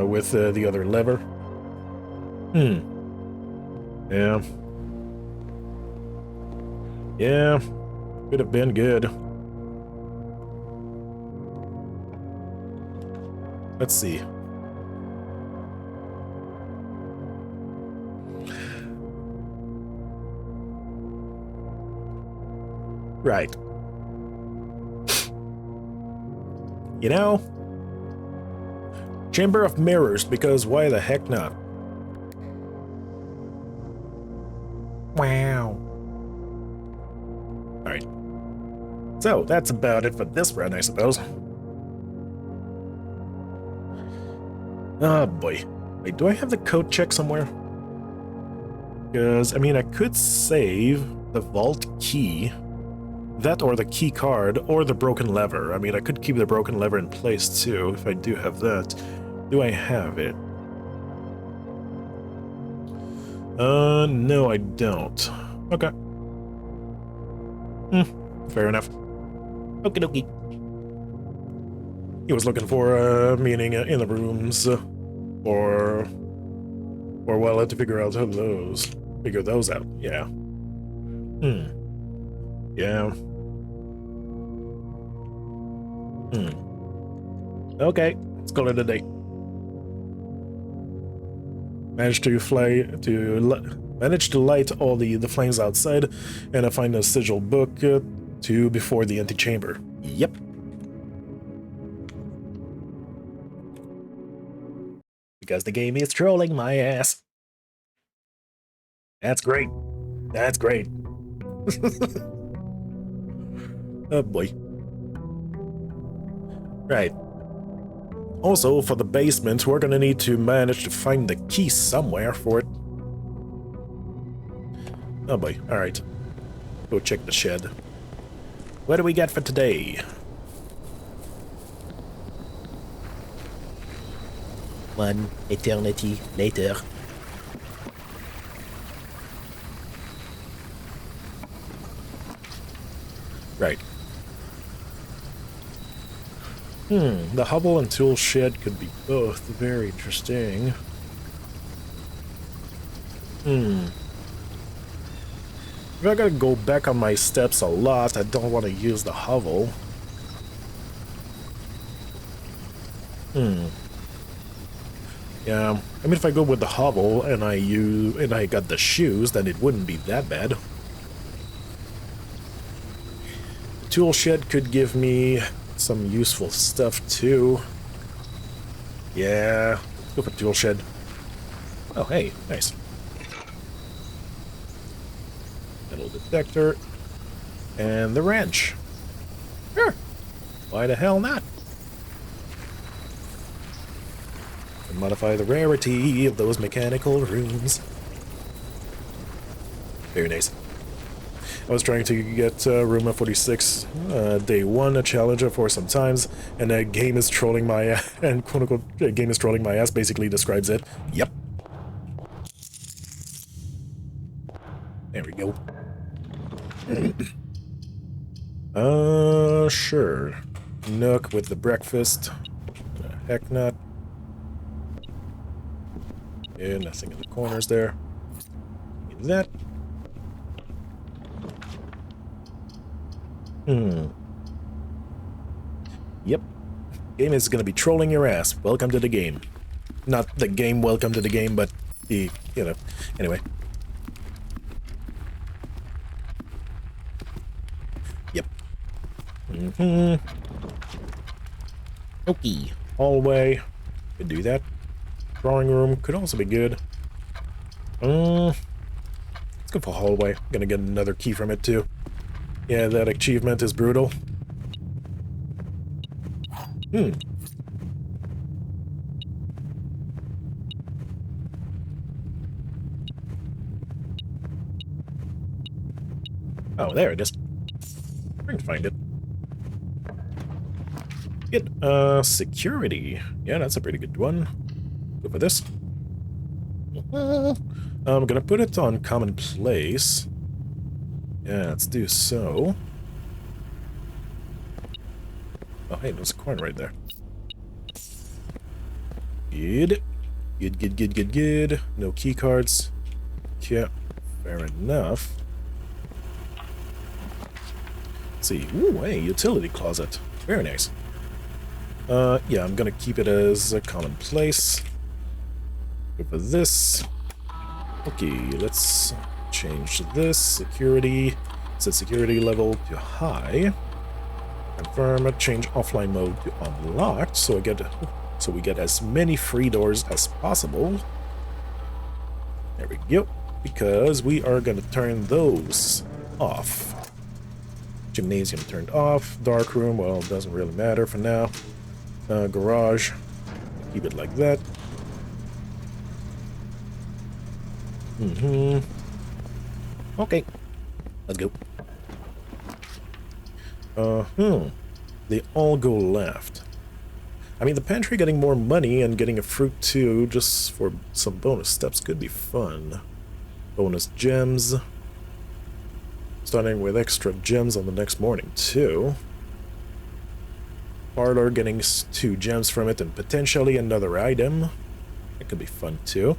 Speaker 1: with the other lever. Yeah. Yeah. Could have been good. Let's see. Right. You know, Chamber of Mirrors, because why the heck not? Wow. Alright. So, that's about it for this run, I suppose. Oh boy. Wait, do I have the code check somewhere? Because, I mean, I could save the vault key. That or the key card or the broken lever. I mean, I could keep the broken lever in place too if I do have that. Do I have it? No, I don't. Okay. Fair enough. Okie dokie. He was looking for meaning in the rooms, or well, I had to figure out figure those out. Yeah. Yeah. Okay, let's call it a day. Managed to light all the flames outside, and I find a sigil book to before the empty chamber. Yep. Because the game is trolling my ass. That's great. That's great. Oh boy. Right. Also, for the basement, we're gonna need to manage to find the key somewhere for it. Oh boy, alright. Go check the shed. What do we get for today?
Speaker 3: One eternity later.
Speaker 1: Right. The hovel and tool shed could be both. Very interesting. If I gotta go back on my steps a lot, I don't want to use the hovel. Yeah, I mean, if I go with the hovel and I got the shoes, then it wouldn't be that bad. The tool shed could give me some useful stuff too. Yeah, go for tool shed. Oh, hey, nice. Metal detector and the wrench. Sure. Why the hell not? And modify the rarity of those mechanical rooms. Very nice. I was trying to get Room 46 day 1 a challenge for some times, and that game is trolling my and quote unquote game is trolling my ass basically describes it. Yep. There we go. Sure. Nook with the breakfast. Heck not. Yeah, nothing in the corners there. Need that. Yep. Game is gonna be trolling your ass. Welcome to the game. Not the game, welcome to the game, but the, you know. Anyway. Yep. Okay. Hallway. Could do that. Drawing room could also be good. Let's go for hallway. Gonna get another key from it too. Yeah, that achievement is brutal. Oh, there it is. Trying to find it. Get security. Yeah, that's a pretty good one. Go for this. I'm gonna put it on commonplace. Yeah, let's do so. Oh, hey, there's a coin right there. Good. Good. No key cards. Yeah, fair enough. Let's see. Ooh, hey, utility closet. Very nice. Yeah, I'm gonna keep it as a commonplace. Go for this. Okay, let's change this. Security. Set security level to high. Confirm. Change offline mode to unlocked. So we get as many free doors as possible. There we go. Because we are gonna turn those off. Gymnasium turned off. Dark room, well, it doesn't really matter for now. Garage. Keep it like that. Okay. Let's go. They all go left. I mean, the pantry getting more money and getting a fruit too, just for some bonus steps, could be fun. Bonus gems. Starting with extra gems on the next morning too. Parlor getting 2 gems from it and potentially another item. That could be fun too.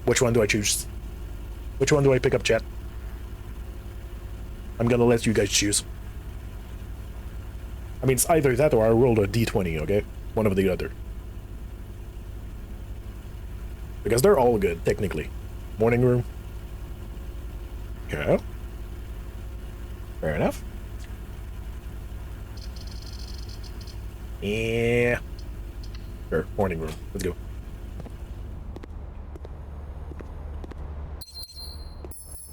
Speaker 1: Which one do I choose? Which one do I pick up, chat? I'm gonna let you guys choose. I mean, it's either that or I rolled a d20, okay? One of the other. Because they're all good, technically. Morning room. Yeah. Fair enough. Yeah. Sure, morning room. Let's go.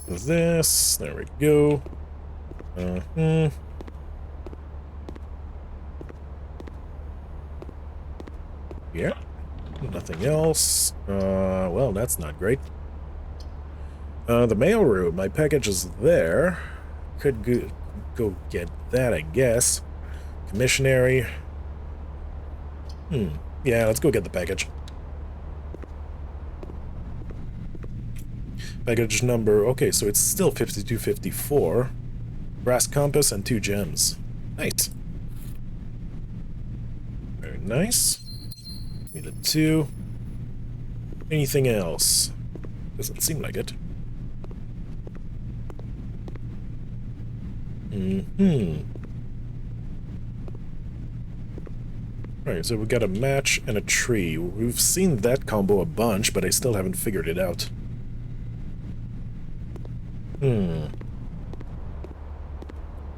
Speaker 1: This. There we go. Yeah. Nothing else. Well, that's not great. The mail room. My package is there. Could go get that, I guess. Commissionary. Yeah, let's go get the package. Package number. Okay, so it's still 5254. Brass compass and 2 gems. Nice. Very nice. Give me the 2. Anything else? Doesn't seem like it. Alright, so we got a match and a tree. We've seen that combo a bunch, but I still haven't figured it out.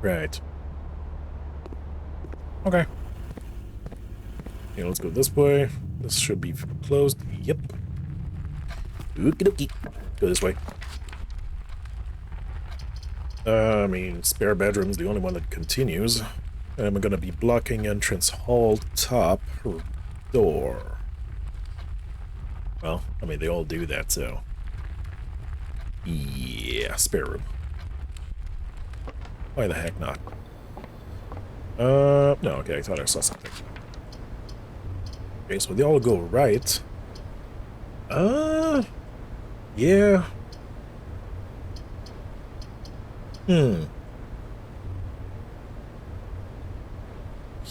Speaker 1: Right. Okay. Yeah, let's go this way. This should be closed. Yep. Okie dokie. Go this way. I mean, spare bedroom's the only one that continues. I'm gonna be blocking entrance hall top door. Well, I mean, they all do that, so... Yeah, spare room. Why the heck not? No, okay, I thought I saw something. Okay, so they all go right. Yeah.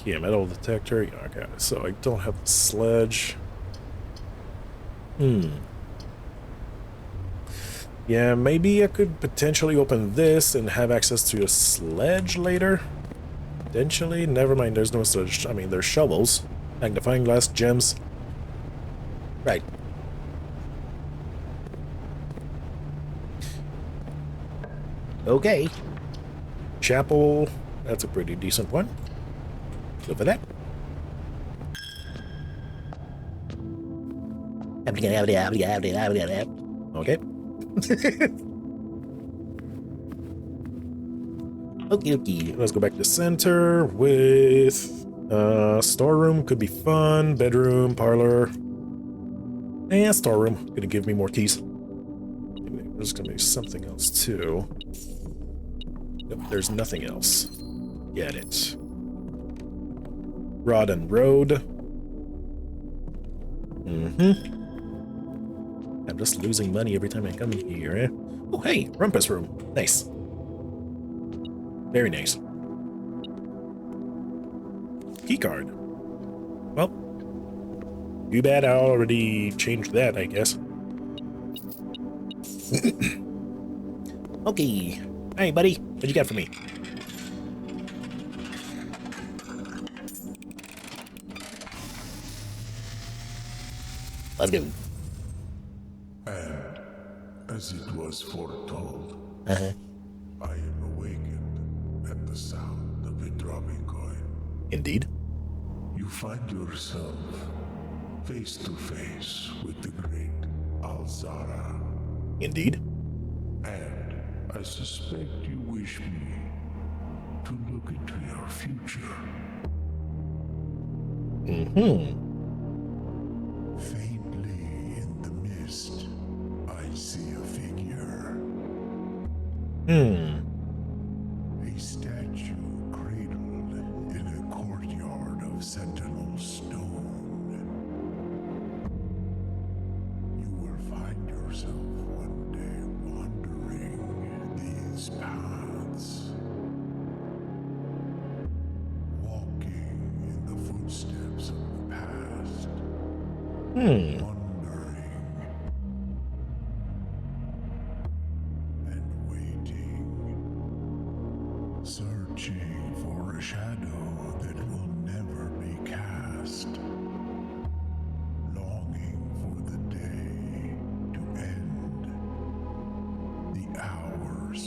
Speaker 1: Yeah, metal detector. Yeah, okay, so I don't have the sledge. Yeah, maybe I could potentially open this and have access to a sledge later. Potentially. Never mind, there's no sledge. I mean, there's shovels. Magnifying glass, gems. Right.
Speaker 3: Okay.
Speaker 1: Chapel. That's a pretty decent one. Go for that. Okay.
Speaker 3: Okay.
Speaker 1: Let's go back to center with storeroom. Could be fun. Bedroom, parlor. Yeah, storeroom. Gonna give me more keys. There's gonna be something else too. Nope, there's nothing else. Get it. Rod and road. I'm just losing money every time I come in here, eh? Oh, hey, rumpus room. Nice. Very nice. keycard. Well, too bad I already changed that, I guess.
Speaker 3: Okay. Hey, buddy. What you got for me? Let's go.
Speaker 2: And as it was foretold,
Speaker 3: Uh-huh.
Speaker 2: I am awakened at the sound of a dropping coin.
Speaker 1: Indeed.
Speaker 2: You find yourself face to face with the great Alzara.
Speaker 1: Indeed.
Speaker 2: And I suspect you wish me to look into your future.
Speaker 1: Mm-hmm.
Speaker 2: Faintly in the mist, I see a figure. A statue cradled in a courtyard of sentinel stone. You will find yourself one day wandering these paths, walking in the footsteps of the past, wondering and waiting, searching for a shadow that will never be cast, longing for the day to end, the hours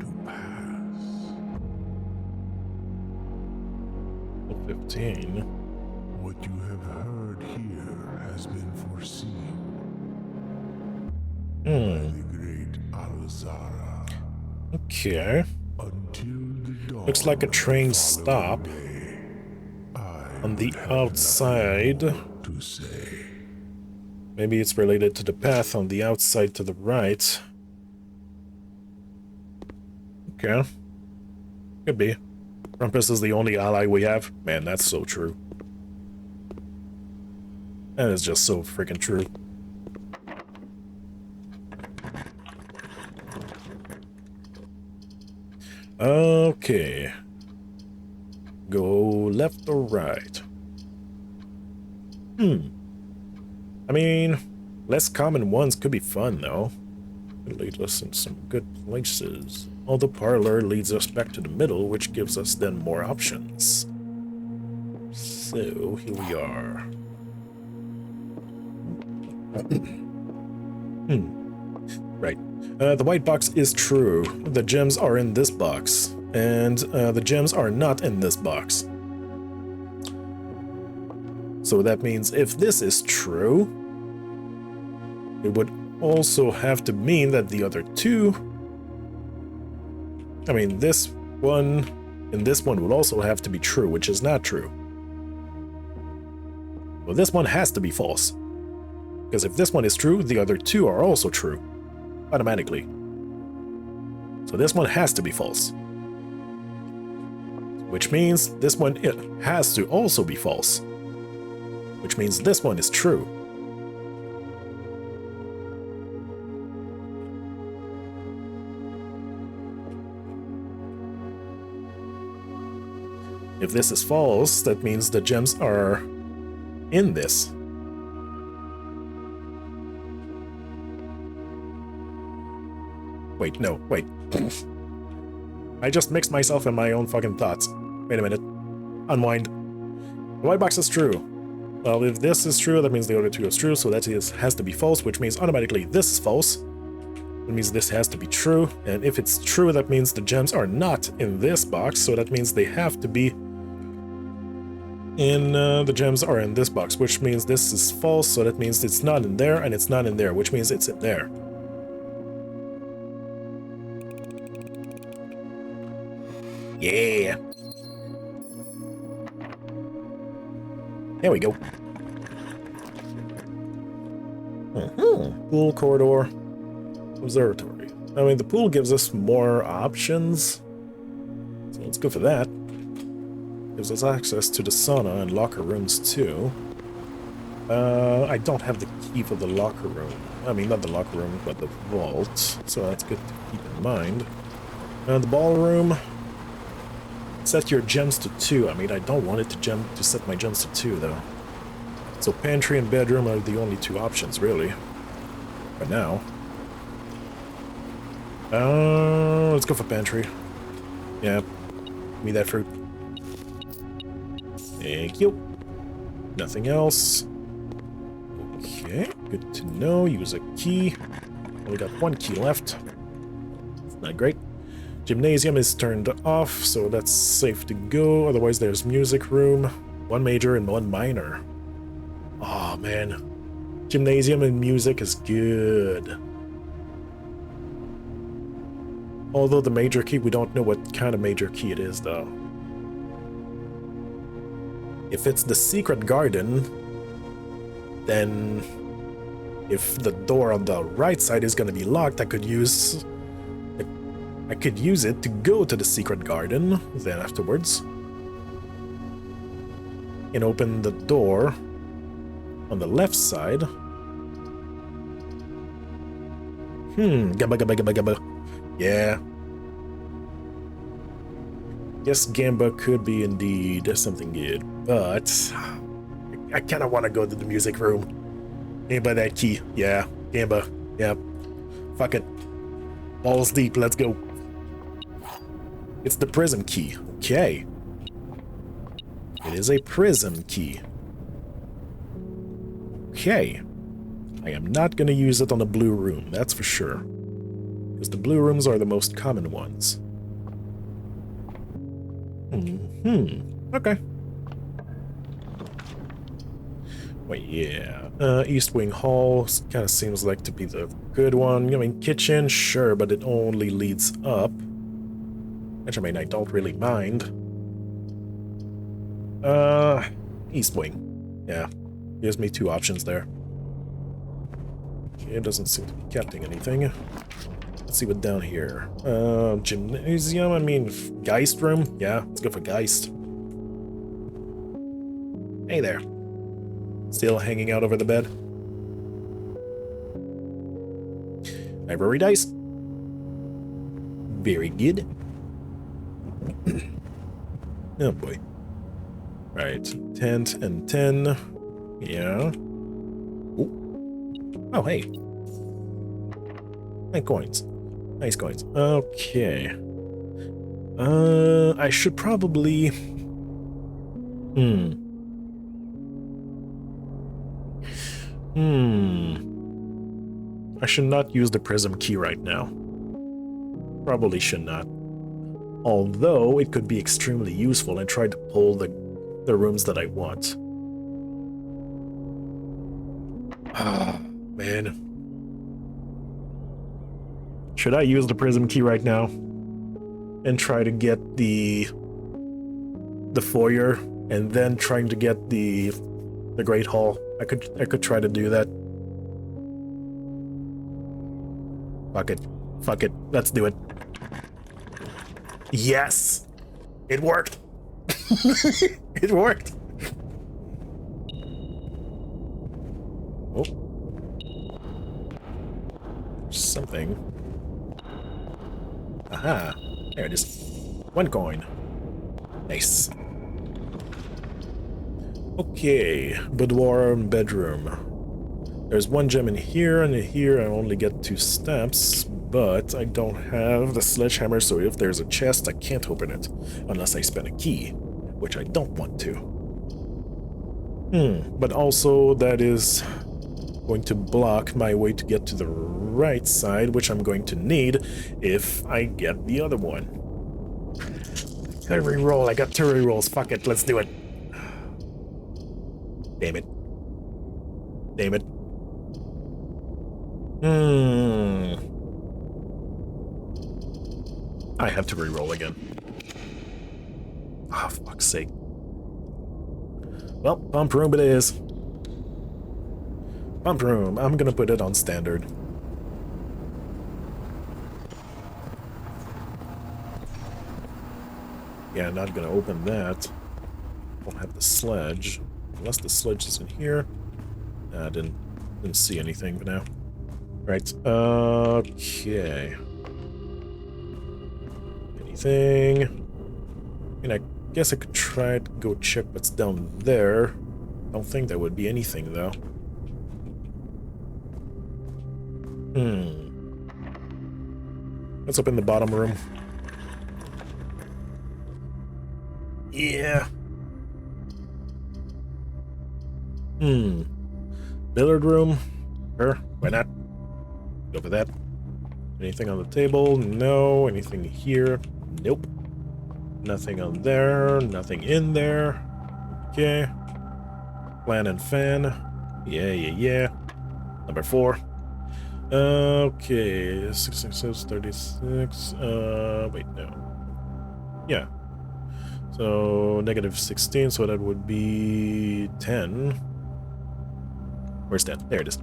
Speaker 2: to pass.
Speaker 1: 15.
Speaker 2: What you have heard here has been foreseen by the great Alzara.
Speaker 1: Okay.
Speaker 2: Until the dawn
Speaker 1: Looks like a
Speaker 2: of
Speaker 1: train
Speaker 2: the
Speaker 1: stop
Speaker 2: following day, I
Speaker 1: on the
Speaker 2: would have
Speaker 1: outside.
Speaker 2: nothing more to say.
Speaker 1: Maybe it's related to the path on the outside to the right. Okay. Could be. Rumpus is the only ally we have. Man, that's so true. That is just so freaking true. Okay. Go left or right? I mean, less common ones could be fun, though. Could lead us in some good places. All the parlor leads us back to the middle, which gives us then more options. So, here we are. Right. The white box is true. The gems are in this box. And the gems are not in this box. So that means if this is true, it would also have to mean that the other two... I mean, this one and this one would also have to be true, which is not true. Well, this one has to be false. Because if this one is true, the other two are also true. Automatically. So this one has to be false. Which means this one has to also be false. Which means this one is true. If this is false, that means the gems are in this. Wait, no, wait. I just mixed myself in my own fucking thoughts. Wait a minute. Unwind. The white box is true. Well, if this is true, that means the other two is true, so that has to be false, which means automatically this is false. That means this has to be true, and if it's true, that means the gems are not in this box, so that means they have to be in the gems are in this box, which means this is false, so that means it's not in there, and it's not in there, which means it's in there. Yeah. There we go. Pool corridor. Observatory. I mean, the pool gives us more options. So let's go for that. Gives us access to the sauna and locker rooms too. I don't have the key for the locker room. I mean, not the locker room, but the vault. So that's good to keep in mind. The ballroom. Set your gems to 2. I mean, I don't want it to set my gems to 2, though. So pantry and bedroom are the only 2 options, really. For now. Let's go for pantry. Yeah. Give me that fruit. Thank you. Nothing else. Okay, good to know. Use a key. Only got 1 key left. Not great. Gymnasium is turned off, so that's safe to go. Otherwise, there's music room. 1 major and 1 minor. Oh, man. Gymnasium and music is good. Although the major key, we don't know what kind of major key it is, though. If it's the secret garden, then if the door on the right side is going to be locked, I could use it to go to the secret garden, then afterwards. And open the door on the left side. Gabba gabba gabba gabba. Yeah. Yes, Gamba could be indeed something good, but I kind of want to go to the music room. Anybody that key? Yeah, Gamba. Yeah. Fuck it. Balls deep, let's go. It's the prism key. Okay. It is a prism key. Okay. I am not going to use it on the blue room, that's for sure. Because the blue rooms are the most common ones. Okay. Wait, yeah. East Wing Hall kind of seems like to be the good one. I mean, kitchen, sure, but it only leads up. Which, I mean, I don't really mind. East Wing. Yeah. Gives me 2 options there. Okay, it doesn't seem to be capturing anything. Let's see what down here. Gymnasium, I mean, Geist room? Yeah, let's go for Geist. Hey there. Still hanging out over the bed. Library dice. Very good. Oh boy. Right, tent and 10. Yeah. Ooh. Oh, hey. Nice coins. Nice coins. Okay. I should probably... I should not use the prism key right now. Probably should not. Although it could be extremely useful and try to pull the rooms that I want. Ah, man. Should I use the prism key right now and try to get the foyer and then trying to get the Great Hall? I could try to do that. Fuck it. Fuck it. Let's do it. Yes! It worked! It worked! Oh. Something. Aha. There it is. 1 coin. Nice. Okay. Boudoir and bedroom. There's 1 gem in here, and in here I only get 2 stamps, but I don't have the sledgehammer, so if there's a chest, I can't open it, unless I spend a key, which I don't want to. But also that is going to block my way to get to the right side, which I'm going to need if I get the other one. Gotta reroll, I got 2 rerolls, fuck it, let's do it. Damn it. Damn it. I have to reroll again. Ah, oh, fuck's sake. Well, pump room it is. Pump room. I'm gonna put it on standard. Yeah, not gonna open that. Don't have the sledge. Unless the sledge is in here. I didn't see anything for now. Right, okay. Anything? mean, I guess I could try to go check what's down there. Don't think there would be anything, though. What's up in the bottom room? Yeah. Billiard room? Sure, why not? Go for that. Anything on the table? No. Anything here? Nope. Nothing on there. Nothing in there. Okay. Plan and fan. Yeah. Number 4. Okay. 666, 36. Wait, no. Yeah. So, negative 16, so that would be 10. Where's that? There it is.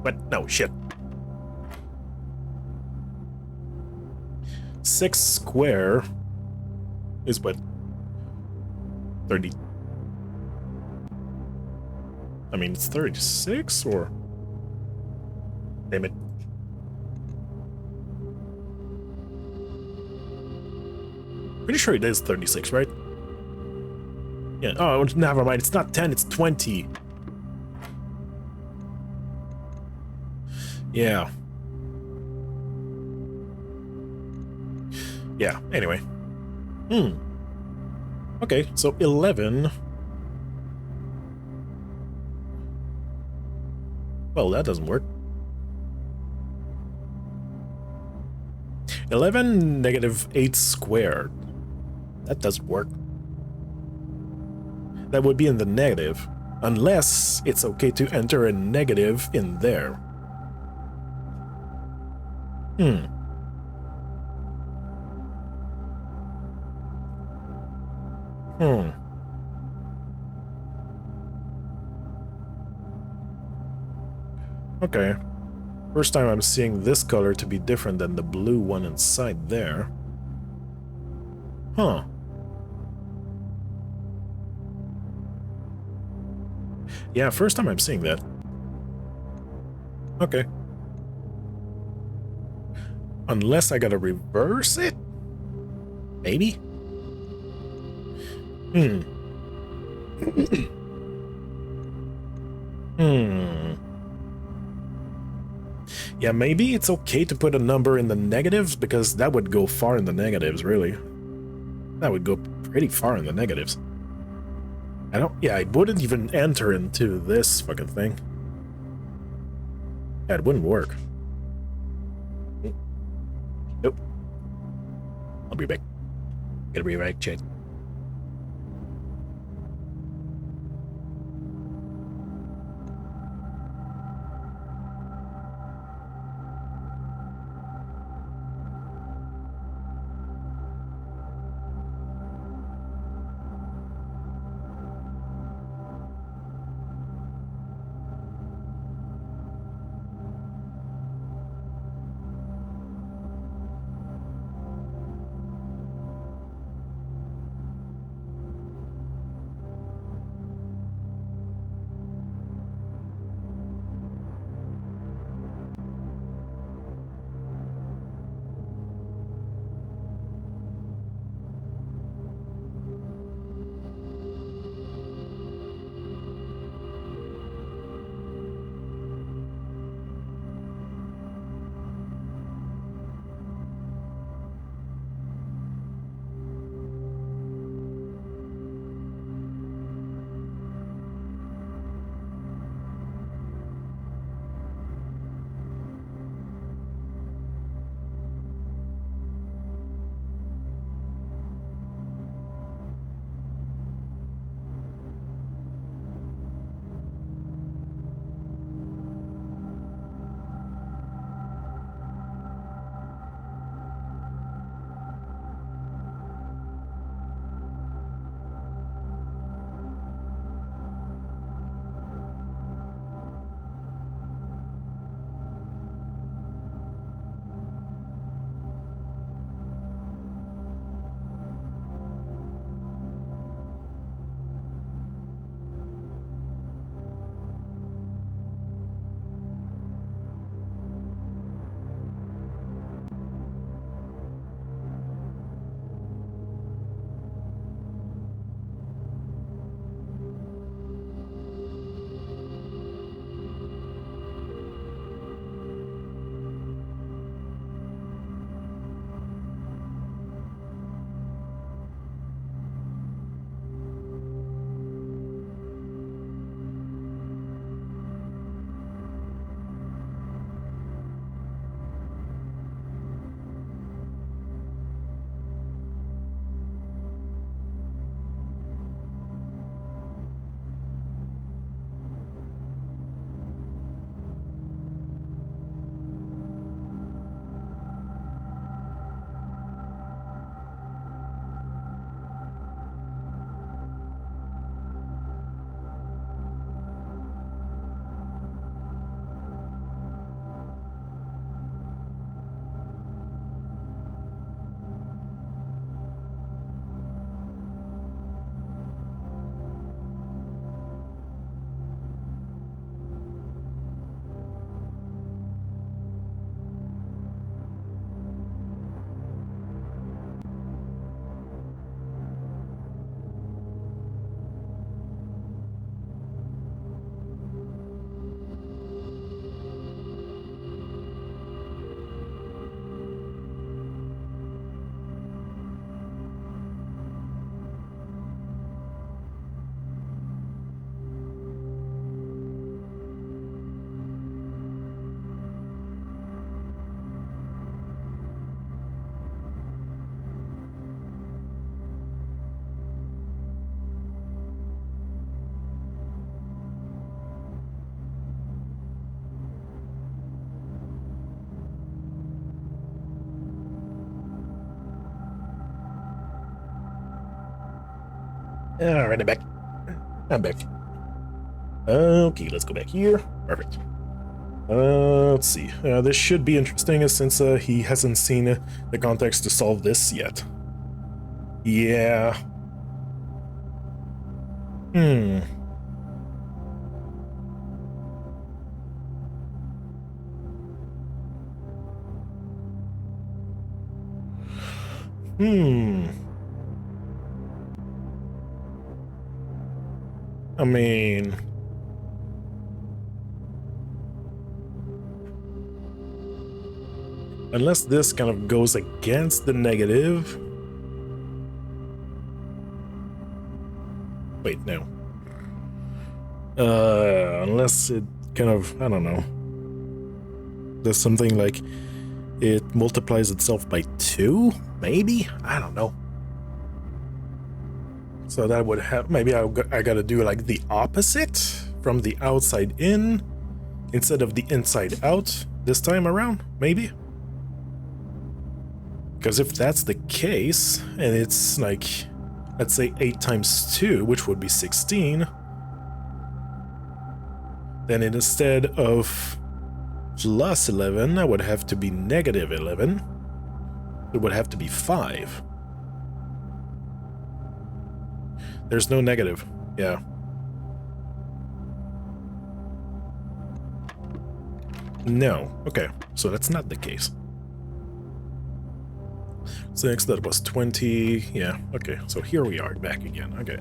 Speaker 1: What? No, shit. 6 square is what? 30. I mean, it's 36 or? Damn it. Pretty sure it is 36, right? Yeah. Oh, never mind. It's not 10, it's 20. Yeah. Yeah, anyway. Okay, so 11. Well, that doesn't work. 11 negative 8 squared. That doesn't work. That would be in the negative. Unless it's okay to enter a negative in there. Okay. First time I'm seeing this color to be different than the blue one inside there. Huh. Yeah, first time I'm seeing that. Okay. Unless I gotta reverse it? Maybe? Yeah, maybe it's okay to put a number in the negatives, because that would go far in the negatives, really. That would go pretty far in the negatives. Yeah, I wouldn't even enter into this fucking thing. Yeah, it wouldn't work. Nope. I'll be back. Gotta be back, chat. Alright, I'm back. I'm back. Okay, let's go back here. Perfect. Let's see. This should be interesting since he hasn't seen the context to solve this yet. Yeah. Hmm. I mean... unless this kind of goes against the negative... Wait, no. Unless it kind of, I don't know, does something like it multiplies itself by 2, maybe? I don't know. So that would have, maybe I gotta do like the opposite from the outside in instead of the inside out this time around, maybe? Because if that's the case, and it's like, let's say 8 times 2, which would be 16, then instead of plus 11, that would have to be negative 11. It would have to be 5. There's no negative. Yeah. No. Okay. So that's not the case. 6, that was 20. Yeah. Okay. So here we are back again. Okay.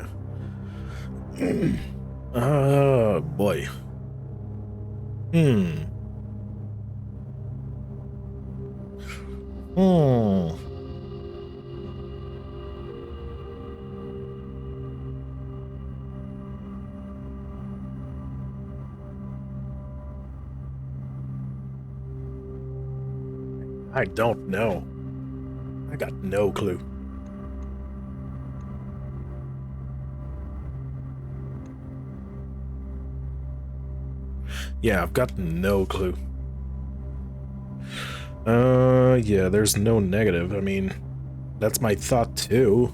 Speaker 1: Oh, boy. I don't know. I got no clue. Yeah, I've got no clue. Yeah, there's no negative. I mean, that's my thought too.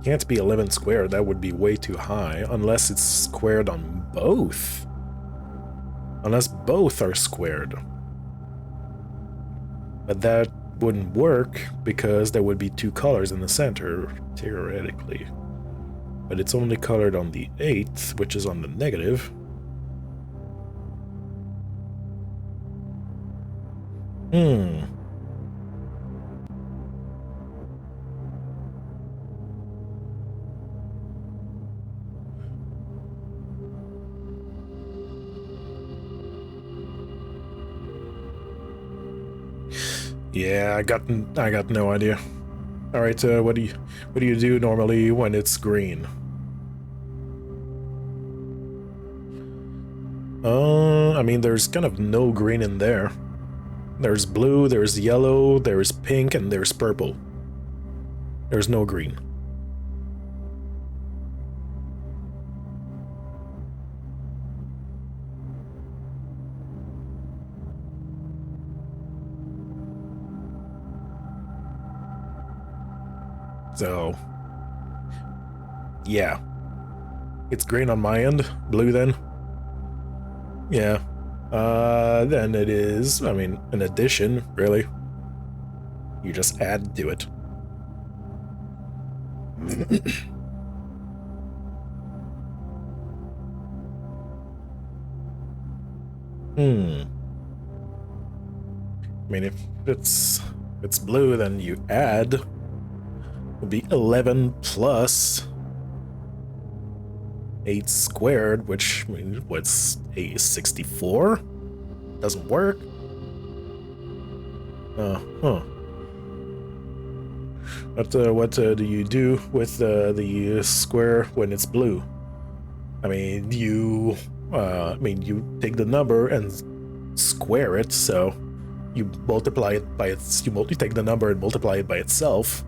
Speaker 1: Can't be 11 squared, that would be way too high, unless it's squared on both. Unless both are squared. But that wouldn't work, because there would be 2 colors in the center, theoretically. But it's only colored on the 8th, which is on the negative. Yeah, I got no idea. All right, what do you do normally when it's green? I mean, there's kind of no green in there. There's blue, there's yellow, there's pink, and there's purple. There's no green. So, yeah. It's green on my end. Blue then? Yeah. Then it is, I mean, an addition, really. You just add to it. I mean, if it's blue, then you add. Would be 11 plus 8 squared, which, I mean, what's a 64? Doesn't work. What do you do with the square when it's blue? I mean, you take the number and square it, so you multiply it by its. You take the number and multiply it by itself.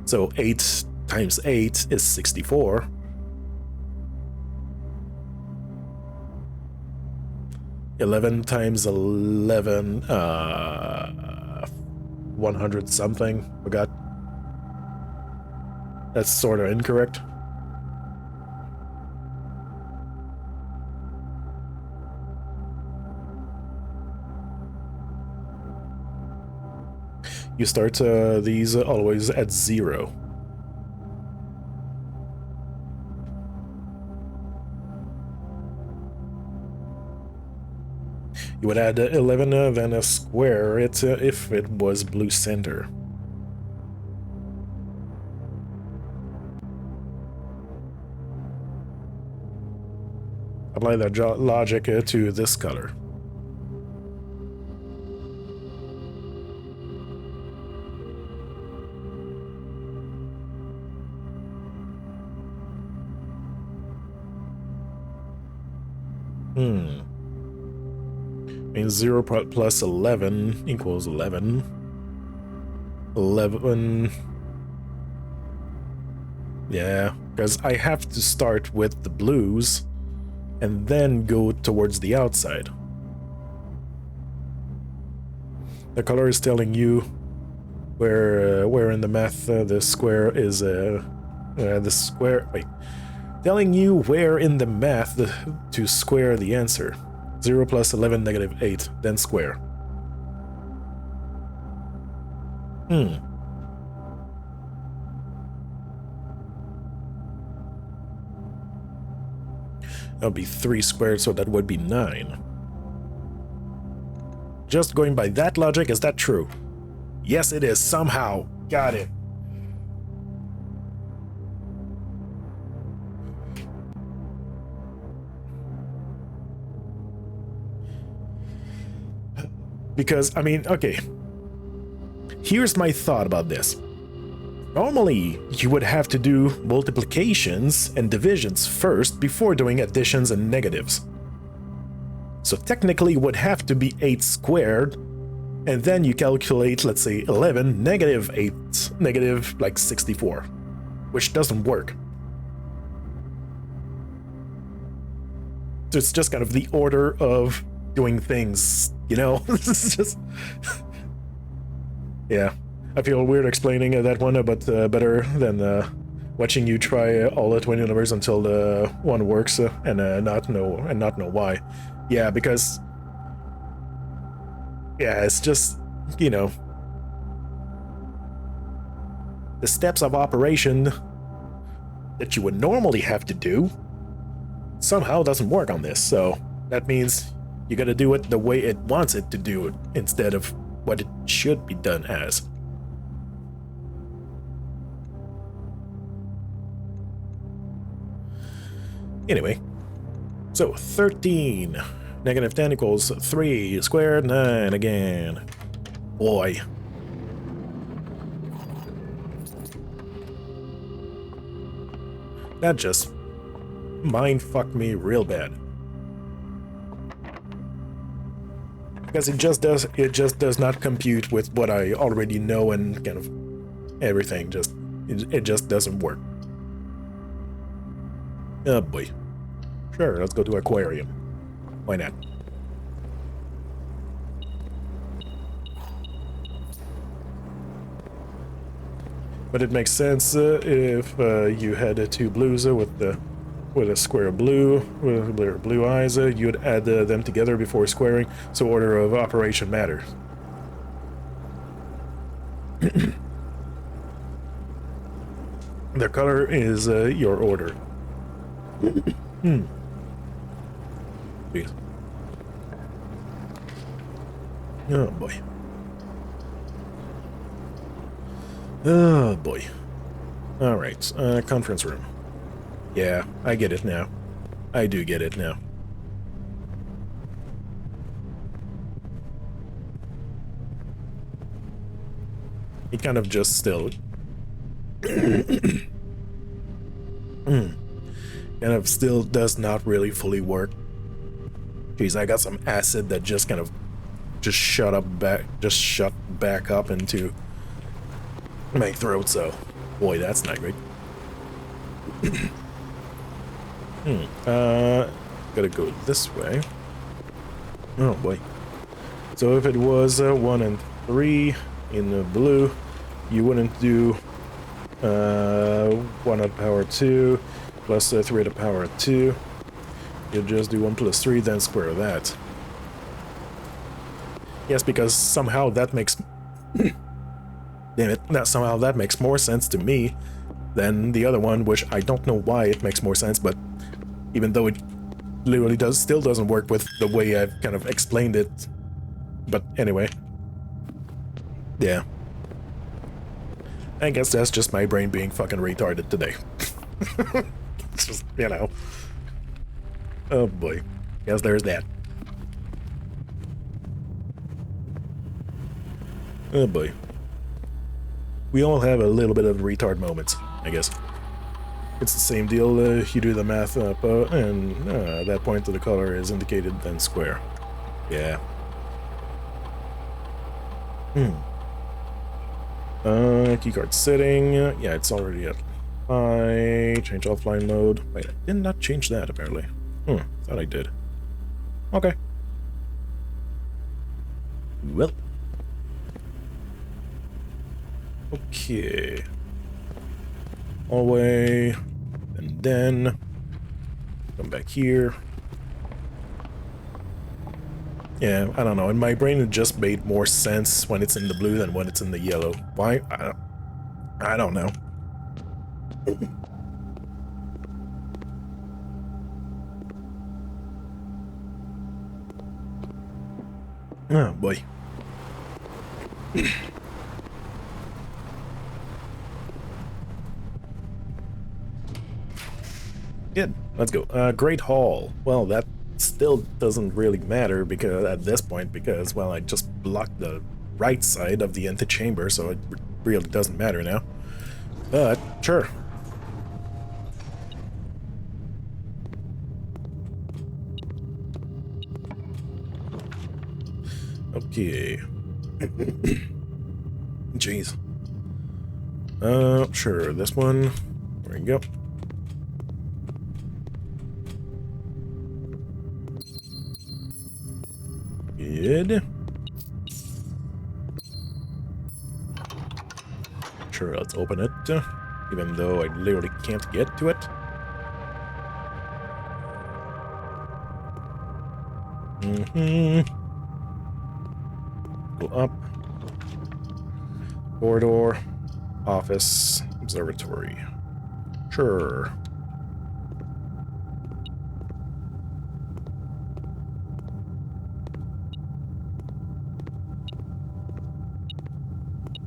Speaker 1: So 8 times 8 is 64. 11 times 11, 100 something. Forgot. That's sort of incorrect. You start these always at 0. You would add 11, then a square it if it was blue center. Apply that logic to this color. Means 0 plus 11 equals 11. 11. Yeah, because I have to start with the blues and then go towards the outside. The color is telling you where in the math the square is the square. Wait, telling you where in the math to square the answer. 0 plus 11 negative 8, then square. That would be 3 squared, so that would be 9. Just going by that logic, is that true? Yes, it is, somehow. Got it. Because, I mean, okay. Here's my thought about this. Normally, you would have to do multiplications and divisions first before doing additions and negatives. So technically, it would have to be 8 squared, and then you calculate, let's say, 11, negative 8, negative, like, 64, which doesn't work. So it's just kind of the order of doing things, you know? This is just... Yeah. I feel weird explaining that one, but better than watching you try all the 20 numbers until the one works and not know why. Yeah, because... Yeah, it's just, you know... The steps of operation that you would normally have to do somehow doesn't work on this, so that means you gotta do it the way it wants it to do it instead of what it should be done as. Anyway, so 13 negative 10 equals 3 squared 9 again. Boy. That just mind fucked me real bad. Because it just does not compute with what I already know and kind of everything. It just doesn't work. Oh boy. Sure, let's go to aquarium. Why not? But it makes sense if you had 2 blues with a square of blue, with blue eyes, you'd add them together before squaring, so order of operation matters. The color is your order. Jeez. Oh boy. Oh boy. Alright, conference room. Yeah, I get it now. I do get it now. It kind of just still... kind of still does not really fully work. Jeez, I got some acid that just kind of shut back up into my throat, so boy, that's not great. Gotta go this way. Oh boy. So if it was 1 and 3 in the blue, you wouldn't do 1 at power 2 plus 3 to the power 2. You'd just do 1 plus 3, then square that. Yes, because somehow that makes... Damn it, somehow that makes more sense to me than the other one, which I don't know why it makes more sense, but even though it literally still doesn't work with the way I've kind of explained it. But anyway. Yeah. I guess that's just my brain being fucking retarded today. It's just, you know. Oh boy. Guess there's that. Oh boy. We all have a little bit of retard moments, I guess. It's the same deal, you do the math up, and at that point the color is indicated, then square. Yeah. Keycard setting, yeah, it's already at high, change offline mode. Wait, I did not change that, apparently. Thought I did. Okay. Well. Okay. Hallway, and then come back here. Yeah, I don't know. In my brain, it just made more sense when it's in the blue than when it's in the yellow. Why? I don't know. Oh boy. Good. Let's go. Great Hall. Well, that still doesn't really matter because at this point, because, well, I just blocked the right side of the antechamber, so it really doesn't matter now. But, sure. Okay. Jeez. Sure, this one. There we go. Good. Sure, let's open it, even though I literally can't get to it. Go up. Corridor. Office. Observatory. Sure.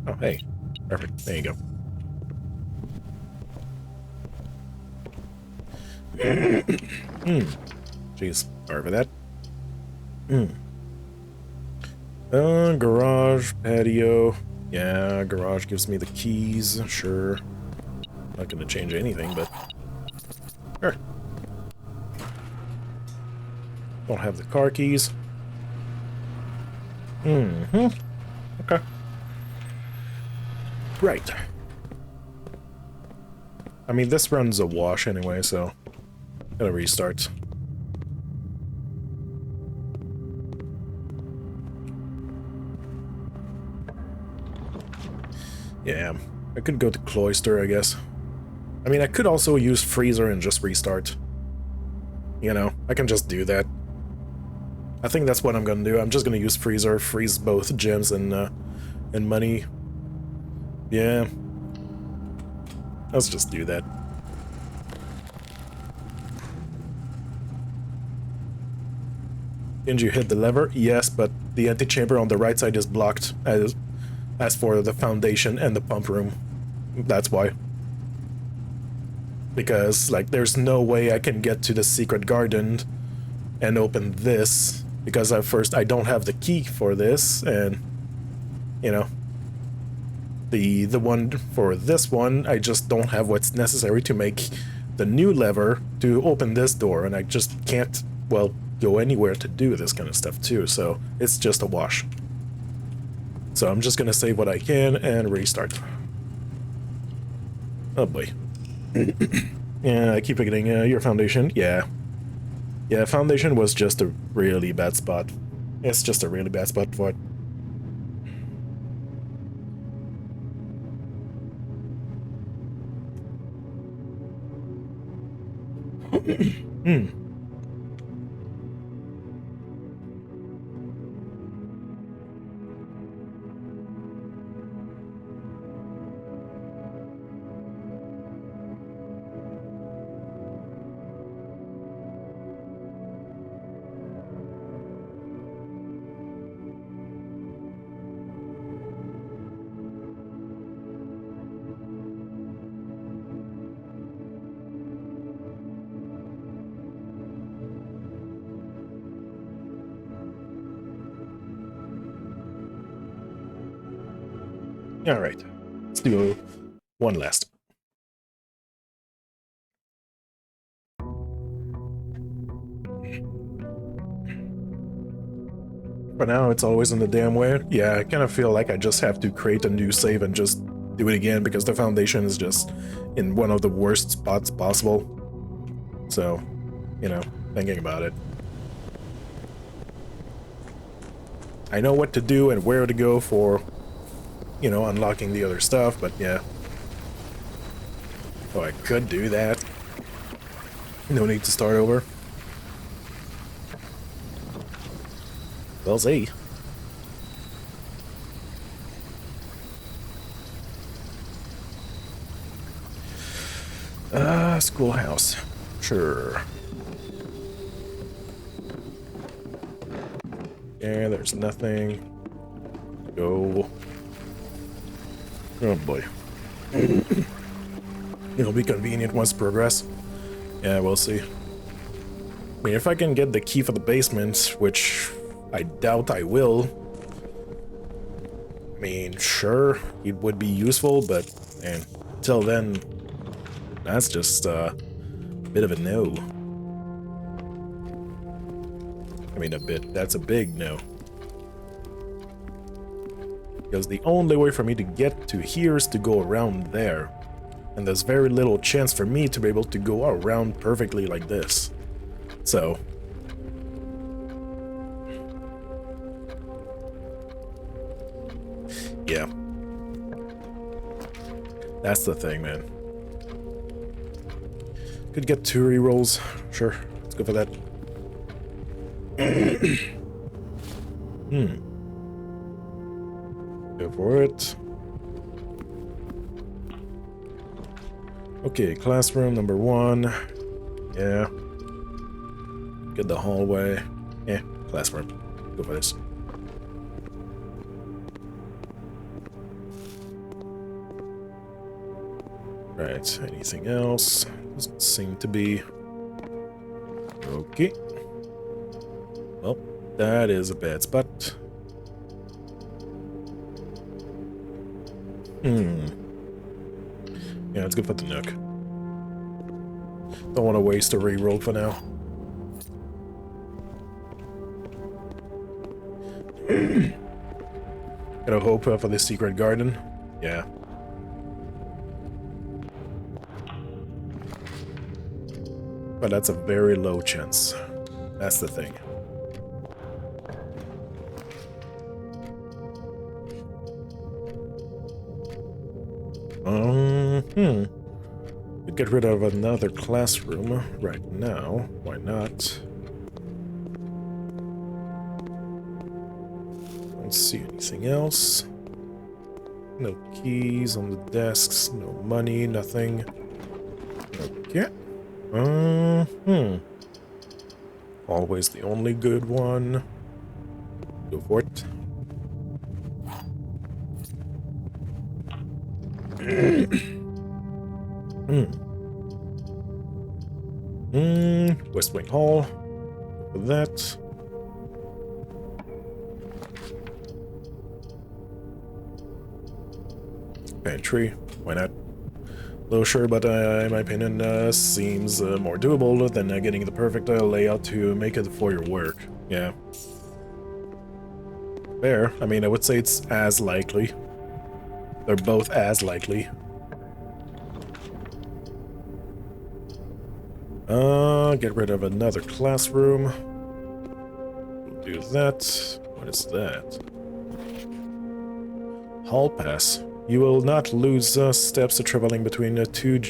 Speaker 1: Oh, hey. Perfect. There you go. Jeez. Sorry for that. Garage, patio. Yeah, garage gives me the keys. Sure. Not gonna change anything, but... Sure. Don't have the car keys. Okay. Right. I mean, this run's a wash anyway, so... Gotta restart. Yeah, I could go to Cloister, I guess. I mean, I could also use Freezer and just restart. You know, I can just do that. I think that's what I'm gonna do. I'm just gonna use Freezer, freeze both gems and money. Yeah. Let's just do that. Didn't you hit the lever? Yes, but the antechamber on the right side is blocked as for the foundation and the pump room. That's why. Because, like, there's no way I can get to the secret garden and open this, because at first I don't have the key for this, and, you know, the one for this one, I just don't have what's necessary to make the new lever to open this door, and I just can't, well, go anywhere to do this kind of stuff too, so it's just a wash. So I'm just gonna save what I can and restart. Oh boy. Yeah, I keep forgetting your foundation. Yeah. Yeah, foundation was just a really bad spot. It's just a really bad spot for it. Hmm. All right, let's do one last. For now, it's always in the damn way. Yeah, I kind of feel like I just have to create a new save and just do it again because the foundation is just in one of the worst spots possible. So, you know, thinking about it. I know what to do and where to go for, you know, unlocking the other stuff, but yeah. Oh, I could do that. No need to start over. We'll see. Schoolhouse. Sure. Yeah, there's nothing. Go. Oh boy. It'll be convenient once progress. Yeah, we'll see. I mean, if I can get the key for the basement, which I doubt I will. I mean, sure, it would be useful, but man, until then, that's just a bit of a no. I mean, that's a big no. Because the only way for me to get to here is to go around there. And there's very little chance for me to be able to go around perfectly like this. So... yeah. That's the thing, man. Could get 2 rerolls. Sure, let's go for that. Go for it. Okay, classroom number 1. Yeah. Get the hallway. Yeah, classroom. Go for this. Right, anything else? Doesn't seem to be. Okay. Well, that is a bad spot. Yeah, let's go for the nook. Don't want to waste a reroll for now. Gotta hope for the secret garden. Yeah. But that's a very low chance. That's the thing. We'd get rid of another classroom right now. Why not? Don't see anything else. No keys on the desks, no money, nothing. Okay. Always the only good one. Go for it. West Wing Hall. Go for that. Pantry. Why not? Little sure, but in my opinion, seems more doable than getting the perfect layout to make it for your work. Yeah. Fair. I mean, I would say it's as likely. They're both as likely. Get rid of another classroom. Do that. What is that? Hall pass. You will not lose steps traveling between the two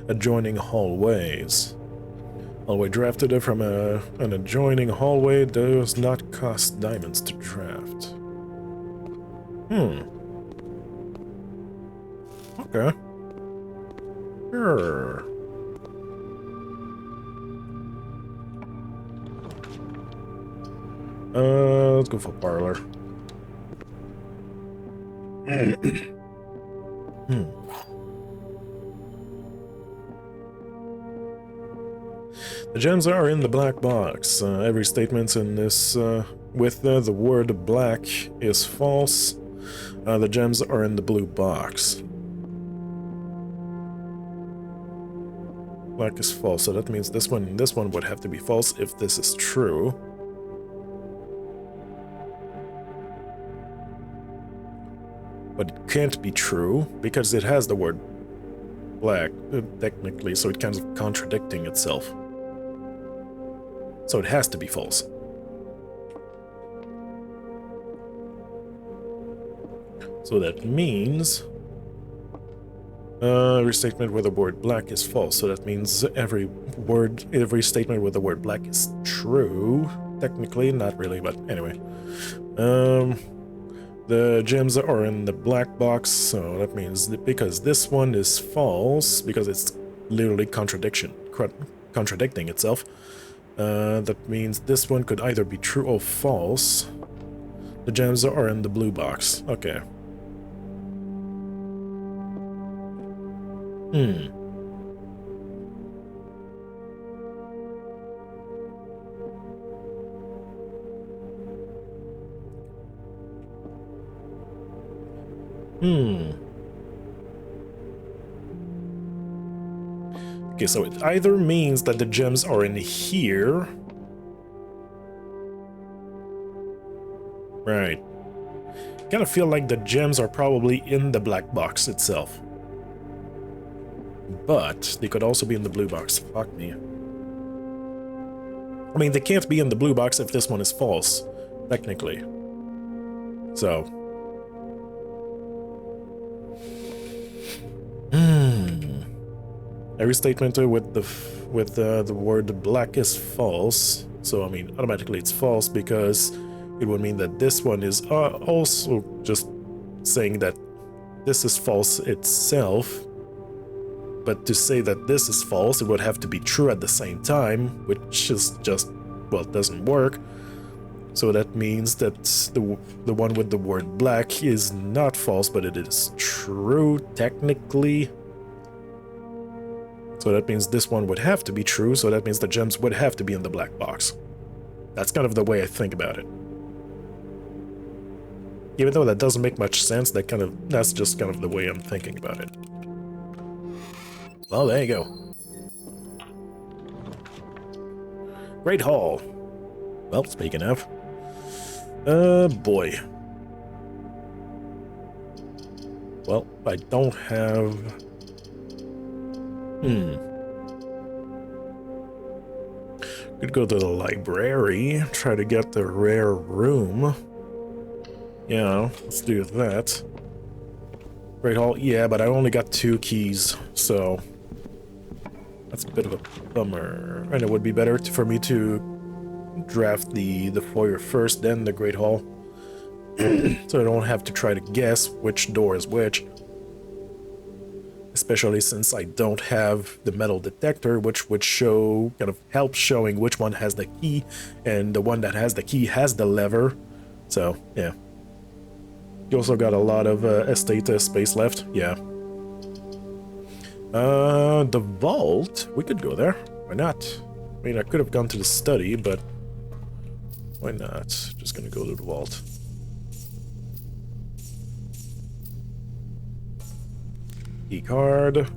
Speaker 1: adjoining hallways. Hallway drafted from an adjoining hallway does not cost diamonds to draft. Okay. Sure. Let's go for parlor. The gems are in the black box. Every statement in this with the word black is false. The gems are in the blue box. Black is false, so that means this one would have to be false if this is true. But it can't be true because it has the word black technically, so it's kind of contradicting itself. So it has to be false. So that means every statement with the word black is false. So that means every statement with the word black is true. Technically, not really, but anyway. The gems are in the black box, so that means that because this one is false, because it's literally contradicting itself. That means this one could either be true or false. The gems are in the blue box. Okay. Okay, so it either means that the gems are in here. Right. Kind of feel like the gems are probably in the black box itself. But they could also be in the blue box. Fuck me. I mean, they can't be in the blue box if this one is false, technically. So. Every statement with the word black is false. So I mean, automatically it's false because it would mean that this one is also just saying that this is false itself. But to say that this is false, it would have to be true at the same time, which is just, well, it doesn't work. So that means that the one with the word black is not false, but it is true technically. So that means this one would have to be true, so that means the gems would have to be in the black box. That's kind of the way I think about it. Even though that doesn't make much sense, that's just kind of the way I'm thinking about it. Well, there you go. Great Hall. Well, speaking of. Boy. Well, I don't have... Could go to the library, try to get the rare room. Yeah, let's do that. Great Hall, yeah, but I only got 2 keys, so... That's a bit of a bummer. And it would be better for me to draft the foyer first, then the Great Hall. So I don't have to try to guess which door is which. Especially since I don't have the metal detector, which would show, kind of help showing which one has the key, and the one that has the key has the lever. So, yeah. You also got a lot of estate space left, yeah. The vault, we could go there. Why not? I mean, I could have gone to the study, but why not? Just gonna go to the vault. Key card.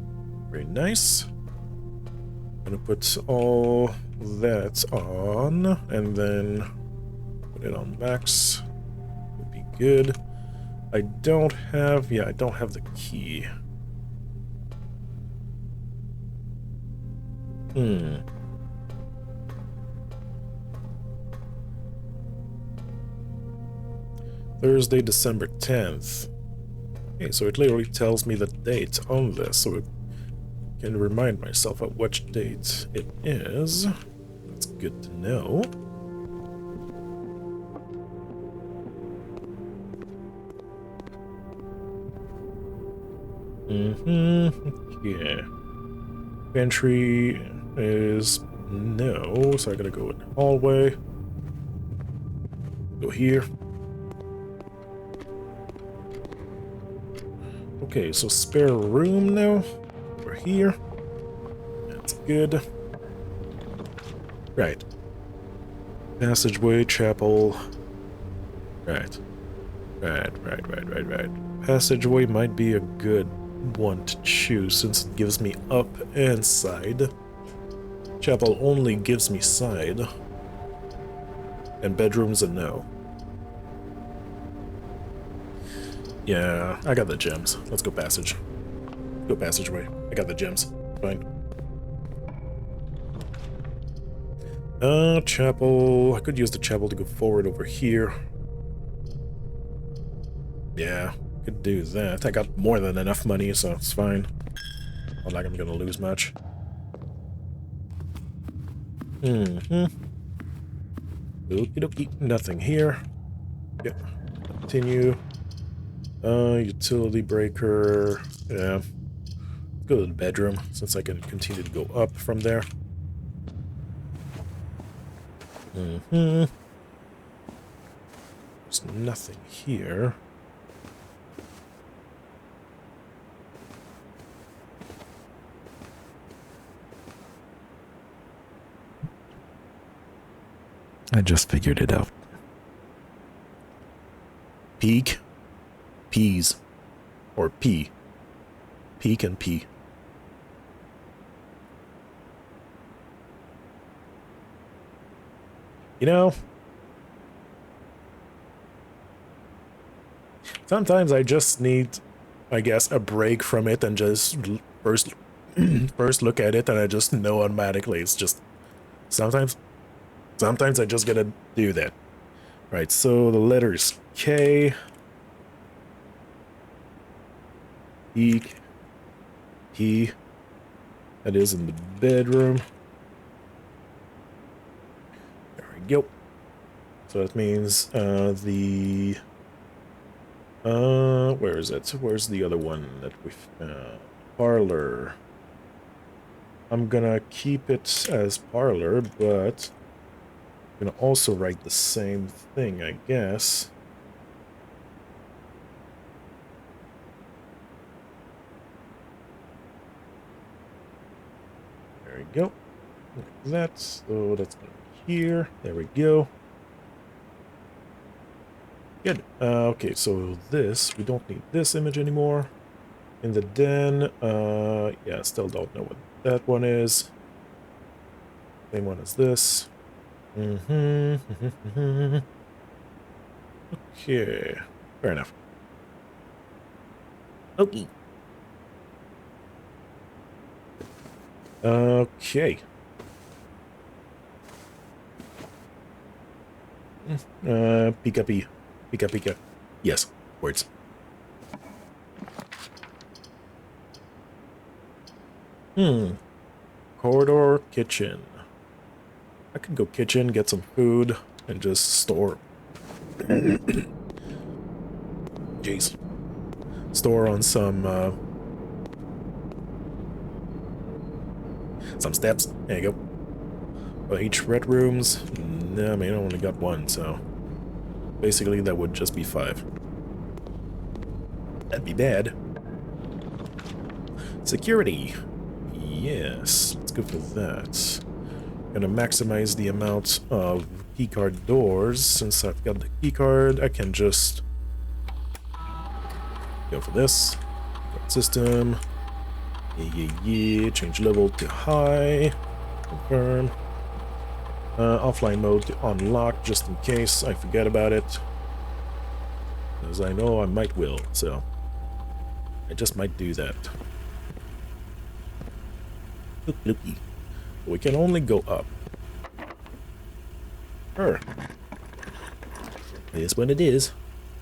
Speaker 1: Very nice. Gonna put all that on, and then put it on max. Would be good. I don't have the key. Thursday, December 10th. Okay, so it literally tells me the date on this, so I can remind myself at which date it is. That's good to know. Yeah. Entry is no, so I gotta go in the hallway. Go here. Okay, so spare room now. We're here. That's good. Right. Passageway, chapel. Right. Right. Passageway might be a good one to choose since it gives me up and side. Chapel only gives me side. And bedroom's a no. Yeah, I got the gems. Let's go passage. Go passageway. I got the gems. Fine. Chapel. I could use the chapel to go forward over here. Yeah, could do that. I got more than enough money, so it's fine. Not like I'm gonna lose much. Okie dokie. Nothing here. Yep. Continue. Utility breaker. Yeah. Go to the bedroom, since I can continue to go up from there. There's nothing here.
Speaker 3: I just figured it out.
Speaker 1: Peak. Peas. Or pea. Peak and pea. You know, sometimes I just need, I guess, a break from it and just first look at it and I just know automatically. It's just sometimes I just gotta do that. Right, so the letters K, peak, P, that is in the bedroom. Go. So that means where is it? Where's the other one that we parlor? I'm gonna keep it as parlor, but I'm gonna also write the same thing, I guess. There we go. Like that. So that's gonna here. There we go. Good. Okay, so this, we don't need this image anymore. In the den, yeah, still don't know what that one is. Same one as this. Okay, fair enough.
Speaker 3: Okay.
Speaker 1: Okay. Pika P. Pika Pika. Yes, words. Corridor kitchen. I could go kitchen, get some food, and just store. Jeez. Store on some steps. There you go. Each red rooms. Nah, I mean, I only got one, so basically that would just be 5. That'd be bad. Security. Yes, let's go for that. Gonna maximize the amount of keycard doors. Since I've got the keycard, I can just go for this. System. Yeah. Change level to high. Confirm. Offline mode to unlock, just in case I forget about it. As I know I might will, so I just might do that. Looky. We can only go up. It is what it is.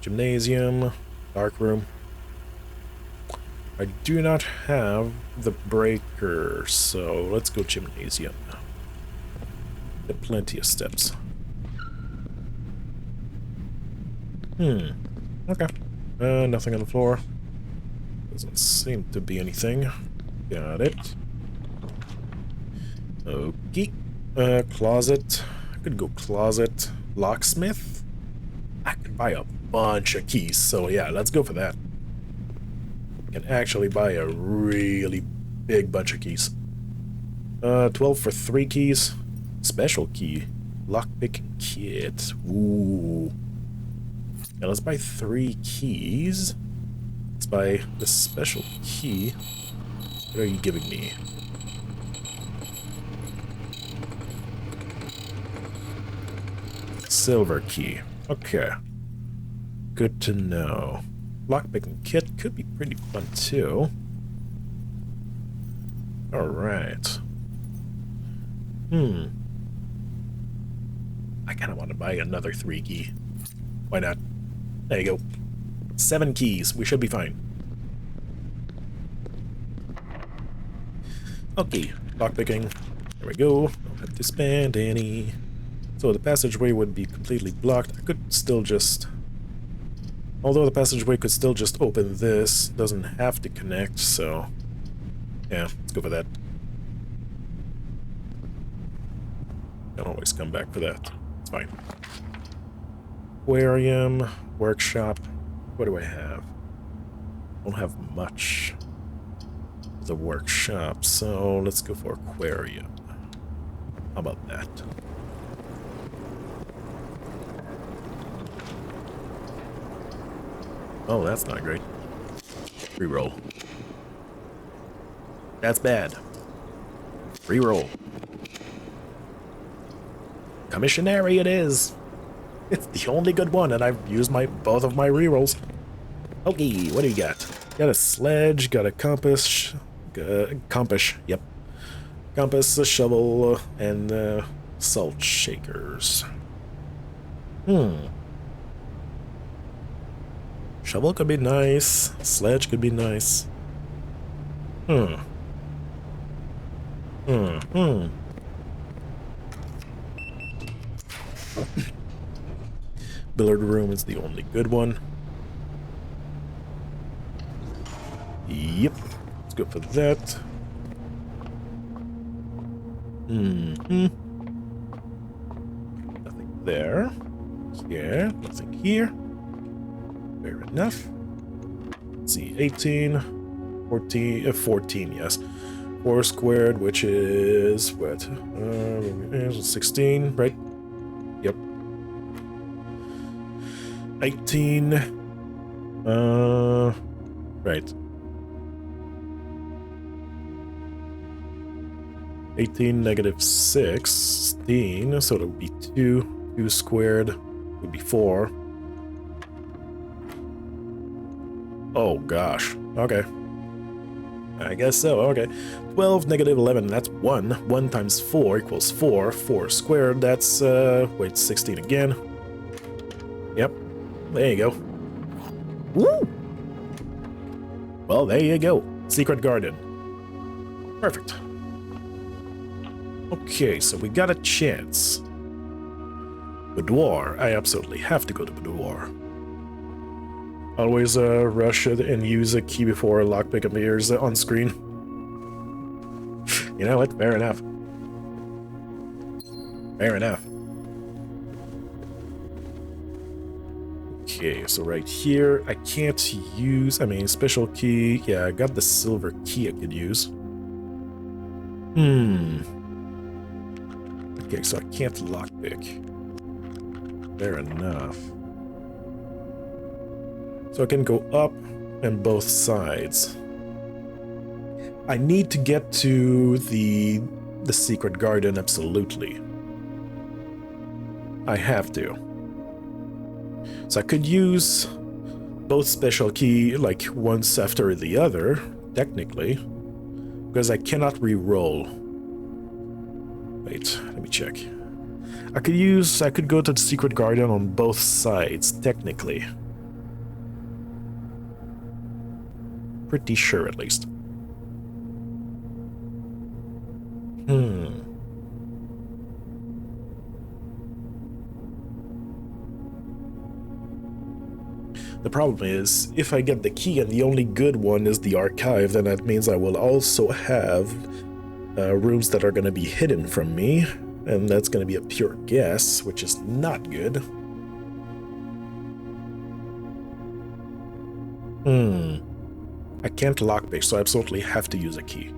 Speaker 1: Gymnasium, dark room. I do not have the breaker, so let's go gymnasium. Get plenty of steps. Okay. Nothing on the floor. Doesn't seem to be anything. Got it. Okay. Closet. I could go closet. Locksmith? I could buy a bunch of keys, so yeah, let's go for that. I can actually buy a really big bunch of keys. 12 for 3 keys. Special key. Lockpicking kit. Ooh. Yeah, let's buy 3 keys. Let's buy the special key. What are you giving me? Silver key. Okay. Good to know. Lockpicking kit could be pretty fun too. Alright. I kind of want to buy another 3 key. Why not? There you go. 7 keys. We should be fine. Okay. Lockpicking. There we go. Don't have to spend any. So the passageway would be completely blocked. I could still just... Although the passageway could still just open this, doesn't have to connect, so... Yeah, let's go for that. Can always come back for that. It's fine. Aquarium, workshop. What do I have? I don't have much. The workshop, so let's go for aquarium. How about that? Oh, that's not great. Reroll. That's bad. Reroll. Commissionary it is. It's the only good one, and I've used both of my rerolls. Okay, what do you got? Got a sledge, got a compass, compass, yep. Compass, a shovel, and salt shakers. Shovel could be nice. Sledge could be nice. Billiard room is the only good one. Yep. Let's go for that. Nothing there. Here. Nothing here. Fair enough. Let's see. 18. 14. 14, yes. 4 squared, which is what? 16, right? Yep. 18. Right. 18 negative 16, so it would be 2. 2 squared would be 4. Oh gosh. Okay. I guess so, okay. 12 negative 11, that's 1. 1 times 4 equals 4. 4 squared, that's, wait, 16 again. Yep. There you go. Woo! Well, there you go. Secret garden. Perfect. Okay, so we got a chance. Boudoir. I absolutely have to go to Boudoir. Always rush it and use a key before a lockpick appears on screen. You know what? Fair enough. Fair enough. Okay, so right here, I can't use... I mean, special key... Yeah, I got the silver key I could use. Okay, so I can't lockpick. Fair enough. So I can go up and both sides. I need to get to the secret garden, absolutely. I have to. So I could use both special key like once after the other, technically, because I cannot re-roll. Wait, let me check. I could go to the secret garden on both sides, technically. Pretty sure, at least. The problem is, if I get the key and the only good one is the archive, then that means I will also have rooms that are going to be hidden from me, and that's going to be a pure guess, which is not good. I can't lockpick, so I absolutely have to use a key.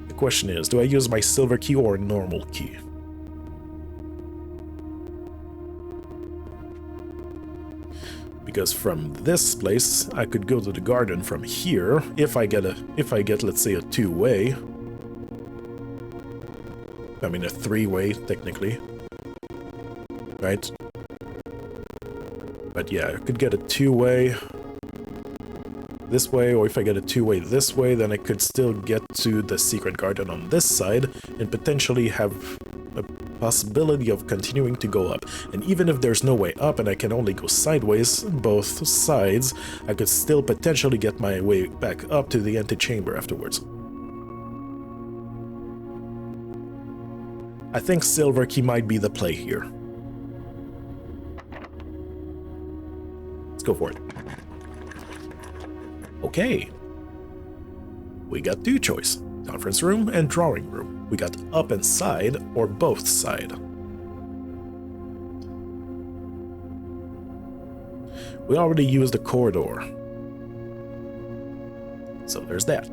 Speaker 1: The question is, do I use my silver key or a normal key? Because from this place, I could go to the garden from here if I get let's say a two-way. I mean a three-way technically. Right? But yeah, I could get a two-way this way, or if I get a two-way this way, then I could still get to the secret garden on this side and potentially have a possibility of continuing to go up. And even if there's no way up and I can only go sideways, both sides, I could still potentially get my way back up to the antechamber afterwards. I think silver key might be the play here. Let's go for it. Okay. We got two choice. Conference room and drawing room. We got up and side or both side. We already used the corridor. So there's that.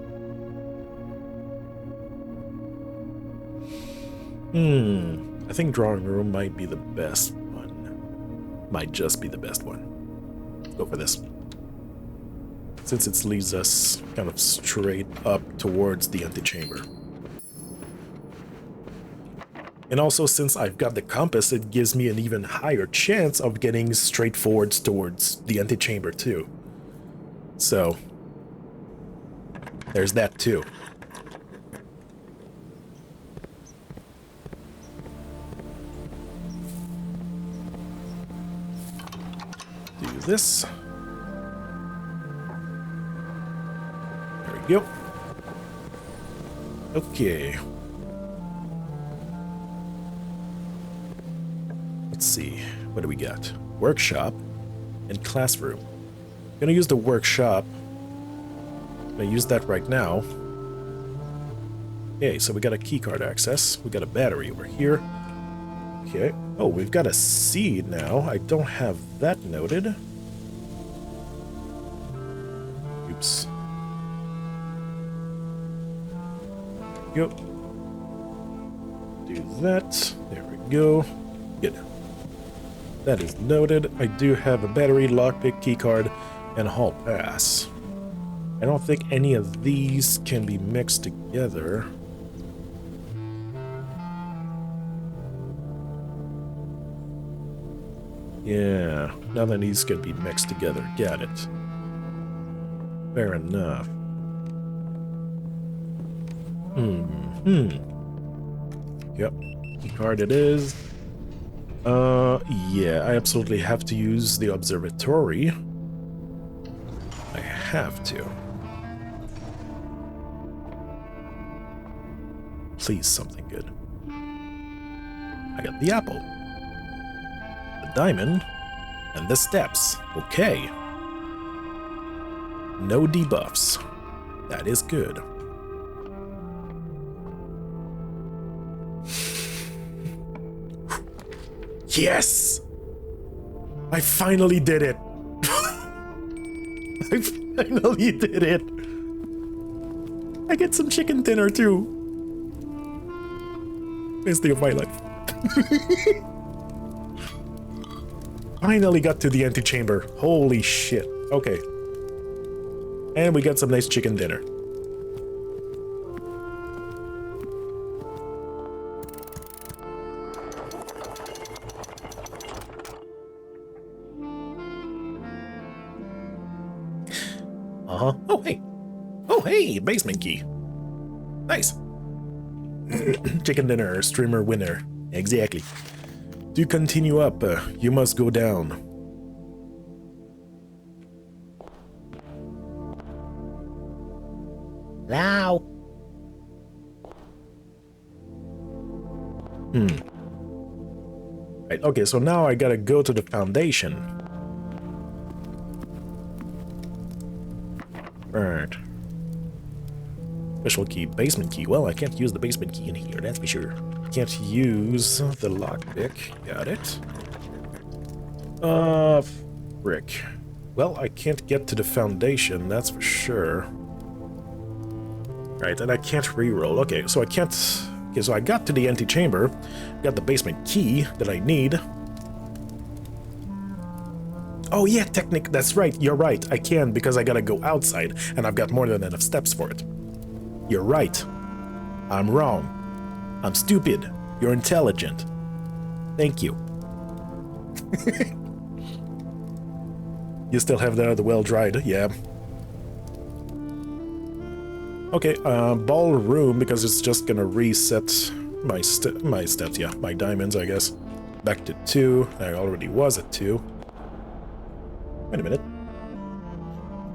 Speaker 1: I think drawing room might be the best one. Might just be the best one. Let's go for this. Since it leads us kind of straight up towards the antechamber. And also, since I've got the compass, it gives me an even higher chance of getting straight forwards towards the antechamber too. So, there's that too. Do this. Yep. Okay. Let's see. What do we got? Workshop and classroom. I'm gonna use the workshop. I'm gonna use that right now. Okay, so we got a keycard access. We got a battery over here. Okay. Oh, we've got a seed now. I don't have that noted. Oops. Go. Do that. There we go. Good. That is noted. I do have a battery, lockpick, keycard, and hall pass. I don't think any of these can be mixed together. Yeah, none of these can be mixed together. Got it. Fair enough. Yep. Keycard it is. Yeah, I absolutely have to use the observatory. I have to. Please, something good. I got the apple. The diamond. And the steps. Okay. No debuffs. That is good. Yes! I finally did it! I finally did it! I get some chicken dinner too! Best day of my life. Finally got to the antechamber. Holy shit. Okay. And we got some nice chicken dinner. Uh-huh. Oh, hey. Oh, hey, basement key. Nice. Chicken dinner, streamer winner. Exactly. To continue up, you must go down. Hello? Right, okay, so now I gotta go to the foundation. Right. Special key, basement key. Well, I can't use the basement key in here, that's for sure. Can't use the lockpick. Got it. Frick. Well, I can't get to the foundation, that's for sure. Right, and I can't reroll. Okay, so I can't... Okay, so I got to the antechamber, got the basement key that I need. Oh yeah, that's right, you're right, I can because I gotta go outside, and I've got more than enough steps for it. You're right. I'm wrong. I'm stupid. You're intelligent. Thank you. You still have the well dried, yeah. Okay, ballroom, because it's just gonna reset my stats, yeah, my diamonds, I guess. Back to 2. I already was at 2. Wait a minute.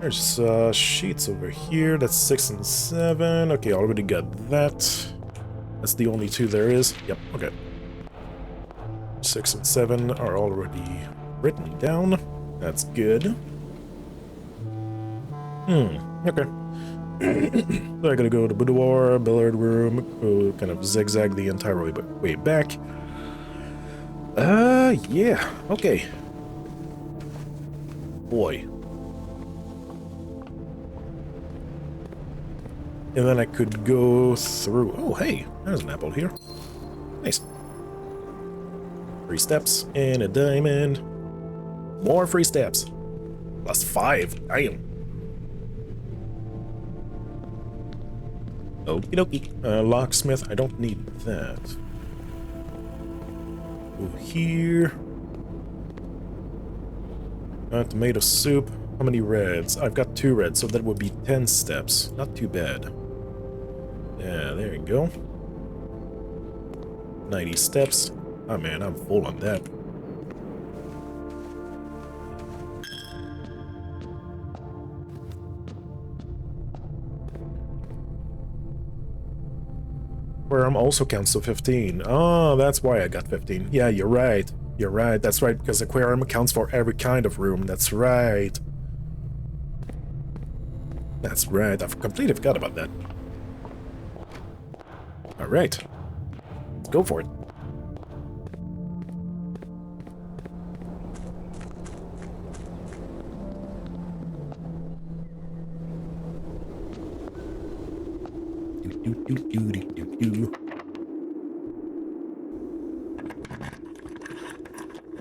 Speaker 1: There's sheets over here. That's 6 and 7. Okay, already got that. That's the only 2 there is. Yep, okay. 6 and 7 are already written down. That's good. Okay. So I gotta go to boudoir, billiard room, go kind of zigzag the entire way back. Yeah, okay. Boy. And then I could go through... Oh, hey, there's an apple here. Nice. 3 steps and a diamond. More free steps. Plus 5. Damn. Okie dokie. Locksmith, I don't need that. Go here. Tomato soup. How many reds? I've got 2 reds, so that would be 10 steps. Not too bad. Yeah, there you go. 90 steps. Oh man, I'm full on that. Aquarium also counts to 15. Oh, that's why I got 15. Yeah, you're right. You're right. That's right, because aquarium accounts for every kind of room. That's right. That's right. I've completely forgot about that. All right. Let's go for it.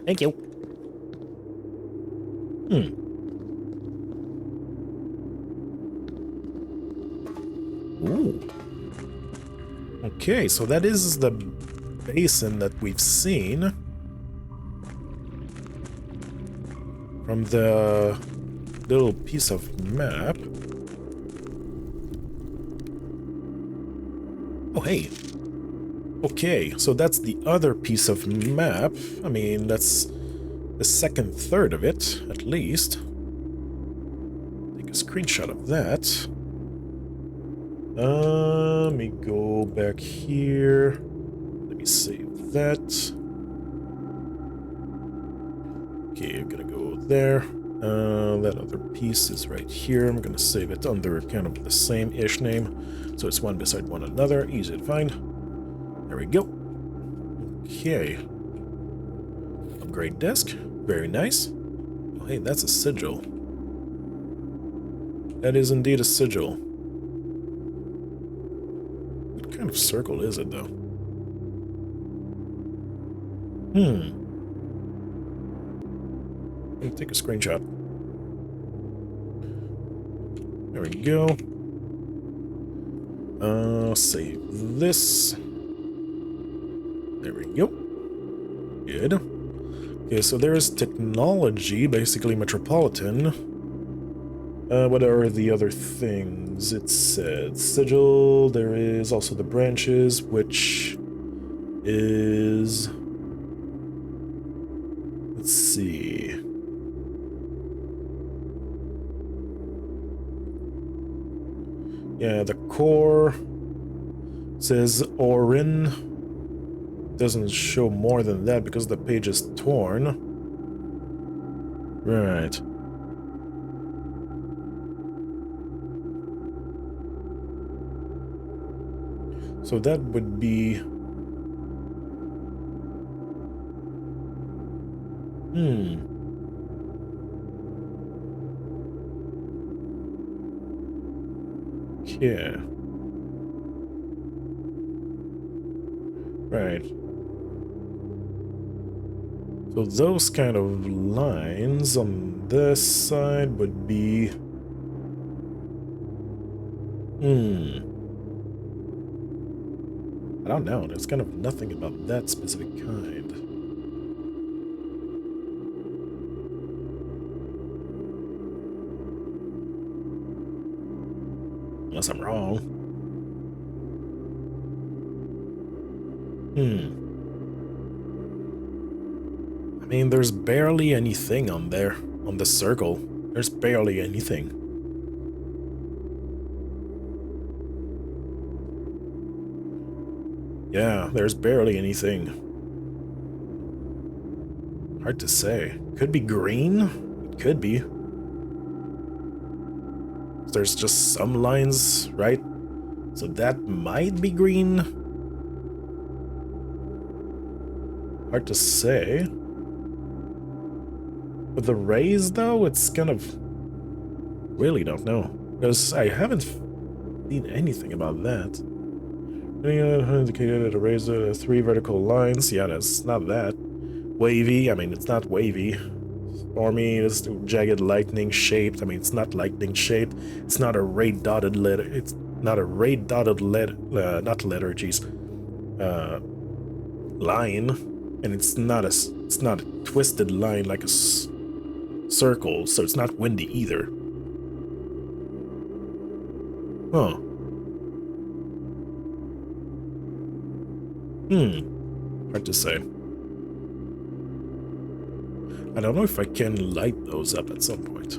Speaker 1: Thank you. Ooh. Okay, so that is the basin that we've seen from the little piece of map. Oh, hey. Okay, so that's the other piece of map. I mean, that's the second third of it, at least. Take a screenshot of that. Let me go back here. Let me save that. Okay, I'm gonna go there. That other piece is right here. I'm gonna save it under kind of the same-ish name. So it's one beside one another. Easy to find. There we go. Okay. Upgrade desk. Very nice. Oh, hey, that's a sigil. That is indeed a sigil. What kind of circle is it, though? Let me take a screenshot. There we go. Save this. There we go. Good. Okay, so there's technology, basically metropolitan. What are the other things? It said sigil. There is also the branches, which is... Let's see. Yeah, the core says Orin. Doesn't show more than that because the page is torn. Right. So that would be... Yeah. Right. So those kind of lines on this side would be... I don't know. There's kind of nothing about that specific kind. Unless I'm wrong. I mean, there's barely anything on there. On the circle. There's barely anything. Yeah, there's barely anything. Hard to say. Could be green? It could be. There's just some lines, right? So that might be green. Hard to say. With the rays, though, it's kind of... Really don't know. Because I haven't seen anything about that. Indicated a razor, 3 vertical lines. Yeah, that's not that. Wavy, I mean, it's not wavy. Stormy is jagged lightning shaped. I mean, it's not lightning shaped. It's not a ray dotted letter. It's not a ray dotted letter. Not letter, geez. Line, and it's not a twisted line like a circle. So it's not windy either. Huh. Hard to say. I don't know if I can light those up at some point.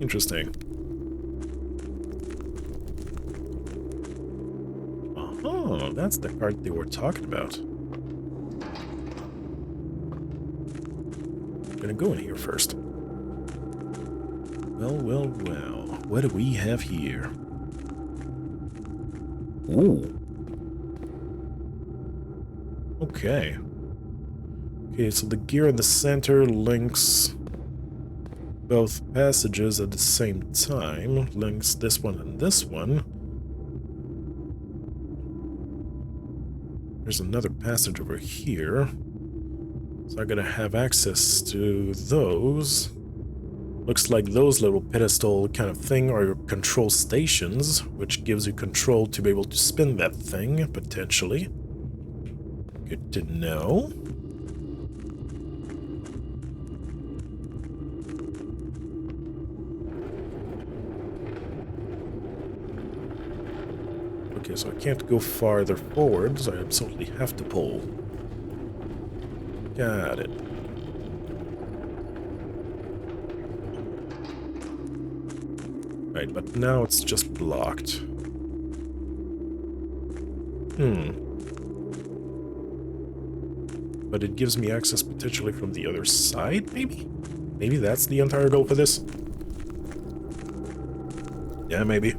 Speaker 1: Interesting. Oh, that's the card they were talking about. I'm gonna go in here first. Well, well, well. What do we have here? Ooh. Okay. Okay, so the gear in the center links both passages at the same time. Links this one and this one. There's another passage over here. So I'm gonna have access to those. Looks like those little pedestal kind of thing are control stations, which gives you control to be able to spin that thing, potentially. Good to know. Okay, so I can't go farther forward, so I absolutely have to pull. Got it. Right, but now it's just blocked. But it gives me access potentially from the other side, maybe? Maybe that's the entire goal for this? Yeah, maybe.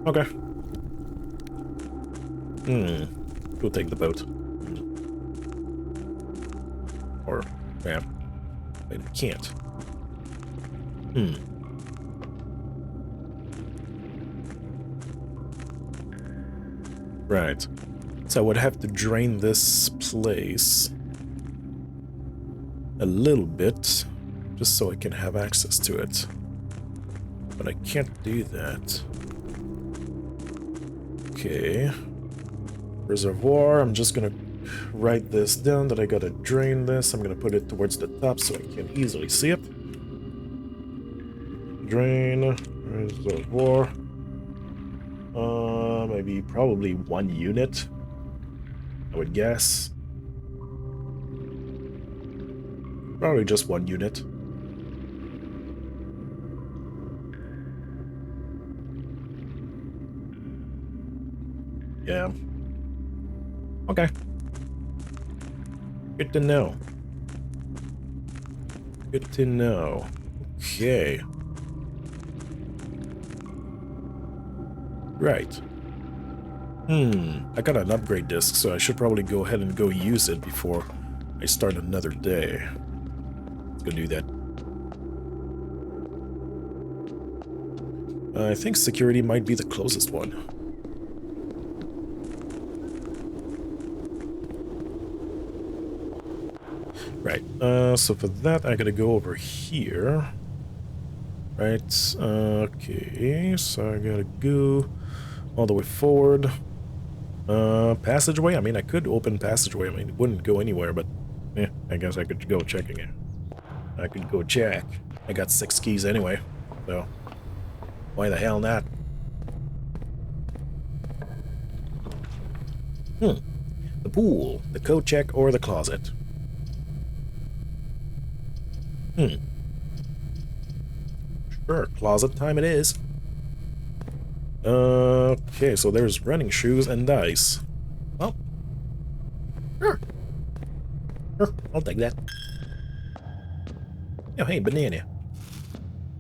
Speaker 1: Okay. Go take the boat. Or, yeah. I can't. Right. So I would have to drain this place a little bit, just so I can have access to it. But I can't do that. Okay. Reservoir, I'm just gonna write this down that I gotta drain this. I'm gonna put it towards the top so I can easily see it. Drain, reservoir. Maybe probably 1 unit, I would guess. Probably just 1 unit. Yeah. Okay. Good to know. Good to know. Okay. Right. I got an upgrade disc, so I should probably go ahead and go use it before I start another day. Let's go do that. I think security might be the closest one. Right, so for that I gotta go over here. Right, okay, so I gotta go all the way forward. Passageway? I mean, I could open passageway. I mean, it wouldn't go anywhere, but I guess I could go checking it. I could go check. I got 6 keys anyway, so why the hell not? The pool, the coat check, or the closet. Sure, closet time it is. Okay, so there's running shoes and dice. Well, sure, I'll take that. Oh, hey, banana.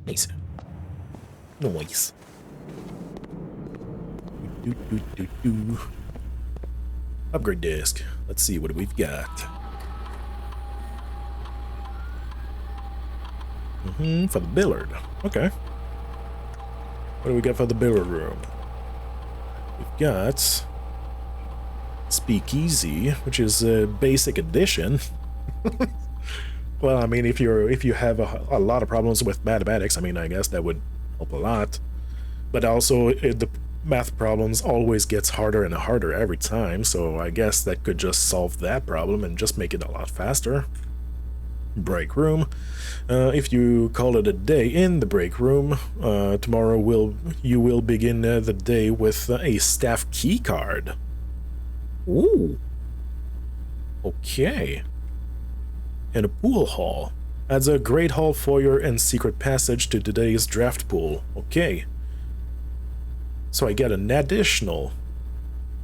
Speaker 1: Nice. Nice. Upgrade disc. Let's see what we've got. For the billiard. Okay. What do we got for the billiard room? We've got Speakeasy, which is a basic edition. Well, I mean, if you have a lot of problems with mathematics, I mean, I guess that would help a lot. But also, the math problems always gets harder and harder every time, so I guess that could just solve that problem and just make it a lot faster. Break room. If you call it a day in the break room, tomorrow you will begin the day with a staff key card. Ooh. Okay. And a pool hall. Adds a great hall foyer and secret passage to today's draft pool. Okay. So I get an additional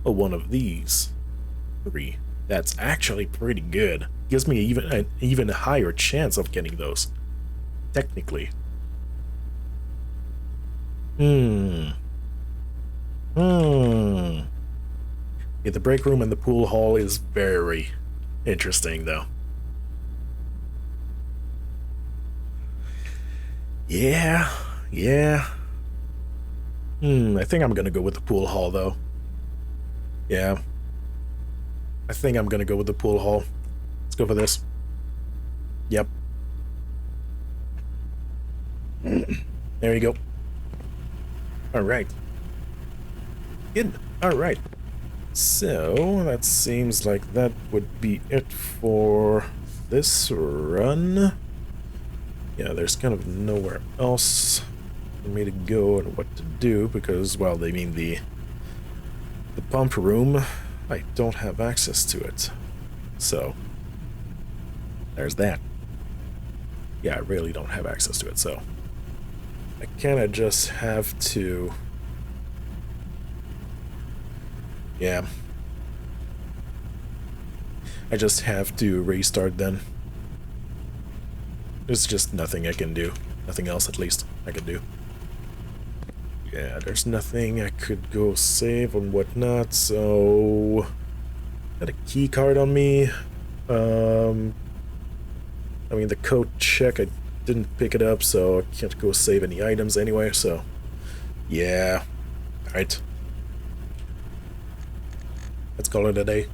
Speaker 1: one of these. 3. That's actually pretty good. Gives me an even higher chance of getting those. Technically. Yeah, the break room and the pool hall is very interesting, though. Yeah. I think I'm gonna go with the pool hall, though. Yeah. I think I'm gonna go with the pool hall. Let's go for this. Yep. There you go. Alright. Good. Alright. So, that seems like that would be it for this run. Yeah, there's kind of nowhere else for me to go and what to do because, well, they mean the pump room. I don't have access to it. So, there's that. Yeah, I really don't have access to it, so I kind of just have to... Yeah. I just have to restart then. There's just nothing I can do. Nothing else, at least, I can do. Yeah, there's nothing I could go save and whatnot, so... Got a key card on me. I mean, the code check, I didn't pick it up, so I can't go save any items anyway, so... Yeah. Alright. Let's call it a day.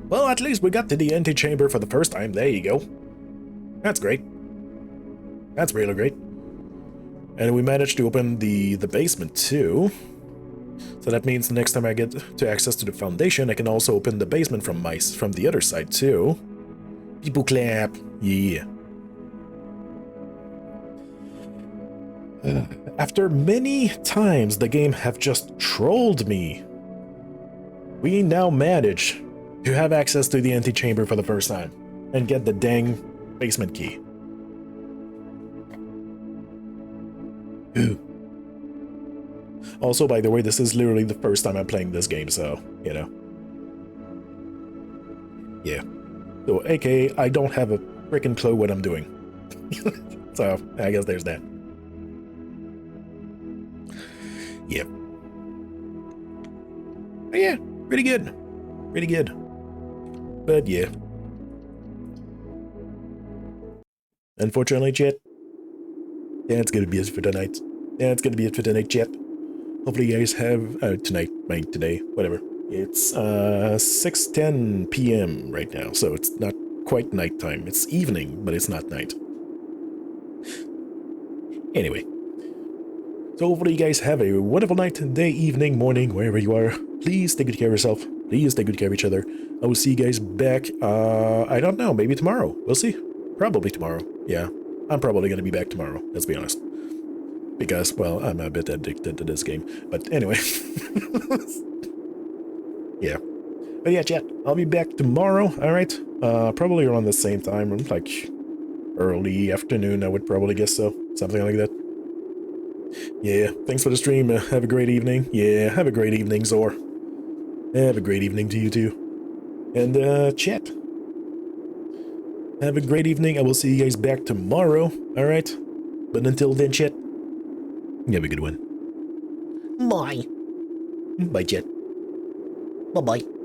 Speaker 1: Well, at least we got to the antechamber for the first time. There you go. That's great. That's really great. And we managed to open the basement too. So that means the next time I get to access to the foundation, I can also open the basement from the other side too. People clap. Yeah. After many times the game have just trolled me, we now manage to have access to the antechamber for the first time and get the dang basement key. Ooh. Also, by the way, this is literally the first time I'm playing this game, so, you know. Yeah. So, aka, I don't have a freaking clue what I'm doing. So, I guess there's that. Yeah. But yeah, pretty good. Pretty good. But yeah. Unfortunately, chat, that's gonna be it for tonight. That's gonna be it for tonight, chat. Hopefully you guys have, today, whatever. It's 6:10 p.m. right now, so it's not quite nighttime. It's evening, but it's not night. Anyway, so hopefully you guys have a wonderful night, day, evening, morning, wherever you are. Please take good care of yourself. Please take good care of each other. I will see you guys back, I don't know, maybe tomorrow. We'll see. Probably tomorrow. Yeah, I'm probably going to be back tomorrow, let's be honest. Because, well, I'm a bit addicted to this game. But anyway. Yeah. But yeah, chat, I'll be back tomorrow, alright? Probably around the same time, like early afternoon, I would probably guess so. Something like that. Yeah, thanks for the stream. Have a great evening. Yeah, have a great evening, Zor. Have a great evening to you too. And, chat. Have a great evening. I will see you guys back tomorrow, alright? But until then, chat, have a good one. Bye. Bye, chat. Bye-bye.